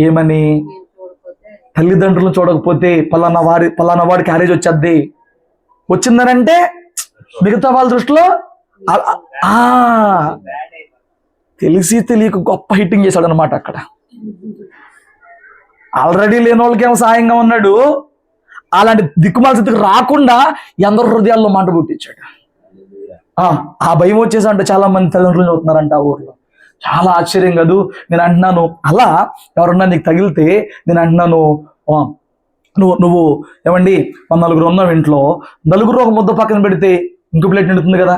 ఏమని? తల్లిదండ్రులను చూడకపోతే పలానా వాడి క్యారేజ్ వచ్చేద్ది. వచ్చిందనంటే మిగతా వాళ్ళ దృష్టిలో తెలిసి తెలియక గొప్ప హిట్టింగ్ చేశాడు అనమాట. అక్కడ ఆల్రెడీ లేని వాళ్ళకేమో సాయంగా ఉన్నాడు, అలాంటి దిక్కుమాల స్థితికి రాకుండా ఎందరో హృదయాల్లో మంట పుట్టించాడు. ఆ భయం వచ్చేసి అంటే చాలా మంది తల్లిదండ్రులు చదువుతున్నారంట ఆ ఊర్లో. చాలా ఆశ్చర్యం కాదు. నేను అంటున్నాను, అలా ఎవరన్నా నీకు తగిలితే నేను అంటున్నాను, నువ్వు ఏమండి మన 4 ఉన్నాం ఇంట్లో, 4 ఒక ముద్ద పక్కన పెడితే ఇంకో ప్లేట్ నిండుతుంది కదా.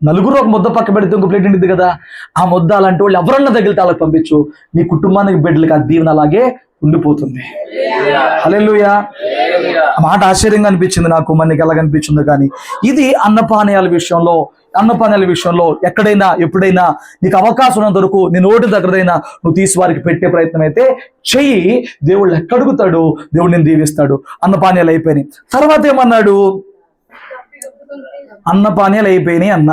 4 ఒక ముద్ద పక్క పెడితే ఇంకో ప్లేట్ నిండుతుంది కదా. ఆ ముద్ద అలాంటి వాళ్ళు ఎవరన్నా తగిలితే వాళ్ళకి పంపించు, నీ కుటుంబానికి బిడ్డలకి ఆ దీవెన అలాగే ఉండిపోతుంది. హల్లెలూయా. ఆ మాట ఆశ్చర్యంగా అనిపించింది నాకు, మనకి ఎలాగనిపించింది. కానీ ఇది అన్నపానీయాల విషయంలో అన్నపానాల విషయంలో ఎక్కడైనా ఎప్పుడైనా నీకు అవకాశం ఉన్నంత వరకు నీ నోటి దగ్గరదైనా నువ్వు తీసి వారికి పెట్టే ప్రయత్నం అయితే చెయ్యి. దేవుళ్ళు ఎక్కడుగుతాడు, దేవుడు నేను దీవిస్తాడు. అన్నపానీయాలు అయిపోయినాయి. తర్వాత ఏమన్నాడు? అన్నపానీయాలు అయిపోయినాయి అన్న.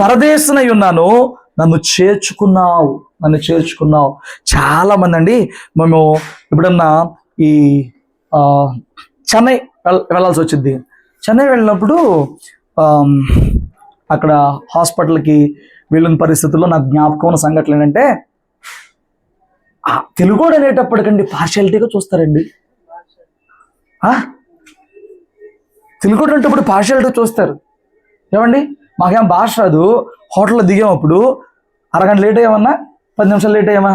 పరదేశినై ఉన్నాను, నన్ను చేర్చుకున్నావు. చాలా మంది అండి, మేము ఎప్పుడన్నా ఈ చెన్నై వెళ్ళాల్సి వచ్చింది. చెన్నై వెళ్ళినప్పుడు అక్కడ హాస్పిటల్కి వెళ్ళిన పరిస్థితుల్లో నాకు జ్ఞాపకం ఉన్న సంఘటనలు ఏంటంటే, తెలుగోడు అనేటప్పటికండి పార్షియాలిటీగా చూస్తారండి. తెలుగోడు అనేటప్పుడు పార్షియాలిటీ చూస్తారు. ఏమండి, మాకేం భాష రాదు, హోటల్లో దిగామప్పుడు అరగంట లేట్ అయ్యామన్నా, 10 నిమిషాలు లేట్ అయ్యామా,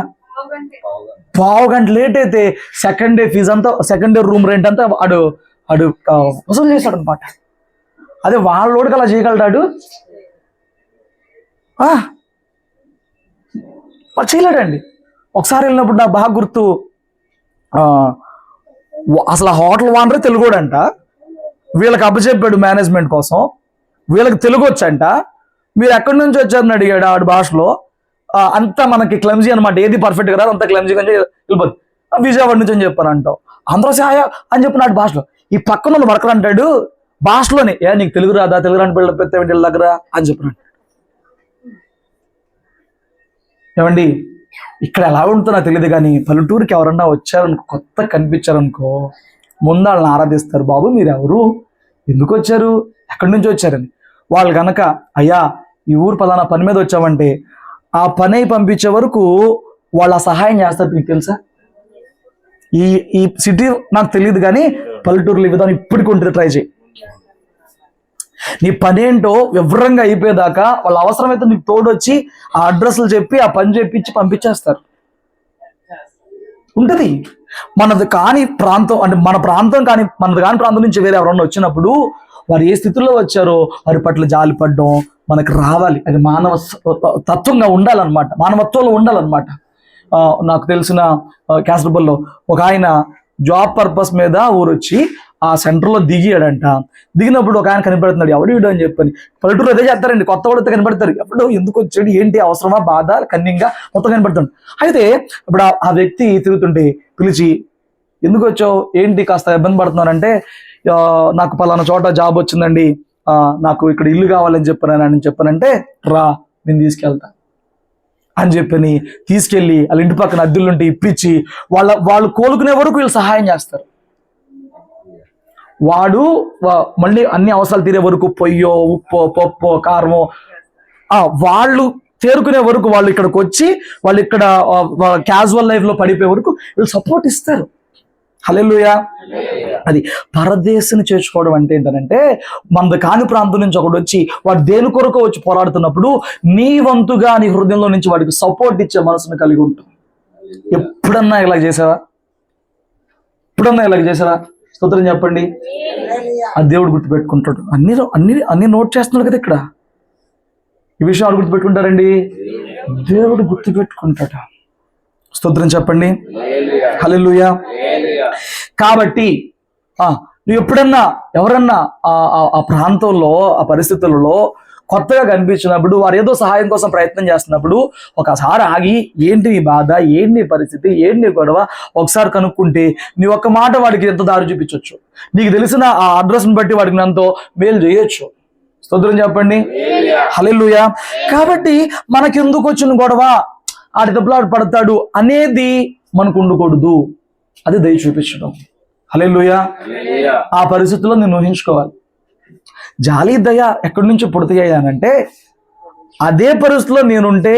పావు గంట లేట్ అయితే సెకండ్ డే ఫీజు అంతా, సెకండ్ డే రూమ్ రెంట్ అంతా వాడు వసూలు చేశాడు అనమాట. అదే వాళ్ళోడికి అలా చేయగలడాడు, వాడు చేయలేడండి. ఒకసారి వెళ్ళినప్పుడు నాకు బాగా గుర్తు, అసలు ఆ హోటల్ ఓనరే తెలుగోడంట. వీళ్ళకి అప్పచెప్పాడు మేనేజ్మెంట్ కోసం, వీళ్ళకి తెలుగు వచ్చంట. మీరు ఎక్కడి నుంచి వచ్చారని అడిగాడు ఆడు భాషలో. అంతా మనకి క్లమ్జీ అనమాట, ఏది పర్ఫెక్ట్గా రాదు, అంత క్లమ్జీగా వెళ్ళిపోతుంది. విజయవాడ నుంచి అని చెప్పాను అంటావు, ఆంధ్ర సాయ అని చెప్పిన నాటి భాషలో. ఈ పక్కన వాళ్ళు వర్కర్ అంటాడు భాషలోనే, నీకు తెలుగు రాదా, తెలుగు రాని పిల్లలు పెద్ద వీళ్ళ దగ్గర అని చెప్పినాడు. ఏమండి, ఇక్కడ ఎలా ఉంటుందో నాకు తెలియదు కానీ పల్లెటూరుకి ఎవరన్నా వచ్చారనుకో, కొత్త కనిపించారనుకో, ముందు వాళ్ళని ఆరాధిస్తారు. బాబు మీరు ఎవరు, ఎందుకు వచ్చారు, ఎక్కడి నుంచి వచ్చారని. వాళ్ళు కనుక అయ్యా ఈ ఊరు పలానా పని మీద వచ్చామంటే ఆ పని పంపించే వరకు వాళ్ళ సహాయం చేస్తారు. మీకు తెలుసా, ఈ సిటీ నాకు తెలియదు కానీ పల్లెటూరులో విధానం ఇప్పటికి ఉంటుంది. ట్రై చేయి. నీ పని ఏంటో వివరంగా అయిపోయేదాకా వాళ్ళ అవసరమైతే నీకు తోడొచ్చి ఆ అడ్రస్లు చెప్పి ఆ పని చెప్పించి పంపించేస్తారు. ఉంటుంది. మనది కాని ప్రాంతం అంటే మన ప్రాంతం కానీ మనది కాని ప్రాంతం నుంచి వేరే ఎవరన్నా వచ్చినప్పుడు వారు ఏ స్థితిలో వచ్చారో వారి పట్ల జాలిపడడం మనకు రావాలి. అది మానవ తత్వంగా ఉండాలన్నమాట, మానవత్వంలో ఉండాలన్నమాట. నాకు తెలిసిన క్యాస్టబుల్లో ఒక ఆయన జాబ్ పర్పస్ మీద ఊరొచ్చి ఆ సెంటర్లో దిగాడంట. దిగినప్పుడు ఒక ఆయన కనిపెడుతున్నాడు, ఎవడు వీడు అని చెప్పని. పల్లెటూరు అదే చేస్తారండి, కొత్త వాళ్ళతో కనిపెడతారు. ఎప్పుడు ఎందుకు వచ్చాడు, ఏంటి అవసరమా, బాధ, కన్నింగా మొత్తం కనిపెడతాడు. అయితే ఇప్పుడు ఆ వ్యక్తి తిరుగుతుంటే పిలిచి, ఎందుకు వచ్చావు, ఏంటి కాస్త ఇబ్బంది పడుతున్నారంటే, నాకు పలానా చోట జాబ్ వచ్చిందండి, నాకు ఇక్కడ ఇల్లు కావాలని చెప్పానంటే రా నేను తీసుకెళ్తా అని చెప్పని తీసుకెళ్ళి వాళ్ళ ఇంటి పక్కన అద్దెలుంటే ఇప్పించి వాళ్ళు కోలుకునే వరకు వీళ్ళు సహాయం చేస్తారు. వాడు మళ్ళీ అన్ని అవసరాలు తీరే వరకు పొయ్యో, ఉప్పో, పప్పో, కారమో వాళ్ళు తేరుకునే వరకు, వాళ్ళు ఇక్కడికి వచ్చి వాళ్ళు ఇక్కడ క్యాజువల్ లైఫ్ లో పడిపోయే వరకు వీళ్ళు సపోర్ట్ ఇస్తారు. హల్లెలూయా. అది పరదేశిని చేర్చుకోవడం అంటే ఏంటంటే, మనది కాని ప్రాంతం నుంచి ఒకటి వచ్చి వాడు దేని కొరకు వచ్చి పోరాడుతున్నప్పుడు నీ వంతుగా నీ హృదయంలో నుంచి వాడికి సపోర్ట్ ఇచ్చే మనసును కలిగి ఉంటుంది. ఎప్పుడన్నా ఇలా చేసావా? స్తోత్రం చెప్పండి. ఆ దేవుడు గుర్తుపెట్టుకుంటాడు. అన్ని నోట్ చేస్తున్నాడు కదా ఇక్కడ. ఈ విషయం వాళ్ళు గుర్తుపెట్టుకుంటారండి, దేవుడు గుర్తుపెట్టుకుంటాడు. స్తోత్రం చెప్పండి. హల్లెలూయా. కాబట్టి నువ్వు ఎప్పుడన్నా ఎవరన్నా ఆ ప్రాంతంలో ఆ పరిస్థితులలో కొత్తగా కనిపించినప్పుడు, వారు ఏదో సహాయం కోసం ప్రయత్నం చేస్తున్నప్పుడు ఒకసారి ఆగి, ఏంటి నీ బాధ, ఏంటి నీ పరిస్థితి, ఏంటి నీ గొడవ ఒకసారి కనుక్కుంటే నీ ఒక్క మాట వాడికి ఎంత దారి చూపించవచ్చు. నీకు తెలిసిన ఆ అడ్రస్ని బట్టి వాడికి ఎంతో మేలు చేయొచ్చు. స్తోత్రం చెప్పండి. హల్లెలూయా. కాబట్టి మనకెందుకు వచ్చిన గొడవ, ఆడి దెబ్బలాడు పడతాడు అనేది మనకు ఉండకూడదు. అది దయ చూపించడం. హల్లెలూయా. ఆ పరిస్థితుల్లో నేను ఊహించుకోవాలి. జాలి దయ ఎక్కడి నుంచి పుడతాయి అంటే, అదే పరిస్థితిలో నేనుంటే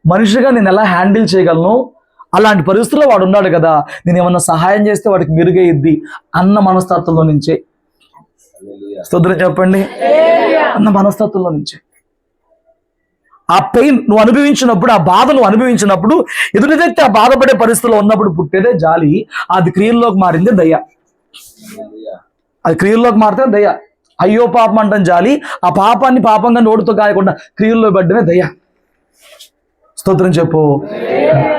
మనిషిగా నేను ఎలా హ్యాండిల్ చేయగలను, అలాంటి పరిస్థితుల్లో వాడు ఉన్నాడు కదా, నేను ఏమన్నా సహాయం చేస్తే వాడికి మెరుగయ్యిద్ది అన్న మనస్తత్వంలో నుంచే. స్తోత్రం చెప్పండి. అన్న మనస్తత్వంలో నుంచే. ఆ పెయిన్ నువ్వు అనుభవించినప్పుడు, ఆ బాధ నువ్వు అనుభవించినప్పుడు, ఎదుటి వ్యక్తి ఆ బాధపడే పరిస్థితిలో ఉన్నప్పుడు పుట్టేదే జాలి. అది క్రియల్లోకి మారింది దయ. అది క్రియల్లోకి మారితే దయ. అయ్యో పాపం అంటాం జాలి, ఆ పాపాన్ని పాపంగా నోటితో కాయకుండా క్రియల్లో పడ్డమే దయ. స్తోత్రం చెప్పు.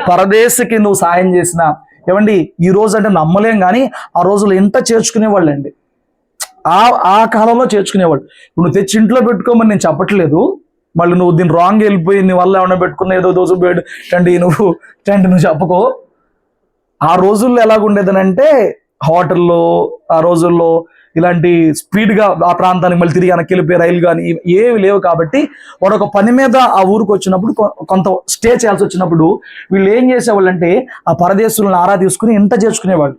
పరదేశికి నువ్వు సాయం చేసిన, ఏమండి ఈ రోజు అంటే నమ్మలేం కానీ ఆ రోజులు ఎంత చేర్చుకునేవాళ్ళండి. ఆ కాలంలో చేర్చుకునేవాడు. ఇప్పుడు నువ్వు తెచ్చి ఇంట్లో పెట్టుకోమని నేను చెప్పట్లేదు. మళ్ళీ నువ్వు దీన్ని రాంగ్ వెళ్ళిపోయి నీ వల్ల ఏమైనా పెట్టుకున్న ఏదో దోసు బేడు నువ్వు చెప్పుకో. ఆ రోజుల్లో ఎలాగుండేదనంటే హోటల్లో ఆ రోజుల్లో ఇలాంటి స్పీడ్గా ఆ ప్రాంతానికి మళ్ళీ తిరిగి వెనక్కి వెళ్ళిపోయి రైలు కానీ ఏవి లేవు. కాబట్టి వాడు ఒక పని మీద ఆ ఊరికి వచ్చినప్పుడు కొంత స్టే చేయాల్సి వచ్చినప్పుడు వీళ్ళు ఏం చేసేవాళ్ళు అంటే ఆ పరదేశులను ఆరా తీసుకుని ఇంట చేర్చుకునేవాళ్ళు.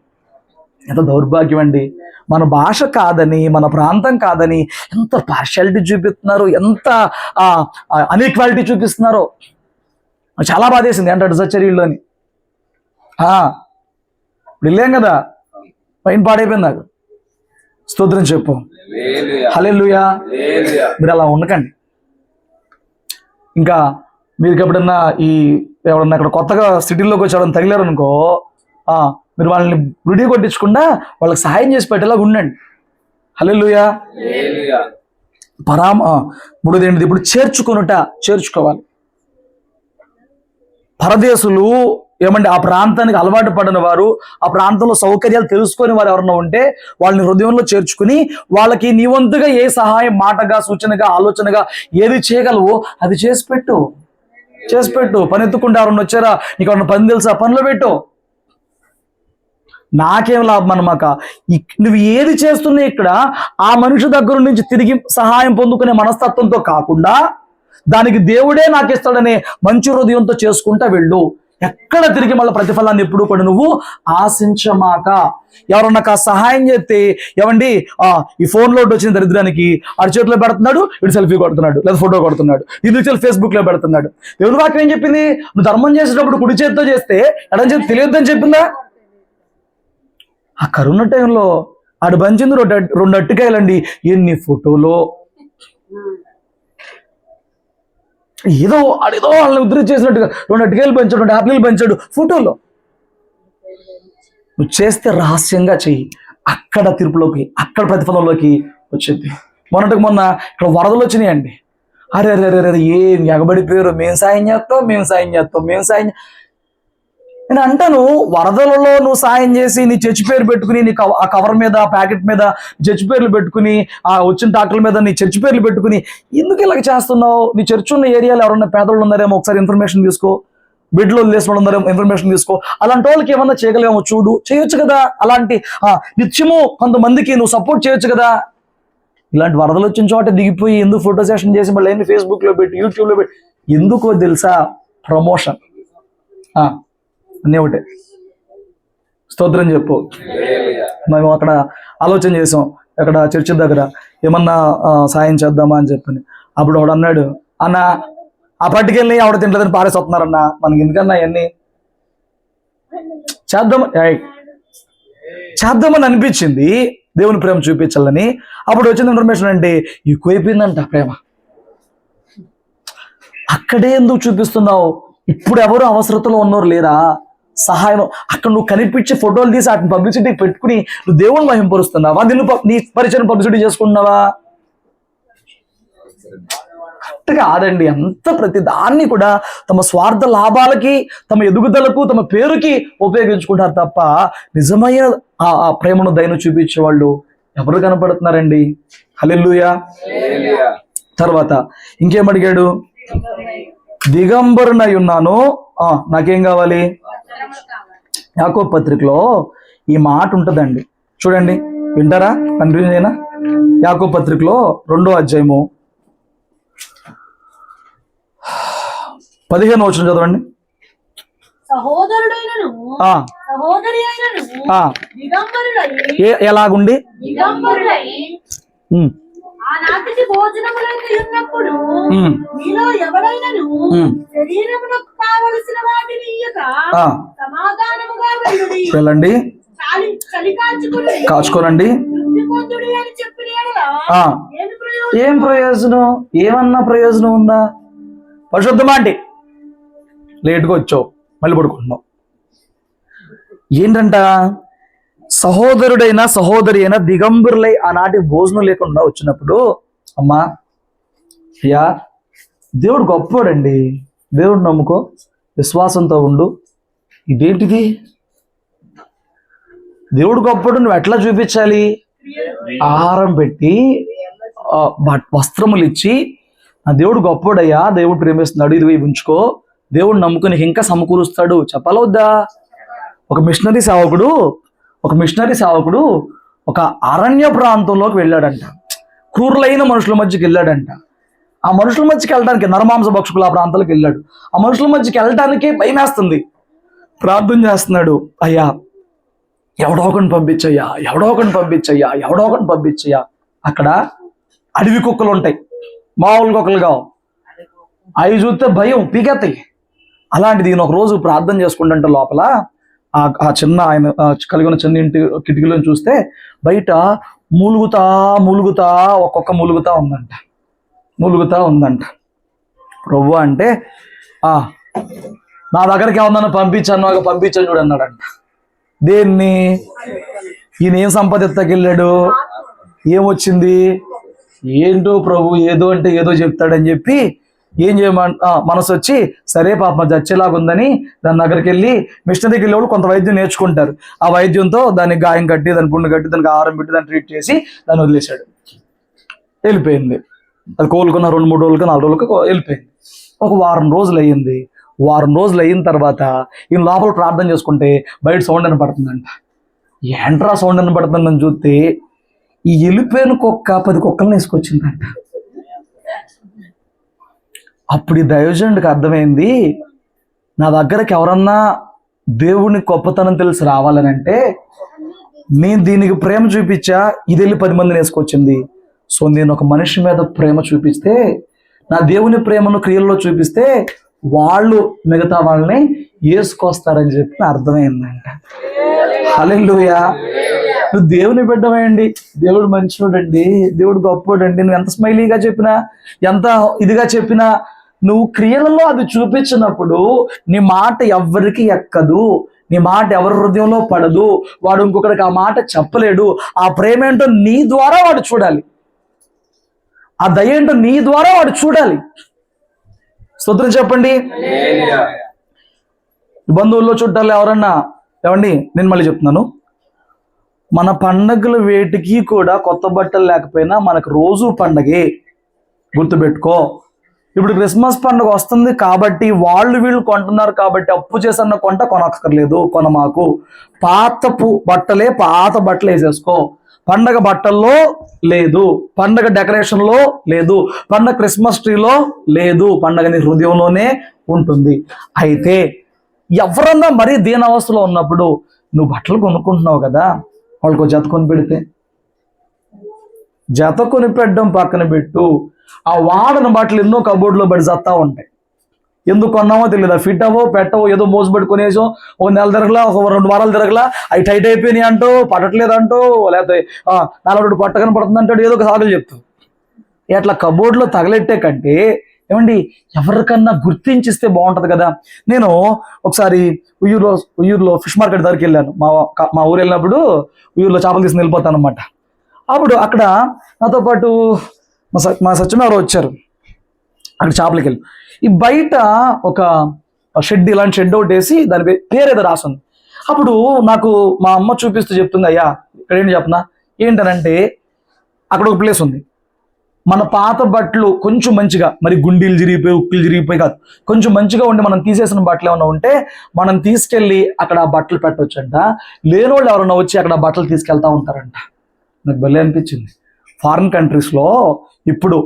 ఎంత దౌర్భాగ్యం అండి. మన భాష కాదని, మన ప్రాంతం కాదని ఎంత పార్షాలిటీ చూపిస్తున్నారు, ఎంత అన్ఈక్వాలిటీ చూపిస్తున్నారో. చాలా బాధేసింది అంటే సచ్చరీల్లోని ఇప్పుడు వెళ్ళాం కదా, పైన పాడైపోయింది నాకు. స్తోత్రం చెప్పు, హల్లెలూయా. మీరు అలా ఉండకండి. ఇంకా మీరు ఎప్పుడన్నా ఎవరన్నా ఇక్కడ కొత్తగా సిటీలోకి వచ్చి తగిలారు అనుకో, మీరు వాళ్ళని వృడి కొట్టించకుండా వాళ్ళకి సహాయం చేసి పెట్టేలాగా ఉండండి. హల్లెలూయా. మూడోది ఏంటిది? ఇప్పుడు చేర్చుకోవాలి. పరదేశులు ఏమంటే ఆ ప్రాంతానికి అలవాటు పడిన వారు, ఆ ప్రాంతంలో సౌకర్యాలు తెలుసుకొని వారు ఎవరన్నా ఉంటే వాళ్ళని హృదయంలో చేర్చుకుని వాళ్ళకి నీ వంతుగా ఏ సహాయం, మాటగా, సూచనగా, ఆలోచనగా ఏది చేయగలవో అది చేసి పెట్టు. పని ఎత్తుకుంటే ఎవరన్నా వచ్చారా, నీకు ఎవరన్నా పని తెలుసా, పనిలో పెట్టు. నాకేం లాభం అన్నమాక. నువ్వు ఏది చేస్తున్నా ఇక్కడ ఆ మనిషి దగ్గర నుంచి తిరిగి సహాయం పొందుకునే మనస్తత్వంతో కాకుండా దానికి దేవుడే నాకు ఇస్తాడనే మంచి హృదయంతో చేసుకుంటా వెళ్ళు. ఎక్కడ తిరిగి మళ్ళీ ప్రతిఫలాన్ని ఎప్పుడు కూడా నువ్వు ఆశించమాక. ఎవరన్నా సహాయం చేస్తే, ఏమండి ఈ ఫోన్లో వచ్చిన దరిద్రానికి ఆడి చేతిలో పెడుతున్నాడు, ఇటు సెల్ఫీ కొడుతున్నాడు లేదా ఫోటో కొడుతున్నాడు, ఇది ఫేస్బుక్ లో పెడుతున్నాడు. దేవుని వాక్యం ఏం చెప్పింది? నువ్వు ధర్మం చేసేటప్పుడు కుడి చేతితో చేస్తే ఎడం చేతి తెలియద్దని చెప్పిందా? ఆ కరోనా టైంలో ఆడు పంచింది 2 అట్టికాయలండి. ఎన్ని ఫోటోలో ఏదో వాళ్ళని ఉద్ధరించేసినట్టుగా 2 అట్టికాయలు పంచాడు, 2 యాపిల్లు పంచాడు ఫోటోలో. నువ్వు చేస్తే రహస్యంగా చెయ్యి. అక్కడ తీర్పులోకి, అక్కడ ప్రతిఫలంలోకి వచ్చింది. మొన్న ఇక్కడ వరదలు వచ్చినాయండి. అరే ఏం ఎగబడిపోయారు. మేము సాయం చేస్తాం. నేను అంటాను, వరదలలో నువ్వు సాయం చేసి నీ చర్చి పేరు పెట్టుకుని, నీ ఆ కవర్ మీద, ప్యాకెట్ మీద చర్చి పేర్లు పెట్టుకుని, ఆ వచ్చిన టాక్టర్ల మీద నీ చర్చి పేర్లు పెట్టుకుని ఎందుకు ఇలాగ చేస్తున్నావు? నీ చర్చి ఉన్న ఏరియాలో ఎవరన్నా పేదలు ఉన్నారేమో ఒకసారి ఇన్ఫర్మేషన్ తీసుకో. బెడ్లో వదిలేసిన వాళ్ళు ఉన్నారేమో ఇన్ఫర్మేషన్ తీసుకో. అలాంటి వాళ్ళకి ఏమన్నా చేయగలేమో చేయొచ్చు కదా. అలాంటి నిత్యము కొంతమందికి నువ్వు సపోర్ట్ చేయొచ్చు కదా. ఇలాంటి వరదలు వచ్చిన చోట దిగిపోయి ఎందుకు ఫోటో సెషన్ చేసి మళ్ళీ ఏంటి ఫేస్బుక్లో పెట్టి, యూట్యూబ్లో పెట్టి, ఎందుకో తెలుసా? ప్రమోషన్. అన్నీ ఒకటే. స్తోత్రం చెప్పు. మేము అక్కడ ఆలోచన చేసాం, అక్కడ చర్చి దగ్గర ఏమన్నా సాయం చేద్దామా అని చెప్పని. అప్పుడు వాడు అన్నాడు, అన్న ఆ పట్టుకెళ్ళి ఆవిడ తింటలేదని పారేసి వస్తున్నారన్న, మనకి ఎందుకన్నా అవన్నీ చేద్దామని అనిపించింది, దేవుని ప్రేమ చూపించాలని. అప్పుడు వచ్చిన ఇన్ఫర్మేషన్ అంటే ఎక్కువైపోయిందంట ప్రేమ. అక్కడే ఎందుకు చూపిస్తున్నావు? ఇప్పుడు ఎవరు అవసరతలో ఉన్నోరు లేరా? సహాయం అక్కడ నువ్వు కనిపించే ఫోటోలు తీసి వాటిని పబ్లిసిటీకి పెట్టుకుని నువ్వు దేవుని మహింపరుస్తున్నావా? నీ పరిచయం పబ్లిసిటీ చేసుకుంటున్నావా? కరెక్ట్ కాదండి. అంత ప్రతి దాన్ని కూడా తమ స్వార్థ లాభాలకి, తమ ఎదుగుదలకు, తమ పేరుకి ఉపయోగించుకుంటారు తప్ప నిజమైన ఆ ప్రేమను, దయను చూపించే వాళ్ళు ఎవరు కనపడుతున్నారండి? హల్లెలూయా. తర్వాత ఇంకేమడిగాడు? దిగంబరునై ఉన్నాను, నాకేం కావాలి? యాకోబు పత్రికలో ఈ మాట ఉంటుందండి, చూడండి, వింటారా? కన్ఫ్యూజన్ అయినా యాకోబు పత్రికలో 2వ అధ్యాయము 15వ వచనం చదవండి. ఎలాగుండి? ఆనాటికి భోజనములకు ఉన్నప్పుడు మీలో ఎవడైనను శరీరమునకు కావలసిన వాటిని ఇయ్యక సమాధానముగా వెళ్ళండి, చలి కాచుకోనండి. అని చెప్పిన యెడల ఏం ప్రయోజనం? ఏమన్నా ప్రయోజనం ఉందా? పరిశుద్ధమాంటి లేటుగా వచ్చావు, మళ్ళీ పడుకుంటున్నావు. ఏంటంట? సహోదరుడైన సహోదరి అయినా దిగంబరులై ఆనాటి భోజనం లేకుండా వచ్చినప్పుడు, అమ్మా అయ్యా దేవుడు గొప్పవాడండి, దేవుడు నమ్ముకో, విశ్వాసంతో ఉండు. ఇదేంటిది? దేవుడు గొప్పడు నువ్వు ఎట్లా చూపించాలి? ఆహారం పెట్టి వస్త్రములు ఇచ్చి, నా దేవుడు గొప్పోడయ్యా, దేవుడు ప్రేమిస్తున్నాడు, ఇది ఉంచుకో, దేవుడు నమ్ముకుని ఇంకా సమకూరుస్తాడు చెప్పాలా వద్దా? ఒక మిషనరీ సేవకుడు ఒక అరణ్య ప్రాంతంలోకి వెళ్ళాడంట. క్రూరులైన మనుషుల మధ్యకి వెళ్ళాడంట. ఆ మనుషుల మధ్యకి వెళ్ళడానికి, నరమాంస భక్షకులు ఆ ప్రాంతాలకు వెళ్ళాడు. ఆ మనుషుల మధ్యకి వెళ్ళడానికి భయం వేస్తుంది. ప్రార్థన చేస్తున్నాడు, అయ్యా ఎవడో ఒకరిని పంపించయ్యా. అక్కడ అడవి కుక్కలు ఉంటాయి, మామూలు కుక్కలు కావు. అవి చూస్తే భయం పీకెత్తాయి. అలాంటిది ఈయన ఒక రోజు ప్రార్థన చేసుకుంటుంటే లోపల ఆ చిన్న ఆయన కలిగి ఉన్న చిన్న ఇంటి కిటికీలో చూస్తే బయట మూలుగుతా ఒక్కొక్క మూలుగుతా ఉందంట. ప్రభు అంటే నా దగ్గరికి ఏమన్నా పంపించాను చూడు అన్నాడంట. దేన్ని? ఈయన ఏం సంపాదిత్తకెళ్ళాడు, ఏమొచ్చింది, ఏంటో ప్రభు ఏదో అంటే ఏదో చెప్తాడని చెప్పి ఏం మనసు వచ్చి, సరే పాప చచ్చేలాగా ఉందని దాని దగ్గరికి వెళ్ళి, మిషనరీకి వెళ్ళేవాళ్ళు కొంత వైద్యం నేర్చుకుంటారు. ఆ వైద్యంతో దానికి గాయం కట్టి, దాని పుండు కట్టి, దానికి ఆహారం పెట్టి, దాన్ని ట్రీట్ చేసి దాన్ని వదిలేశాడు. వెళ్ళిపోయింది. అది కోలుకున్న 2-3 రోజులకు 4 రోజులకు వెళ్ళిపోయింది. ఒక వారం రోజులు అయిన తర్వాత ఈయన లోపల ప్రార్థన చేసుకుంటే బయట సౌండ్ అని పడుతుందంట. ఏంట్రా సౌండ్ అని పడుతుందని చూస్తే ఈ వెళ్ళిపోయిన కుక్క 10 కుక్కలను వేసుకొచ్చిందంట. అప్పుడు ఈ దైవజనుడికి అర్థమైంది, నా దగ్గరకి ఎవరన్నా దేవుని గొప్పతనం తెలిసి రావాలని అంటే నేను దీనికి ప్రేమ చూపించా, ఇది వెళ్ళి 10 మందిని వేసుకొచ్చింది. సో నేను ఒక మనిషి మీద ప్రేమ చూపిస్తే, నా దేవుని ప్రేమను క్రియల్లో చూపిస్తే వాళ్ళు మిగతా వాళ్ళని వేసుకొస్తారని చెప్పి అర్థమైందంట. హల్లెలూయా. నువ్వు దేవుని బిడ్డవేయండి, దేవుడు మంచివాడండి, దేవుడు గొప్పోడండి, నువ్వు ఎంత స్మైలీగా చెప్పినా, ఎంత ఇదిగా చెప్పినా, నువ్వు క్రియలలో అది చూపించినప్పుడు నీ మాట ఎవ్వరికి ఎక్కదు, నీ మాట ఎవరి హృదయంలో పడదు, వాడు ఇంకొకరికి ఆ మాట చెప్పలేడు. ఆ ప్రేమ ఏంటో నీ ద్వారా వాడు చూడాలి, ఆ దయ ఏంటో నీ ద్వారా వాడు చూడాలి. స్తోత్రం చెప్పండి. బంధువుల్లో చుట్టాలు ఎవరన్నా, ఏమండి నేను మళ్ళీ చెప్తున్నాను, మన పండగల వేటికి కూడా కొత్త బట్టలు లేకపోయినా మనకు రోజు పండగే, గుర్తుపెట్టుకో. ఇప్పుడు క్రిస్మస్ పండుగ వస్తుంది కాబట్టి వీళ్ళు కొంటున్నారు కాబట్టి అప్పు చేసన్న కొనక్కర్లేదు, కొనమాకు. పాత బట్టలే వేసేసుకో. పండగ బట్టల్లో లేదు, పండగ డెకరేషన్లో లేదు, పండగ క్రిస్మస్ ట్రీలో లేదు, పండగ నీ హృదయంలోనే ఉంటుంది. అయితే ఎవరన్నా మరీ దీనావస్థలో ఉన్నప్పుడు నువ్వు బట్టలు కొనుక్కుంటున్నావు కదా, వాళ్ళకు జత కొని పెడితే, జత కొని పెట్టడం పక్కన పెట్టు, ఆ వాడన బట్టలు ఎన్నో కబోర్డ్లో పడి జత్తా ఉంటాయి. ఎందుకు కొన్నామో తెలియదు, ఫిట్ అవో పెట్టవో, ఏదో మోసు పెట్టుకునేసో, ఒక నెల తిరగలా, ఒక 2 వారాలు తిరగలా, అవి టైట్ అయిపోయినాయి అంటూ, పట్టట్లేదంటూ, లేకపోతే 4 పట్టకని పడుతుంది అంటాడు, ఏదో ఒక సాగులు చెప్తావు. ఇట్లా కబోర్డ్లో తగలెట్టే కంటే ఏమండి ఎవరికన్నా గుర్తించిస్తే బాగుంటుంది కదా. నేను ఒకసారి ఉయ్యూరులో ఫిష్ మార్కెట్ దగ్గరికి వెళ్ళాను. మా ఊరు వెళ్ళినప్పుడు ఉయ్యూరులో చేపలు తీసుకుని వెళ్ళిపోతాను అనమాట. అప్పుడు అక్కడ నాతో పాటు మా సత్యం ఎవరో వచ్చారు. అక్కడ చేపలకి వెళ్ళి ఈ బయట ఒక షెడ్, ఇలాంటి షెడ్ ఒకటి వేసి దాని పేరు ఏదో రాసింది. అప్పుడు నాకు మా అమ్మ చూపిస్తూ చెప్తుంది, అయ్యా ఇక్కడ ఏంటి చెప్పనా, ఏంటనంటే అక్కడ ఒక ప్లేస్ ఉంది, మన పాత బట్టలు కొంచెం మంచిగా, మరి గుండీలు చిరిగిపోయి ఉక్కులు చిరిగిపోయి కాదు, కొంచెం మంచిగా ఉండి మనం తీసేసిన బట్టలు ఏమైనా ఉంటే మనం తీసుకెళ్ళి అక్కడ ఆ బట్టలు పెట్టవచ్చంట. లేనోళ్ళు ఎవరైనా వచ్చి అక్కడ బట్టలు తీసుకెళ్తా ఉంటారంట. నాకు భలే అనిపించింది. ఫారిన్ కంట్రీస్లో ఇప్పుడు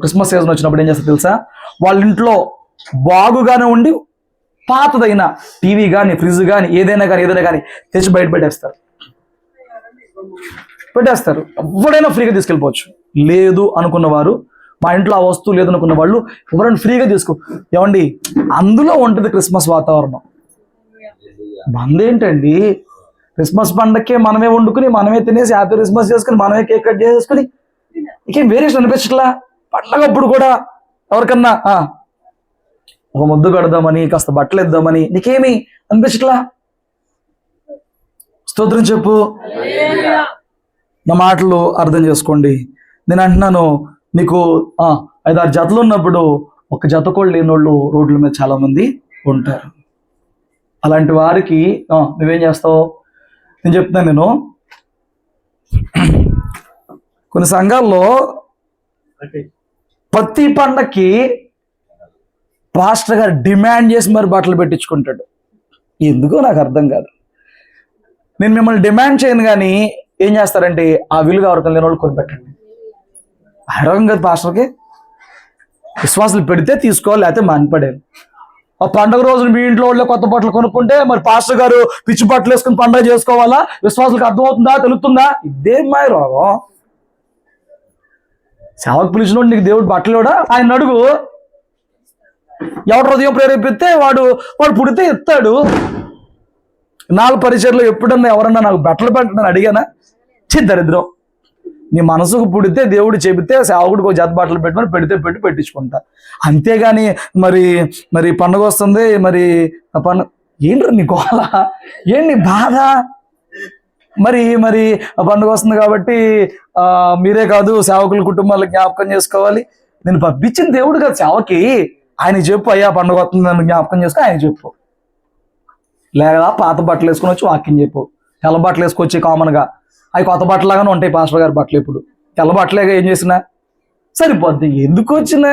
క్రిస్మస్ సీజన్ వచ్చినప్పుడు ఏం చేస్తారు తెలుసా, వాళ్ళ ఇంట్లో బాగుగానే ఉండి పాతదైన టీవీ కానీ ఫ్రిడ్జ్ కానీ ఏదైనా కానీ తెచ్చి బయట పెట్టేస్తారు. ఎవరైనా ఫ్రీగా తీసుకెళ్ళిపోవచ్చు. లేదు అనుకున్న వారు, మా ఇంట్లో ఆ వస్తువు లేదు అనుకున్న వాళ్ళు ఎవరైనా ఫ్రీగా ఏమండి అందులో ఉంటుంది క్రిస్మస్ వాతావరణం. బందేంటండి, క్రిస్మస్ పండగకే మనమే వండుకుని, మనమే తినేసి హ్యాపీ క్రిస్మస్ చేసుకుని, మనమే కేక్ కట్ చేసుకుని, ఇంకేం వేరియేషన్ అనిపించట్లా. పండగప్పుడు కూడా ఎవరికన్నా ఒక ముద్దు కడదామని, కాస్త బట్టలు ఇద్దామని నీకేమి అనిపించట్లా. స్తోత్రం చెప్పు. నా మాటలు అర్థం చేసుకోండి. నేను అంటున్నాను, నీకు 5-6 జతలు ఉన్నప్పుడు ఒక జత కూడా లేనోళ్ళు రోడ్ల మీద చాలా మంది ఉంటారు. అలాంటి వారికి నువ్వేం చేస్తావు? నేను చెప్తున్నాను, కొన్ని సంఘాల్లో ప్రతి పండక్కి పాస్టర్ గారు డిమాండ్ చేసి మరి బట్టలు పెట్టించుకుంటాడు. ఎందుకో నాకు అర్థం కాదు. నేను మిమ్మల్ని డిమాండ్ చేయను, కానీ ఏం చేస్తారంటే ఆ విలువ ఎవరికైనా లేని వాళ్ళు కొనిపెట్టండి. అడగం కదా పాస్టర్కి. విశ్వాసాలు పెడితే తీసుకోవాలి, లేకపోతే మానిపడేది. ఆ పండుగ రోజున మీ ఇంట్లో వాళ్ళే కొత్త బట్టలు కొనుక్కుంటే మరి పాస్టర్ గారు పిచ్చి బట్టలు వేసుకుని పండుగ చేసుకోవాలా? విశ్వాసాలకు అర్థమవుతుందా, తెలుస్తుందా? ఇదేం మాయ రోగం. సేవకు పిలిచినోడు నీకు దేవుడు బట్టలు ఇవ్వడా? ఆయన అడుగు. ఎవడు హృదయం ప్రేరేపిస్తే వాడు పుడితే ఇస్తాడు. నాలుగు పరిచయలో ఎప్పుడన్నా ఎవరన్నా నాకు బట్టలు పెట్టడం అడిగానా? దరిద్రం. నీ మనసుకు పుడితే దేవుడు చెబితే సేవకుడికి ఒక జత బట్టలు పెట్టమని పెట్టి పెట్టించుకుంటా. అంతేగాని మరి పండుగ వస్తుంది, మరి పండుగ ఏంటి నీ గోళ, ఏంటి నీ బాధ? మరి పండుగ వస్తుంది కాబట్టి మీరే కాదు సేవకుల కుటుంబాలకు జ్ఞాపకం చేసుకోవాలి. నేను పంపించిన దేవుడు కదా సేవకి. ఆయన చెప్పు, అయ్యా పండుగ వస్తుంది నన్ను జ్ఞాపకం చేసుకో, ఆయన చెప్పు. లేదా పాత బట్టలు వేసుకొని వచ్చి వాక్యం చెప్పు. తెల్ల బట్టలు వేసుకొచ్చి కామన్గా అవి కొత్త బట్టలాగానే ఉంటాయి పాస్టర్ గారి బట్టలు. ఇప్పుడు తెల్ల బట్టలేగా ఏం చేసినా సరిపోద్ది. ఎందుకు వచ్చిన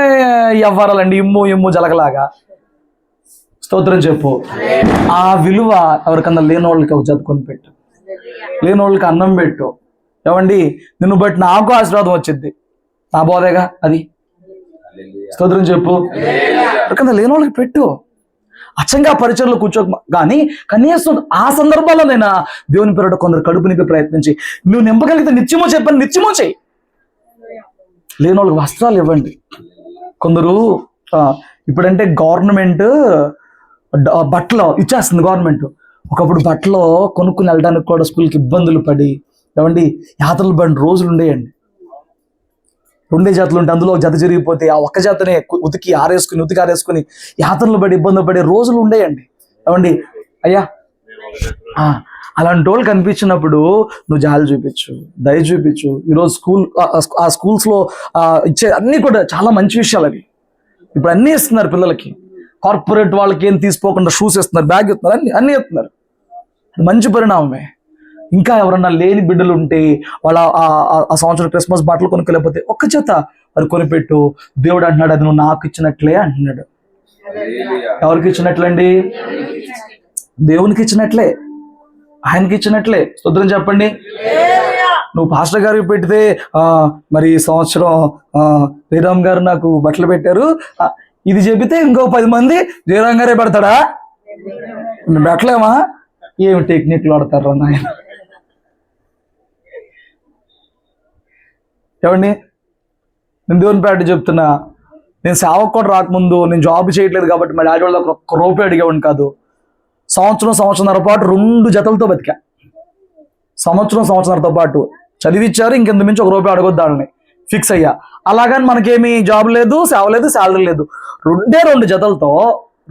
వ్యవహారాలండి ఇమ్ము జలగలాగా? స్తోత్రం చెప్పు. ఆ విలువ ఎవరికన్నా లేని వాళ్ళకి ఒక జత పెట్టు, లేని వాళ్ళకి అన్నం పెట్టు. ఏమండి, నిన్ను బట్టి నాకు ఆశీర్వాదం వచ్చింది, నా బోధేగా అది. స్తోత్రం చెప్పు. ఎవరికన్నా లేని వాళ్ళకి పెట్టు. అచ్చంగా పరిచయంలో కూర్చోక, కానీ కనీసం ఆ సందర్భాల్లో నేను దేవుని పేరిట కొందరు కడుపు నింపే ప్రయత్నించి, నువ్వు నింపగలిగితే నిత్యమో చెప్పాను, నిత్యమో చెయ్యి. లేని వాళ్ళకి వస్త్రాలు ఇవ్వండి. కొందరు ఇప్పుడంటే గవర్నమెంట్ బట్టలు ఇచ్చేస్తుంది గవర్నమెంట్. ఒకప్పుడు బట్టలు కొనుక్కుని వెళ్ళడానికి కూడా స్కూల్కి ఇబ్బందులు పడి, ఏమండి యాత్రలు పడిన రోజులు ఉండేయండి. 2 జతలు ఉంటే అందులో ఒక జత జరిగిపోతే ఆ ఒక్క జతనే ఉతికి ఆరేసుకుని యాత్రలు పడి ఇబ్బంది పడే రోజులు ఉండేయండి. ఏమండి అయ్యా, అలాంటి వాళ్ళు కనిపించినప్పుడు నువ్వు జాలి చూపించు, దయ చూపించు. ఈరోజు ఆ స్కూల్స్లో ఇచ్చే అన్నీ కూడా చాలా మంచి విషయాలు అవి. ఇప్పుడు అన్నీ ఇస్తున్నారు పిల్లలకి. కార్పొరేట్ వాళ్ళకి ఏం తీసుకోకుండా షూస్ ఇస్తున్నారు, బ్యాగ్ ఇస్తున్నారు, అన్నీ ఇస్తున్నారు. మంచి పరిణామమే. ఇంకా ఎవరన్నా లేని బిడ్డలు ఉంటే వాళ్ళ ఆ సంవత్సరం క్రిస్మస్ బట్టలు కొనుక్కోలేకపోతే ఒక్క చేత వారు కొనిపెట్టు. దేవుడు అంటున్నాడు, అది నువ్వు నాకు ఇచ్చినట్లే అంటున్నాడు. ఎవరికి ఇచ్చినట్లండి? దేవునికి ఇచ్చినట్లే, ఆయనకి ఇచ్చినట్లే. స్తోత్రం చెప్పండి. నువ్వు పాస్టర్ గారికి పెడితే మరి ఈ సంవత్సరం జయరామ్ గారు నాకు బట్టలు పెట్టారు, ఇది చెబితే ఇంకో 10 మంది జయరామ్ గారే పెడతాడా? పెట్టలేమా? ఏమి టెక్నిక్లు వాడతారు నాయన. ఏమండి, నేను దేవుని పేట చెప్తున్నా, నేను సేవకు కూడా రాకముందు నేను జాబ్ చేయట్లేదు కాబట్టి మా డాడీ వాళ్ళకి ఒక్క రూపాయి అడిగేవాడిని కాదు. సంవత్సరంన్నర పాటు 2 జతలతో బతికా. సంవత్సరంన్నరతో పాటు చదివిచ్చారు, ఇంకెంత మించి 1 రూపాయి అడగొద్దాలని ఫిక్స్ అయ్యా. అలాగని మనకేమి జాబ్ లేదు, సేవ లేదు, శాలరీ లేదు. 2 జతలతో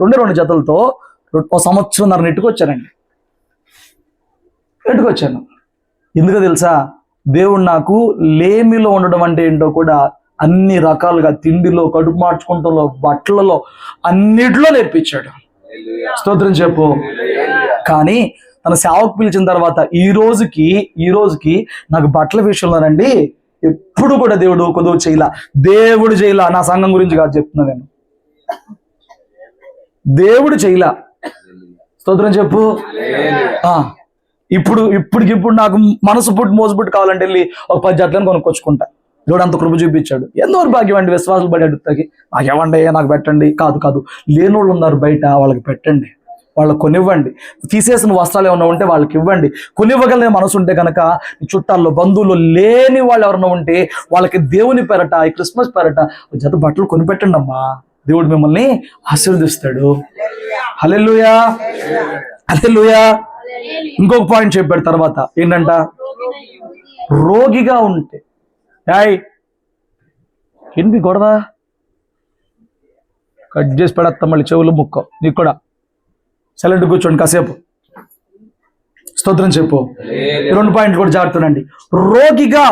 1 సంవత్సరంన్నర నెట్టుకొచ్చానండి. ఎందుకో తెలుసా? దేవుడు నాకు లేమిలో ఉండడం అంటే ఏంటో కూడా అన్ని రకాలుగా, తిండిలో, కడుపు మార్చుకుంటలో, బట్టలలో, అన్నిట్లో నేర్పించాడు. స్తోత్రం చెప్పు. కానీ తన సేవకు పిలిచిన తర్వాత ఈ రోజుకి నాకు బట్టల విషయంలోనండి ఎప్పుడు కూడా దేవుడు కొద్దువ చేయలా. దేవుడు చేయలా. నా సంఘం గురించి కాదు చెప్తున్నా నేను. దేవుడు చేయలా. స్తోత్రం చెప్పు. ఇప్పుడు నాకు మనసు పుట్టి మోసపుట్టి కావాలంటే వెళ్ళి ఒక 10 జతలను కొనుక్కొచ్చుకుంటా. దేవుడు అంత కృప చూపించాడు. ఎంతో భాగ్యం అండి. విశ్వాసాలు పడి అడుగుతాకి నాకు ఇవ్వండి, నాకు పెట్టండి. కాదు, లేనోళ్ళు ఉన్నారు బయట, వాళ్ళకి పెట్టండి, వాళ్ళకి కొనివ్వండి. తీసేసిన వస్త్రాలు ఏమైనా ఉంటే వాళ్ళకి ఇవ్వండి. కొనివ్వగలిగే మనసు ఉంటే కనుక చుట్టాల్లో, బంధువుల్లో లేని వాళ్ళు ఎవరైనా ఉంటే వాళ్ళకి దేవుని పెరట, ఈ క్రిస్మస్ పెరట ఒక జత బట్టలు కొనిపెట్టండి అమ్మా. దేవుడు మిమ్మల్ని ఆశీర్వదిస్తాడు. హల్లెలూయా, హల్లెలూయా. ఇంకొక పాయింట్ చెప్పాడు తర్వాత, ఏంటంట? రోగిగా ఉంటే. ఏంటి గొడవ? కట్ చేసి పెడతా మళ్ళీ చెవులు ముక్క. నీకు కూడా సైలెంట్ కూర్చోండి కాసేపు. స్తోత్రం చెప్పు. 2 పాయింట్లు కూడా జాగ్రత్తనండి. రోగిగా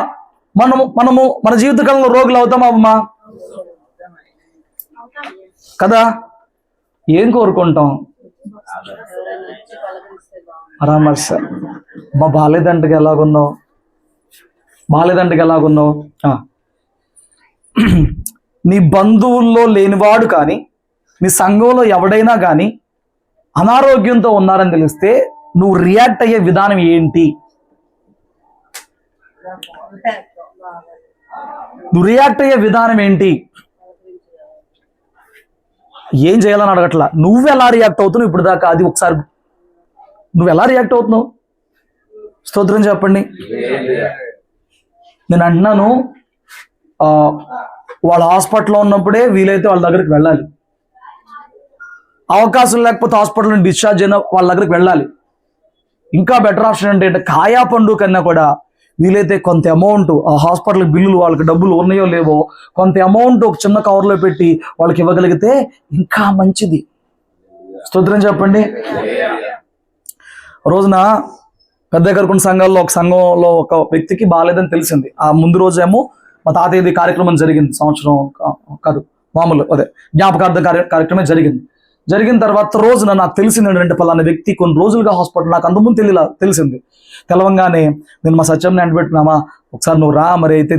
మనము మన జీవితకాలంలో రోగులు అవుతామా అమ్మా? కదా. ఏం కోరుకుంటాం? పరామర్శ. మా బాలేదంటగా ఎలాగున్నావు, బాగాలేదంటే ఎలాగున్నావు? నీ బంధువుల్లో లేనివాడు కానీ నీ సంఘంలో ఎవడైనా కానీ అనారోగ్యంతో ఉన్నారని తెలిస్తే నువ్వు రియాక్ట్ అయ్యే విధానం ఏంటి? నువ్వు రియాక్ట్ అయ్యే విధానం ఏంటి? ఏం చేయాలని అడగట్లా, నువ్వు ఎలా రియాక్ట్ అవుతున్నావు ఇప్పుడు దాకా అది ఒకసారి నువ్వు ఎలా రియాక్ట్ అవుతున్నావు? స్తోత్రం చెప్పండి. నేను అంటున్నాను, వాళ్ళ హాస్పిటల్లో ఉన్నప్పుడే వీలైతే వాళ్ళ దగ్గరికి వెళ్ళాలి. అవకాశం లేకపోతే హాస్పిటల్ నుంచి డిశ్చార్జ్ అయిన వాళ్ళ దగ్గరికి వెళ్ళాలి. ఇంకా బెటర్ ఆప్షన్ ఏంటంటే కాయా పండు కన్నా కూడా వీలైతే కొంత అమౌంట్ ఆ హాస్పిటల్ బిల్లులు వాళ్ళకి డబ్బులు ఉన్నాయో లేవో కొంత అమౌంట్ ఒక చిన్న కవర్లో పెట్టి వాళ్ళకి ఇవ్వగలిగితే ఇంకా మంచిది. స్తోత్రం చెప్పండి. రోజున పెద్ద కరుకున్న సంఘాల్లో ఒక సంఘంలో ఒక వ్యక్తికి బాగాలేదని తెలిసింది. ఆ ముందు రోజేమో మా తాతయ్యది కార్యక్రమం జరిగింది, సంవత్సరం కాదు మామూలు అదే జ్ఞాపకార్థం కార్యక్రమం జరిగిన తర్వాత రోజున నాకు తెలిసింది ఏంటంటే పలానా వ్యక్తి కొన్ని రోజులుగా హాస్పిటల్, నాకు అంతకుముందు తెలిసింది. తెలవంగానే నేను మా సత్యంని అంట పెట్టుకున్నామా, ఒకసారి నువ్వు రా, మరి అయితే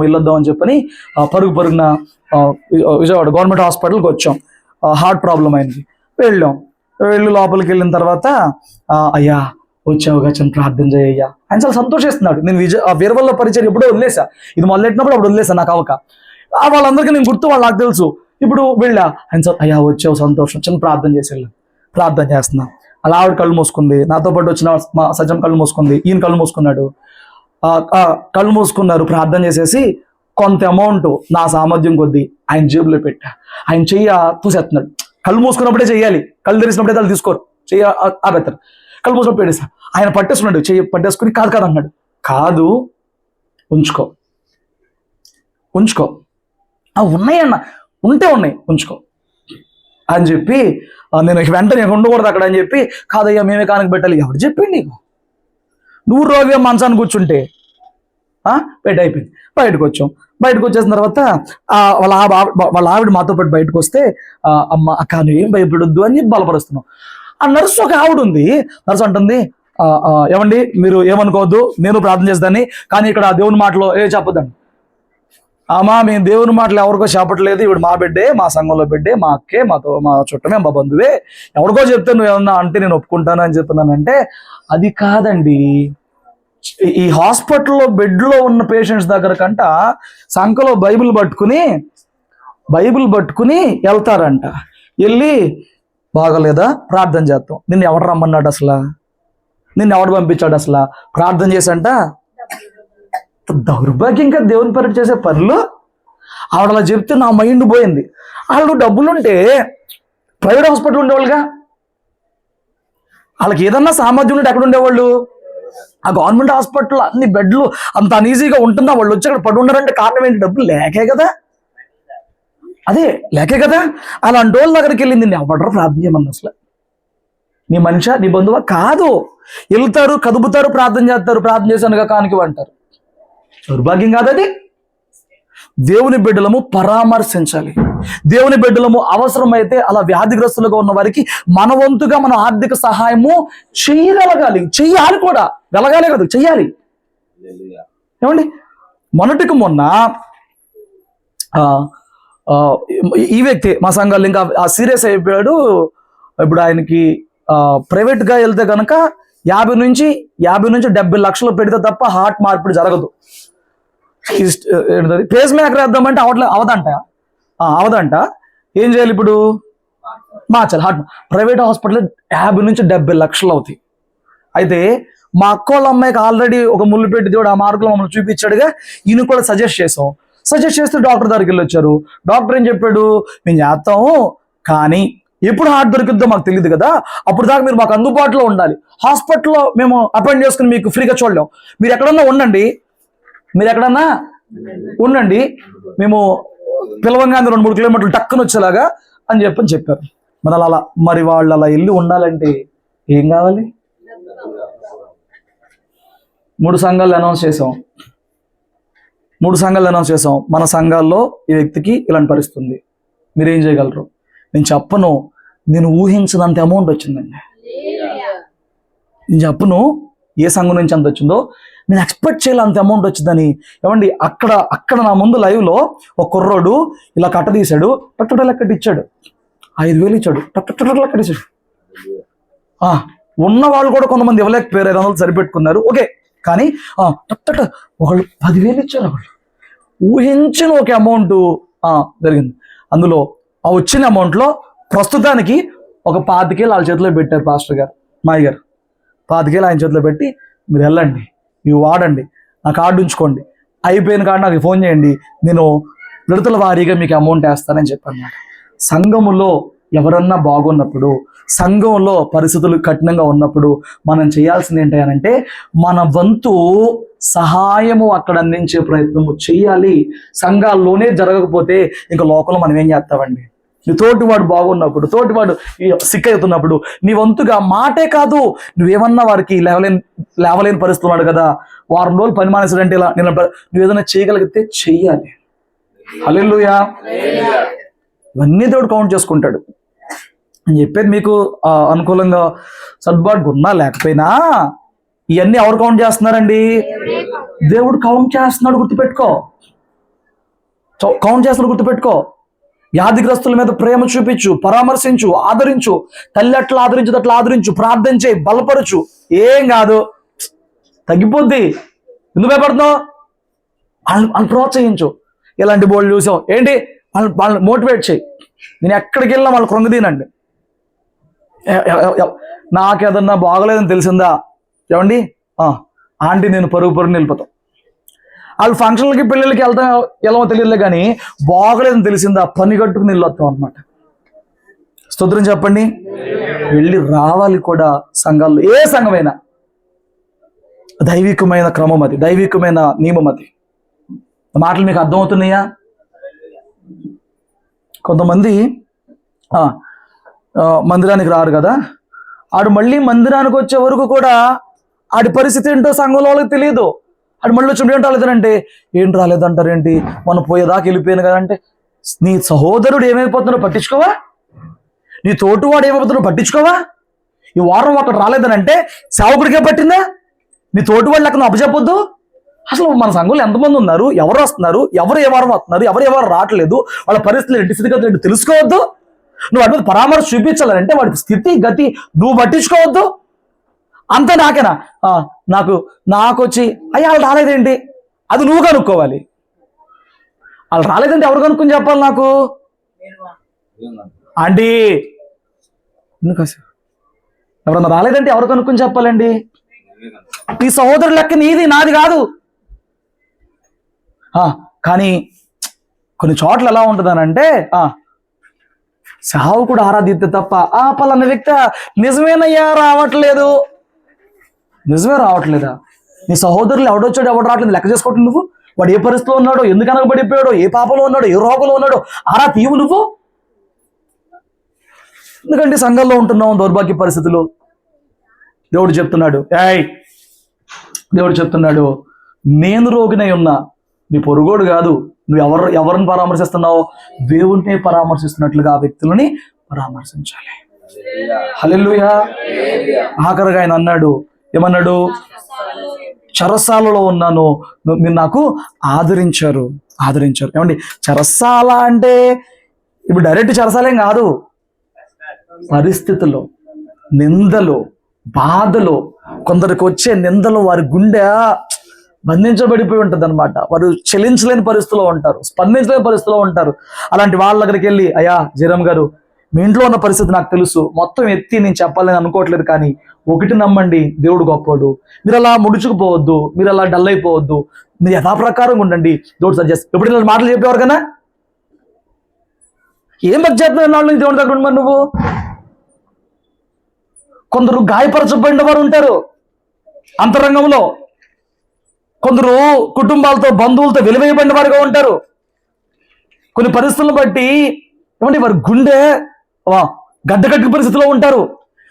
వెళ్ళొద్దాం అని చెప్పని పరుగున విజయవాడ గవర్నమెంట్ హాస్పిటల్కి వచ్చాం. హార్ట్ ప్రాబ్లం అయింది. వెళ్ళి లోపలికి వెళ్ళిన తర్వాత అయ్యా వచ్చావుగా, చిన్న ప్రార్థన చేయ్యా ఆయన చాలా సంతోషిస్తున్నాడు. నేను వీరవల్ల పరిచయం ఎప్పుడో వదిలేసా, ఇది మొదలెట్టినప్పుడు అప్పుడు వదిలేసా నాకు అవక. వాళ్ళందరికీ నేను గుర్తు, వాళ్ళు నాకు తెలుసు. ఇప్పుడు వెళ్ళా, ఆయన అయ్యా వచ్చావు సంతోషం, చిన్న ప్రార్థన చేసి వెళ్ళాను. ప్రార్థన చేస్తున్నా, అలా ఆవిడ కళ్ళు మూసుకుంది, నాతో పాటు వచ్చిన మా సజ్జం కళ్ళు మూసుకుంది, ఈయన కళ్ళు మూసుకున్నాడు. కళ్ళు మూసుకున్నారు. ప్రార్థన చేసేసి కొంత అమౌంట్ నా సామర్థ్యం కొద్దీ ఆయన జేబులో పెట్టా. ఆయన చెయ్య తూసేస్తున్నాడు. కళ్ళు మూసుకున్నప్పుడే చెయ్యాలి, కళ్ళు తెరిసినప్పుడే తల్లి తీసుకోరు, చెయ్య ఆపేస్తారు. కళ్ళు మూసుకుని పెట్టేసా. ఆయన పట్టేసుకున్నాడు, చెయ్యి పట్టేసుకుని కాదు అన్నాడు. కాదు, ఉంచుకో ఉన్నాయన్న, ఉన్నాయి ఉంచుకో అని చెప్పి నేను వెంటనే ఉండకూడదు అక్కడ అని చెప్పి, కాదయ్యా మేమే కానుక పెట్టాలి. ఎవరు చెప్పింది నీకు? నువ్వు రోగి మంచాన్ని కూర్చుంటే అయిపోయింది. బయటకు వచ్చేసిన తర్వాత వాళ్ళ ఆవిడ మాతో పాటు బయటకు వస్తే, అమ్మ అక్క నువ్వేం భయపడొద్దు అని చెప్పి బలపరుస్తున్నావు. ఆ నర్సు ఒక ఆవిడ ఉంది. నర్సు అంటుంది, ఏమండి మీరు ఏమనుకోవద్దు, నేను ప్రార్థన చేస్తాను, కానీ ఇక్కడ దేవుని మాటలో చెప్పొద్దండి. అమ్మా మేము దేవుని మాటలు ఎవరికో చెప్పట్లేదు, ఇవిడు మా బిడ్డే, మా సంఘంలో బిడ్డే, మా అక్కే, మా చుట్టమే, మా బంధువే, ఎవరికో చెప్తే నువ్వు ఏమన్నా అంటే నేను ఒప్పుకుంటాను అని చెప్తున్నానంటే అది కాదండి. ఈ హాస్పిటల్లో బెడ్లో ఉన్న పేషెంట్స్ దగ్గర కంట సంఖలో బైబిల్ పట్టుకుని వెళ్తారంట. వెళ్ళి బాగలేదా ప్రార్థన చేస్తాం. నిన్ను ఎవడు రమ్మన్నాడు అసలు? నిన్ను ఎవడు పంపించాడు అసలు? ప్రార్థన చేసంట దౌర్భాగ్యంగా దేవుని పని చేసే పనులు. ఆవిడ అలా చెప్తే నా మైండ్ పోయింది. వాళ్ళు డబ్బులుంటే ప్రైవేట్ హాస్పిటల్ ఉండేవాళ్ళుగా, వాళ్ళకి ఏదన్నా సామర్థ్యం ఉంటే ఎక్కడ ఉండేవాళ్ళు? ఆ గవర్నమెంట్ హాస్పిటల్ అన్ని బెడ్లు అంత అనీజీగా ఉంటుందా? వాళ్ళు వచ్చి అక్కడ పడి ఉన్నారంటే కారణం ఏంటి? డబ్బులు లేకే కదా. అలాంటి వాళ్ళ దగ్గరికి వెళ్ళి నిన్ను ఎవడరా ప్రార్థన చేయమని అసలు? నీ మనిషి, నీ బంధువా? కాదు. వెళ్తారు, కదుపుతారు, ప్రార్థన చేస్తారు, ప్రార్థన చేశానుగా కానికి అంటారు. దౌర్భాగ్యం కాదది. దేవుని బిడ్డలము పరామర్శించాలి. దేవుని బిడ్డలము అవసరమైతే అలా వ్యాధిగ్రస్తులుగా ఉన్న వారికి మన వంతుగా మనం ఆర్థిక సహాయము చెయ్యాలి కూడా. వెలగాలే కదా, చెయ్యాలి. ఏమండి, మొన్నటికి మొన్న ఈ వ్యక్తి మా సంఘాలు ఇంకా సీరియస్ అయిపోయాడు. ఇప్పుడు ఆయనకి ప్రైవేట్గా వెళ్తే కనుక 50 నుంచి 70 లక్షలు పెడితే తప్ప హార్ట్ మార్పిడి జరగదు. పేస్ మేకర్ వేద్దామంటే అవదంట. ఏం చేయాలి ఇప్పుడు? మార్చాలి హార్ట్. ప్రైవేట్ హాస్పిటల్ 50 నుంచి 70 లక్షలు అవుతాయి. అయితే మా అక్క వాళ్ళ అమ్మాయికి ఆల్రెడీ ఒక ముళ్ళు పెట్టి దేవుడు ఆ మార్గంలో మమ్మల్ని చూపించాడుగా, ఈయన కూడా సజెస్ట్ చేస్తే డాక్టర్ దగ్గరికి వెళ్ళి వచ్చారు. డాక్టర్ ఏం చెప్పాడు? మేము చేస్తాము, కానీ ఎప్పుడు హార్ట్ దొరికిద్దో మాకు తెలియదు కదా, అప్పుడు దాకా మీరు మాకు అందుబాటులో ఉండాలి. హాస్పిటల్లో మేము అపాయింట్ చేసుకుని మీకు ఫ్రీగా చూడలేం, మీరు ఎక్కడన్నా ఉండండి, మేము పిలవంగా 2-3 కిలోమీటర్లు టక్కున వచ్చేలాగా అని చెప్పారు. మరి వాళ్ళు అలా వెళ్ళి ఉండాలంటే ఏం కావాలి? 3 సంఘాలు అనౌన్స్ చేసాం. మన సంఘాల్లో ఈ వ్యక్తికి ఇలాంటి పరిస్థితి ఉంది, మీరేం చేయగలరు? నేను చెప్పను, నేను ఊహించినంత అమౌంట్ వచ్చిందండి. నేను చెప్పను, ఏ సంఘం నుంచి ఎంత వచ్చిందో, నేను ఎక్స్పెక్ట్ చేయాలి అంత అమౌంట్ వచ్చిందని. ఏమండి అక్కడ నా ముందు లైవ్లో ఒక కుర్రోడు ఇలా కట్ట తీశాడు, టక్ లెక్కటి ఇచ్చాడు, 5,000 ఇచ్చాడు, టక్ లెక్కటిచ్చాడు. ఉన్న వాళ్ళు కూడా కొంతమంది ఇవ్వలేకపోయారు, 500 సరిపెట్టుకున్నారు, ఓకే. కానీ ఒకళ్ళు 10,000 ఇచ్చారు. ఒకళ్ళు ఊహించిన ఒక అమౌంట్ జరిగింది. అందులో ఆ వచ్చిన అమౌంట్లో ప్రస్తుతానికి ఒక 25,000 వాళ్ళ చేతిలో పెట్టారు పాస్టర్ గారు, మాయ గారు. 25,000 ఆయన చేతిలో పెట్టి, మీరు వెళ్ళండి, ఇవి వాడండి, నా కార్డు ఉంచుకోండి, అయిపోయిన కార్డు నాకు ఫోన్ చేయండి, నేను విడతల వారీగా మీకు అమౌంట్ వేస్తానని చెప్పాను. సంఘములో ఎవరన్నా బాగున్నప్పుడు, సంఘంలో పరిస్థితులు కఠినంగా ఉన్నప్పుడు మనం చేయాల్సింది ఏంటి అంటే, మన వంతు సహాయము అక్కడ అందించే ప్రయత్నము చేయాలి. సంఘాల్లోనే జరగకపోతే ఇంకా లోకంలో మనం ఏం చేస్తామండి? నీ తోటివాడు బాగున్నప్పుడు, తోటివాడు సిక్ అవుతున్నప్పుడు నీ వంతుగా మాటే కాదు, నువ్వేమన్నా వారికి లేవలేని పరిస్థితి ఉన్నాడు కదా, వారం రోజులు పని మానేసాడంటే ఇలా నువ్వు ఏదైనా చేయగలిగితే చెయ్యాలి. హల్లెలూయా. ఇవన్నీ దేవుడు కౌంట్ చేసుకుంటాడు అని చెప్పేది మీకు అనుకూలంగా సర్దుబాటు ఉన్నా లేకపోయినా ఇవన్నీ ఎవరు కౌంట్ చేస్తున్నారండి? దేవుడు కౌంట్ చేస్తున్నాడు, గుర్తుపెట్టుకో. కౌంట్ చేస్తున్నాడు, గుర్తుపెట్టుకో. వ్యాధిగ్రస్తుల మీద ప్రేమ చూపించు, పరామర్శించు, ఆదరించు. తల్లి అట్లా ఆదరించు, అట్లా ఆదరించు, ప్రార్థన చేయి, బలపరచు. ఏం కాదు, తగ్గిపోద్ది. ఎందుకు భయపడుతున్నావు? వాళ్ళు ప్రోత్సహించు. ఇలాంటి బోల్డ్ చూసావు ఏంటి, వాళ్ళని మోటివేట్ చేయి. నేను ఎక్కడికి వెళ్ళినా వాళ్ళు కృంగదీనండి. నాకేదన్నా బాగలేదని తెలిసిందా ఏమండి, ఆంటీ నేను పరుగు నిలిపోతాం. వాళ్ళు ఫంక్షన్లకి పెళ్ళిళ్ళకి వెళ్ళమో తెలియలే, కానీ బాగలేదని తెలిసిందా పని కట్టుకుని వెళ్ళొస్తాం అనమాట. స్తోత్రం చెప్పండి. వెళ్ళి రావాలి కూడా. సంఘాల్లో ఏ సంఘమైనా దైవికమైన క్రమం అది, దైవికమైన నియమం అది. మాటలు మీకు అర్థమవుతున్నాయా? కొంతమంది మందిరానికి రారు కదా, ఆడు మళ్ళీ మందిరానికి వచ్చే వరకు కూడా ఆడి పరిస్థితి ఏంటో సంఘంలో వాళ్ళకి తెలియదు. ఆడు మళ్ళీ వచ్చి ఏంటో రాలేదంటే, ఏం రాలేదంటారేంటి, మనం పోయేదాకా వెళ్ళిపోయాను కదా అంటే, నీ సహోదరుడు ఏమైపోతున్నాడో పట్టించుకోవా? నీ తోటివాడు ఏమైపోతున్నాడో పట్టించుకోవా? ఈ వారం ఒకటి రాలేదని అంటే సేవకుడికే పట్టిందా? నీ తోటివాడు లెక్క నువ్వు అప్పచెప్పొద్దు. అసలు మన సంఘంలో ఎంతమంది ఉన్నారు, ఎవరు వస్తున్నారు, ఎవరు ఏ వారం వస్తున్నారు, ఎవరు ఏ వారం రావట్లేదు, వాళ్ళ పరిస్థితులు ఏంటి, స్థితిగతులు ఏంటి తెలుసుకోవద్దు. నువ్వు వాడి మీద పరామర్శ చూపించాలంటే వాడి స్థితి గతి నువ్వు పట్టించుకోవద్దు. అంతే. నాకేనా నాకు వచ్చి అయ్యా వాళ్ళు రాలేదేంటి, అది నువ్వు కనుక్కోవాలి. వాళ్ళు రాలేదంటే ఎవరు కనుక్కొని చెప్పాలి నాకు? ఆంటీ ఎవరన్నా రాలేదంటే ఎవరు కనుక్కొని చెప్పాలండి? నీ సహోదరు లెక్క నీది, నాది కాదు. కానీ కొన్ని చోట్ల ఎలా ఉంటుందనంటే, సేవకుడు ఆరాధిస్తే తప్ప పలానా వ్యక్తి నిజమేనయ్యా రావట్లేదు. నిజమే రావట్లేదా? నీ సహోదరులు ఎవడొచ్చాడు ఎవడు రావట్లేదు లెక్క చేసుకోవట్లేదు నువ్వు. వాడు ఏ పరిస్థితిలో ఉన్నాడో, ఎందుకు అనగబడిపోయాడో, ఏ పాపంలో ఉన్నాడో, ఏ రోగంలో ఉన్నాడో ఆరా తీవు నువ్వు. ఎందుకంటే సంఘంలో ఉంటున్నావు దౌర్భాగ్య పరిస్థితులు. దేవుడు చెప్తున్నాడు, నేను రోగినై ఉన్నా, నీ పొరుగోడు కాదు. నువ్వు ఎవరిని పరామర్శిస్తున్నావు? దేవుణ్ణి పరామర్శిస్తున్నట్లుగా ఆ వ్యక్తులని పరామర్శించాలి. హల్లెలూయా. ఆఖరిగా ఆయన అన్నాడు, ఏమన్నాడు? చెరసాలలో ఉన్నాను, మీరు నాకు ఆదరించారు. ఏమండి, చెరసాల అంటే ఇప్పుడు డైరెక్ట్ చెరసాలేం కాదు. పరిస్థితుల్లో, నిందలు, బాధలు, కొందరికి వచ్చే నిందలు వారి గుండె బంధించబడిపోయి ఉంటుంది అనమాట. వారు చెల్లించలేని పరిస్థితిలో ఉంటారు, స్పందించలేని పరిస్థితిలో ఉంటారు. అలాంటి వాళ్ళ దగ్గరికి వెళ్ళి, అయ్యా జయరామ్ గారు, మీ ఇంట్లో ఉన్న పరిస్థితి నాకు తెలుసు, మొత్తం ఎత్తి నేను చెప్పాలని అనుకోవట్లేదు, కానీ ఒకటి నమ్మండి, దేవుడు గొప్పవాడు. మీరు అలా ముడుచుకుపోవద్దు, మీరు అలా డల్ అయిపోవద్దు, మీరు యథాప్రకారంగా ఉండండి. దేవుడు సజెస్ట్. ఎప్పుడు ఇలా మాటలు చెప్పేవారు కదా, ఏం బడ్జెట్నాళ్ళు దేవుడి దగ్గర ఉండమని నువ్వు. కొందరు గాయపరచబడిన వారు ఉంటారు అంతరంగంలో, కొందరు కుటుంబాలతో బంధువులతో వెలివేయబడిన వారుగా ఉంటారు. కొన్ని పరిస్థితులను బట్టి ఏమంటే వారి గుండె గడ్డకట్టి పరిస్థితిలో ఉంటారు.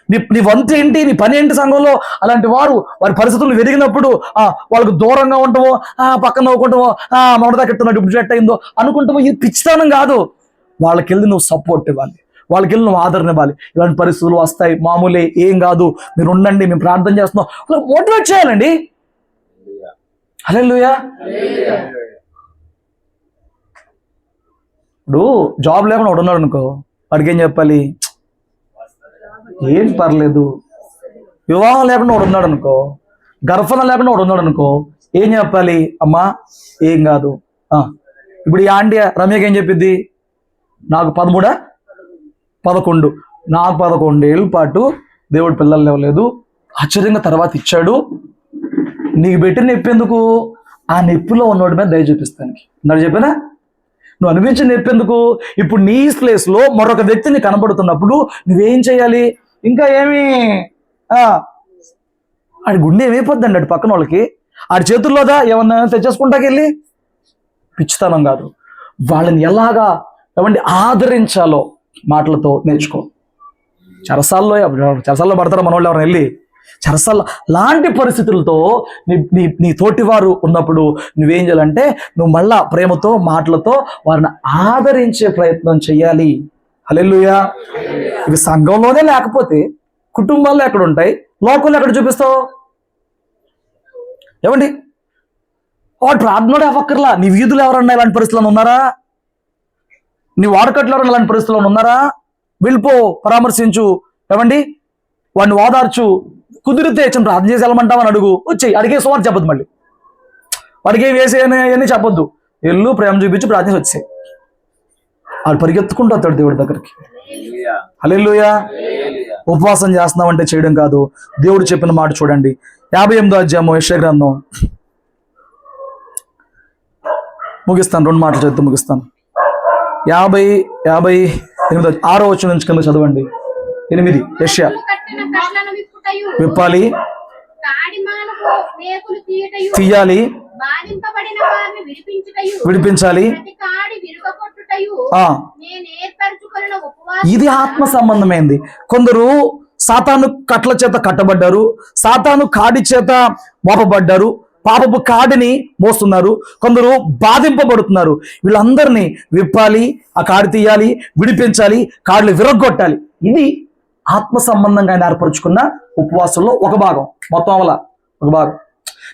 నీ వంతు ఏంటి, నీ పని ఏంటి సంఘంలో? అలాంటి వారి పరిస్థితులు వెరిగినప్పుడు వాళ్ళకు దూరంగా ఉంటామో, పక్కన నవ్వుకుంటామో, మొదట కెట్టున్నా ఇప్పుడు సెట్ అయిందో అనుకుంటామో. ఇది పిచ్చితనం కాదు. వాళ్ళకెళ్ళి నువ్వు సపోర్ట్ ఇవ్వాలి, వాళ్ళకి వెళ్ళి నువ్వు ఆదరణ ఇవ్వాలి. ఇలాంటి పరిస్థితులు వస్తాయి, మామూలే, ఏం కాదు, మీరు ఉండండి, మేము ప్రార్థన చేస్తున్నాం, వాళ్ళకి మోటివేట్ చేయాలండి. హల్లెలూయా. ఇప్పుడు జాబ్ లేకుండా వాడు ఉన్నాడు అనుకో, వాడికి ఏం చెప్పాలి? ఏం పర్లేదు. వివాహం లేకుండా వాడు ఉన్నాడు అనుకో, గర్భఫలం లేకుండా వాడు ఉన్నాడు అనుకో, ఏం చెప్పాలి? అమ్మా ఏం కాదు. ఇప్పుడు ఈ ఆంటీ రమ్యకి ఏం చెప్పిద్ది? నాకు 13 11, నాకు 11 ఏళ్ళ పాటు దేవుడు పిల్లలు లేవలేదు, ఆశ్చర్యంగా తర్వాత ఇచ్చాడు. నీకు పెట్టిన నొప్పి ఎందుకు? ఆ నొప్పిలో ఉన్నవాడి మీద దయ చూపిస్తానికి. నాకు చెప్పానా? నువ్వు అనిపించిన నొప్పి ఎందుకు? ఇప్పుడు నీ ప్లేస్లో మరొక వ్యక్తిని కనబడుతున్నప్పుడు నువ్వేం చేయాలి? ఇంకా ఏమి ఆడి గుండె ఏమైపోద్దండి అటు పక్కన వాళ్ళకి. ఆడి చేతుల్లోదా ఏమన్నా తెచ్చేసుకుంటాకెళ్ళి? పిచ్చితనం కాదు. వాళ్ళని ఎలాగా ఆదరించాలో మాటలతో నేర్చుకో. చెరసాల్లో పడతారా మన వాళ్ళు ఎవరైనా వెళ్ళి? చెరసాల లాంటి పరిస్థితులతో నీ తోటివారు ఉన్నప్పుడు నువ్వేం చేయాలంటే నువ్వు మళ్ళా ప్రేమతో మాటలతో వారిని ఆదరించే ప్రయత్నం చెయ్యాలి. హల్లెలూయా. ఇవి సంఘంలోనే లేకపోతే కుటుంబాల్లో ఎక్కడ ఉంటాయి? లోకంలో ఎక్కడ చూపిస్తావు? ఏమండి, వాడు ప్రార్థనడే అవ్వక్కర్లా. నీ వీధులు ఎవరన్నా ఇలాంటి పరిస్థితుల్లో ఉన్నారా? నీ వాడకట్లు ఎవరన్నా ఇలాంటి పరిస్థితుల్లో ఉన్నారా? వెళ్ళిపో, పరామర్శించు, ఏమండి వాడిని ఓదార్చు, కుదిరితే ప్రార్థన చేసి వెళ్ళమంటామని అడుగు, వచ్చేయి. అడిగే సుమారు చెప్పొద్దు, మళ్ళీ వాడికి వేసేయని చెప్పొద్దు. ఎల్లు ప్రేమ చూపించి ప్రార్థన వచ్చేయి. వాడు పరిగెత్తుకుంటూ వస్తాడు దేవుడి దగ్గరికి. హల్లెలూయా. ఉపవాసం చేస్తున్నామంటే చేయడం కాదు. దేవుడు చెప్పిన మాట చూడండి, 58వ అధ్యాయం యెషయా గ్రంథం. ముగిస్తాను, 2 మాటలు చదివితే ముగిస్తాను. 6వ వచనం నుంచి కింద చదవండి. 8 యెషయా. విప్పాలి, తీయాలి, విడిపించాలి. ఇది ఆత్మ సంబంధమైంది. కొందరు సాతాను కట్ల చేత కట్టబడ్డారు, సాతాను కాడి చేత మోపబడ్డారు, పాపపు కాడిని మోస్తున్నారు. కొందరు బాధింపబడుతున్నారు. వీళ్ళందరినీ విప్పాలి, ఆ కాడి తీయాలి, విడిపించాలి, కాళ్ళు విరగొట్టాలి. ఇది ఆత్మ సంబంధంగా ఆయన ఏర్పరచుకున్న ఉపవాసంలో ఒక భాగం. మొత్తం అవల ఒక భాగం.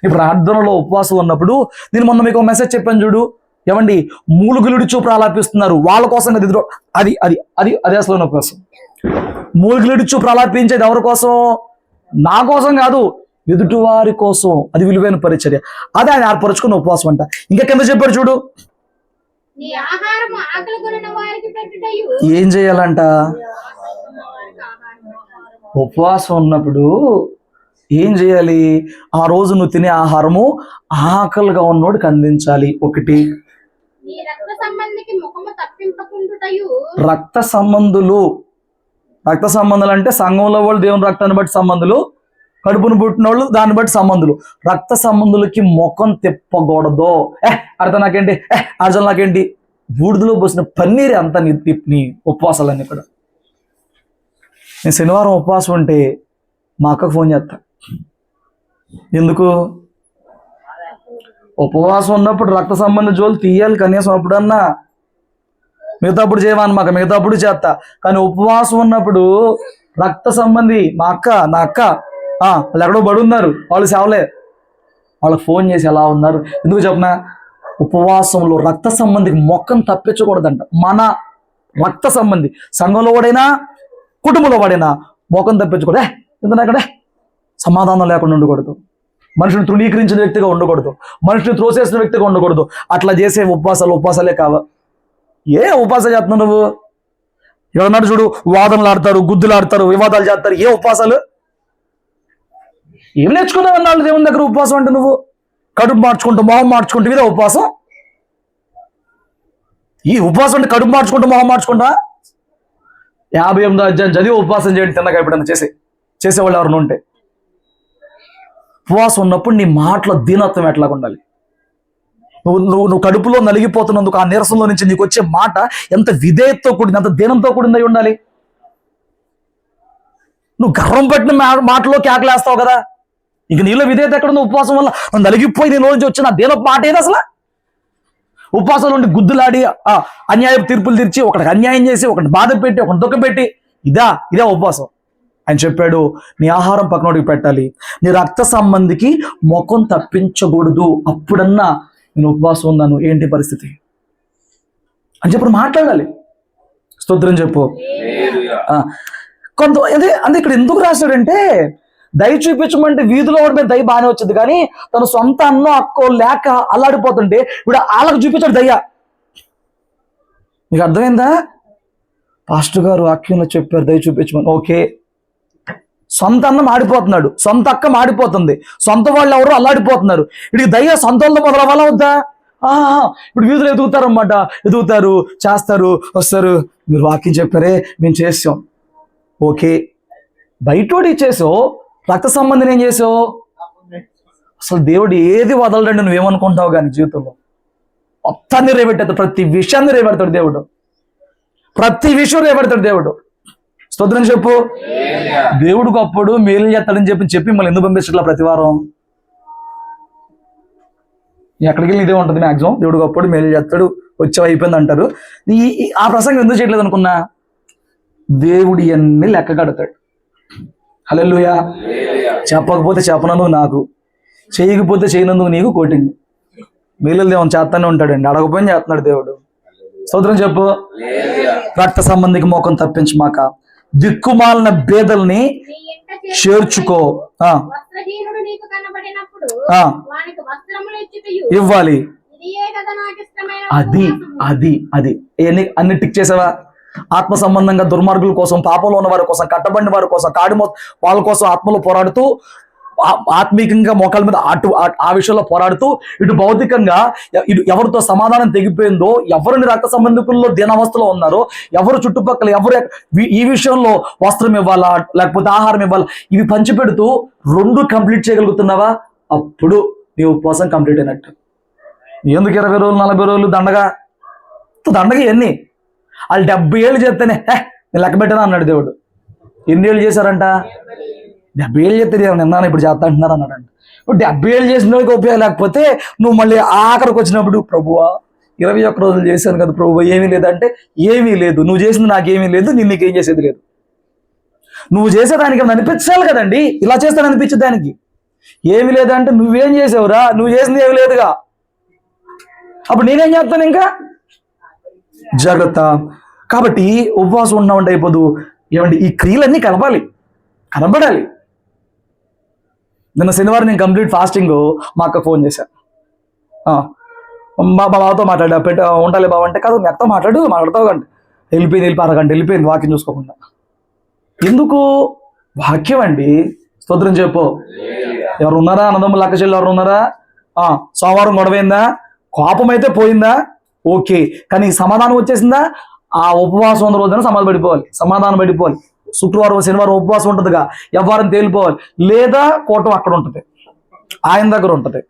ఈ ప్రార్థనలో ఉపవాసం ఉన్నప్పుడు నేను మొన్న మీకు మెసేజ్ చెప్పాను చూడు, ఏమండి మూలుగులుడి చూపు ఆలాపిస్తున్నారు, వాళ్ళ కోసం కదా. అది అది అది అది అసలు ఉపవాసం. మూలుగులుడి చూపు ఆలాపించేది ఎవరి కోసం? నా కోసం కాదు, ఎదుటివారి కోసం. అది విలువైన పరిచర్య. అది ఆయన ఏర్పరచుకున్న ఉపవాసం అంట. ఇంకా కింద చెప్పాడు చూడు, ఏం చేయాలంట? ఉపవాసం ఉన్నప్పుడు ఏం చేయాలి? ఆ రోజు నువ్వు తినే ఆహారము ఆకలిగా ఉన్నోడికి అందించాలి. ఒకటి, రక్త సంబంధులు. రక్త సంబంధాలు అంటే సంఘంలో వాళ్ళు దేవుని రక్తాన్ని బట్టి సంబంధులు, కడుపును పుట్టిన వాళ్ళు దాన్ని బట్టి సంబంధులు. రక్త సంబంధులకి ముఖం తిప్పకూడదు. అర్థం నాకేంటి, అర్థం నాకేంటి, బూడిదలో పోసిన పన్నీరు అంత నీ ఉపవాసాలన్నీ కూడా. నేను శనివారం ఉపవాసం ఉంటే మా అక్కకు ఫోన్ చేస్తా. ఎందుకు? ఉపవాసం ఉన్నప్పుడు రక్త సంబంధ జోలు తీయాలి కనీసం అప్పుడన్నా. మిగతా అప్పుడు చేయమని మాకు, మిగతా అప్పుడు చేస్తా. కానీ ఉపవాసం ఉన్నప్పుడు రక్త సంబంధి మా అక్క, నా అక్క, వాళ్ళు ఎక్కడో బడి ఉన్నారు, వాళ్ళు సేవలే, వాళ్ళకి ఫోన్ చేసి ఎలా ఉన్నారు. ఎందుకు చెప్పనా? ఉపవాసంలో రక్త సంబంధికి మొక్కను తప్పించకూడదంట. మన రక్త సంబంధి సంఘంలో వాడైనా కుటుంబంలో వాడైనా మొక్కను తప్పించకూడదు. ఎందుకంటే సమాధానం లేకుండా ఉండకూడదు, మనుషుని తృణీకరించిన వ్యక్తిగా ఉండకూడదు, మనుషుని త్రోసేసిన వ్యక్తిగా ఉండకూడదు. అట్లా చేసే ఉపవాసాలే కావా? ఏ ఉపవాసాలు చేస్తున్నావు నువ్వు? ఎవరన్నాడు చూడు, వాదనలు ఆడతారు, గుద్దులు ఆడతారు, వివాదాలు చేస్తారు. ఏ ఉపవాసాలు? ఏం నేర్చుకున్నావు అన్నాడు దేవుని దగ్గర? ఉపవాసం అంటే నువ్వు కడుపు మార్చుకుంటూ మొహం మార్చుకుంటూ ఇదే ఉపవాసం? ఈ ఉపవాసం అంటే కడుపు మార్చుకుంటూ మొహం మార్చుకుంటా? 58వ అధ్యాయం చదివి ఉపవాసం చేయండి. తిన్నగా ఎప్పుడన్నా చేసేవాళ్ళు ఎవరైనా ఉంటే. ఉపవాసం ఉన్నప్పుడు నీ మాటల దీనత్వం ఎట్లాగా ఉండాలి? నువ్వు కడుపులో నలిగిపోతున్నందుకు ఆ నీరసంలో నుంచి నీకు వచ్చే మాట ఎంత విధేయతతో కూడింది, ఎంత దీనంతో కూడిందై ఉండాలి. నువ్వు గర్వం పట్టిన మాటలో కేకలేస్తావు కదా, ఇంక నీలో విధేయత ఎక్కడ ఉంది? ఉపవాసం వల్ల నలిగిపోయి నీ నుంచి వచ్చిన దీన మాట ఏది అసలు? ఉపవాసాలు ఉండి గుద్దులాడి అన్యాయ తీర్పులు తీర్చి ఒకటికి అన్యాయం చేసి ఒకటి బాధ పెట్టి ఒకటి దుఃఖపెట్టి ఇదే ఉపవాసం. ఆయన చెప్పాడు, నీ ఆహారం పక్కనోడికి పెట్టాలి, నీ రక్త సంబంధికి ముఖం తప్పించకూడదు, అప్పుడన్నా నేను ఉపవాసం ఉన్నాను, ఏంటి పరిస్థితి అని చెప్పి మాట్లాడాలి. స్తోత్రం చెప్పు. అంటే ఇక్కడ ఎందుకు రాశాడంటే, దయ చూపించమంటే వీధిలో వాడి మీద దయ బాగానే వచ్చింది, కానీ తన సొంత అన్నో అక్కో లేక అల్లాడిపోతుంటే ఇప్పుడు వాళ్ళకు చూపించాడు దయ్య. మీకు అర్థమైందా? పాస్టర్ గారు వాక్యంలో చెప్పారు దయ చూపించమని, ఓకే. సొంత అన్న మాడిపోతున్నాడు, సొంత అక్క మాడిపోతుంది, సొంత వాళ్ళు ఎవరు అల్లాడిపోతున్నారు, ఇడికి దయ్య సొంత వాళ్ళతో మొదలవ్వాలా వద్దా? ఇప్పుడు వీధులు ఎదుగుతారన్నమాట, ఎదుగుతారు, చేస్తారు, వస్తారు. మీరు వాక్యం చెప్పారే, మేము చేసాం, ఓకే. బయటోడి చేసావు, రక్త సంబంధిని ఏం చేసావు? అసలు దేవుడు ఏది వదలడండి నువ్వేమనుకుంటావు, కానీ జీవితంలో మొత్తాన్ని రేపెట్టాడు, ప్రతి విషయాన్ని రేపెడతాడు దేవుడు, ప్రతి విషయం రేపెడతాడు దేవుడు. స్తోత్రం చెప్పు. దేవుడికి అప్పుడు మేలు చేస్తాడని చెప్పి మళ్ళీ ఎందుకు పంపించట్లా ప్రతి వారం? ఎక్కడికి వెళ్ళి ఇదే ఉంటుంది మ్యాక్సిమం, దేవుడికి అప్పుడు మేలు చేస్తాడు, వచ్చి అయిపోయింది అంటారు. ఆ ప్రసంగం ఎందుకు చేయట్లేదు అనుకున్నా, దేవుడి అన్ని లెక్క కడతాడు. హల్లెలూయా. చెప్పకపోతే చెప్పనందుకు నాకు, చేయకపోతే చేయనందుకు నీకు కోటింగ్. మేలు దేవుని చేస్తానే ఉంటాడండి, అడగపోయిన చేస్తున్నాడు దేవుడు. స్తోత్రం చెప్పు. రక్త సంబంధికి మోకం తప్పించమాక, దిక్కుమాలిన బేదల్ని చేర్చుకో, ఇవ్వాలి. అది అన్ని టిక్ చేసావా? ఆత్మ సంబంధంగా దుర్మార్గుల కోసం, పాపంలో ఉన్న వారి కోసం, కట్టబడిన వారి కోసం, వాళ్ళ కోసం ఆత్మలో పోరాడుతూ, ఆత్మీకంగా మోకాల మీద ఆ విషయంలో పోరాడుతూ, ఇటు భౌతికంగా ఇటు ఎవరితో సమాధానం తెగిపోయిందో, ఎవరిని రక్త సంబంధికుల్లో దీనావస్థలో ఉన్నారో, ఎవరు చుట్టుపక్కల ఈ విషయంలో వస్త్రం ఇవ్వాలా లేకపోతే ఆహారం ఇవ్వాలా, ఇవి పంచిపెడుతూ 2 కంప్లీట్ చేయగలుగుతున్నావా? అప్పుడు నీ ఉపవాసం కంప్లీట్ అయినట్టు. ఎందుకు 20 రోజులు 40 రోజులు దండగా ఎన్ని? వాళ్ళు 70 ఏళ్ళు చేస్తేనే నేను లెక్క పెట్టాను అన్నాడు దేవుడు. ఎన్ని ఏళ్ళు చేశారంట? 70 ఏళ్ళు చేస్తే నిన్నాను ఇప్పుడు చేస్తా అంటున్నారు అన్నాడంట. ఇప్పుడు 70 ఏళ్ళు చేసిన వాళ్ళకి ఉపయోగం లేకపోతే నువ్వు మళ్ళీ ఆఖరికి వచ్చినప్పుడు, ప్రభువా 21 రోజులు చేశాను కదా ప్రభువా, ఏమీ లేదంటే ఏమీ లేదు, నువ్వు చేసింది నాకేమీ లేదు, నేను నీకేం చేసేది లేదు. నువ్వు చేసేదానికి అనిపించాలి కదండి, ఇలా చేస్తాను అనిపించేదానికి. ఏమీ లేదంటే నువ్వేం చేసావురా, నువ్వు చేసింది ఏమీ లేదుగా, అప్పుడు నేనేం చేస్తాను? ఇంకా జాగ్రత్త. కాబట్టి ఉపవాసం ఉన్నామంటే అయిపోదు, ఏమండి ఈ క్రియలన్నీ కనబడాలి. నిన్న శనివారం నేను కంప్లీట్ ఫాస్టింగ్, మా అక్క ఫోన్ చేశాను, మా బావతో మాట్లాడా, ఉండాలి బావ అంటే, కాదు మీ అక్కతో మాట్లాడతావు కంటే వెళ్ళిపోయింది, అరగంట వెళ్ళిపోయింది వాక్యం చూసుకోకుండా. ఎందుకు? వాక్యం అండి. స్తోత్రం చెప్పు. ఎవరు ఉన్నారా? అన్నదమ్ములు అక్క చెల్లి ఎవరు ఉన్నారా? సోమవారం గొడవైందా? కోపం అయితే పోయిందా? ఓకే. కానీ సమాధానం వచ్చేసిందా? ఆ ఉపవాసం ఉన్న రోజున సమాధానం పడిపోవాలి. శుక్రవారం శనివారం ఉపవాసం ఉంటుందిగా, వ్యవహారం తేలిపోవాలి, లేదా కోటం అక్కడ ఉంటుంది, ఆయన దగ్గర ఉంటుంది.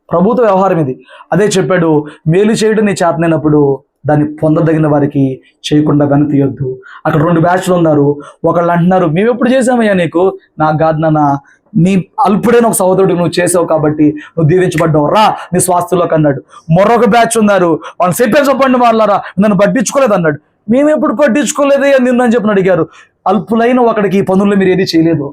ప్రభుత్వ వ్యవహారం ఇది. అదే చెప్పాడు, మేలు చేయడం నీ చేతనైనప్పుడు దాన్ని పొందదగిన వారికి చేయకుండా వెనతీయొద్దు. అక్కడ 2 బ్యాచ్లు ఉన్నారు. ఒకళ్ళు అంటున్నారు, మేము ఎప్పుడు చేసామయ్యా నీకు? నాకు కాదు నాన్న, నీ అల్పుడైన ఒక సహోదరుడు నువ్వు చేసావు కాబట్టి నువ్వు దీవించబడ్డావు, రా నీ స్వాస్థ్యంలోకి అన్నాడు. మరొక బ్యాచ్ ఉన్నారు, వాళ్ళు చెప్పండి వాళ్ళారా, నన్ను పట్టించుకోలేదు అన్నాడు. మేము ఎప్పుడు పట్టించుకోలేదే నిన్ను అని చెప్పిన అడిగారు. అల్పులైన ఒకడికి ఈ పనుల్లో మీరు ఏది చేయలేదు.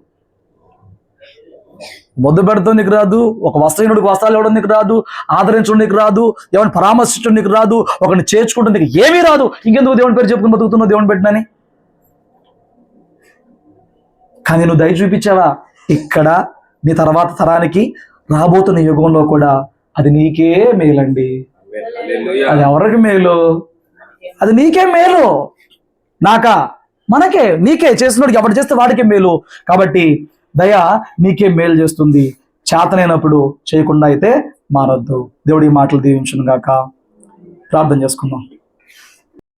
మొద్దు పెడతావు నీకు రాదు, ఒక వస్త్రహీనుడికి వస్త్రాలు ఇవ్వడం నీకు రాదు, ఆదరించడం నీకు రాదు, ఎవరిని పరామర్శించడం నీకు రాదు, ఒకరిని చేర్చుకోవడం నీకు ఏమీ రాదు. ఇంకెందుకు దేవుని పేరు చెప్పుకుని బతుకుతున్నావు దేవుని పెట్టినని? కానీ నువ్వు దయ చూపించావా? ఇక్కడ నీ తర్వాత తరానికి రాబోతున్న యుగంలో కూడా అది నీకే మేలండి. అది ఎవరికి మేలు? అది నీకే మేలు, నాకా? మనకే, నీకే. చేసినోడికి ఎవరు చేస్తే వాడికే మేలు. కాబట్టి దయ నీకే మేలు చేస్తుంది. చేతనైనప్పుడు చేయకుండా అయితే మారొద్దు. దేవుడి మాటలు దీవించును గాక. ప్రార్థన చేసుకుందాం.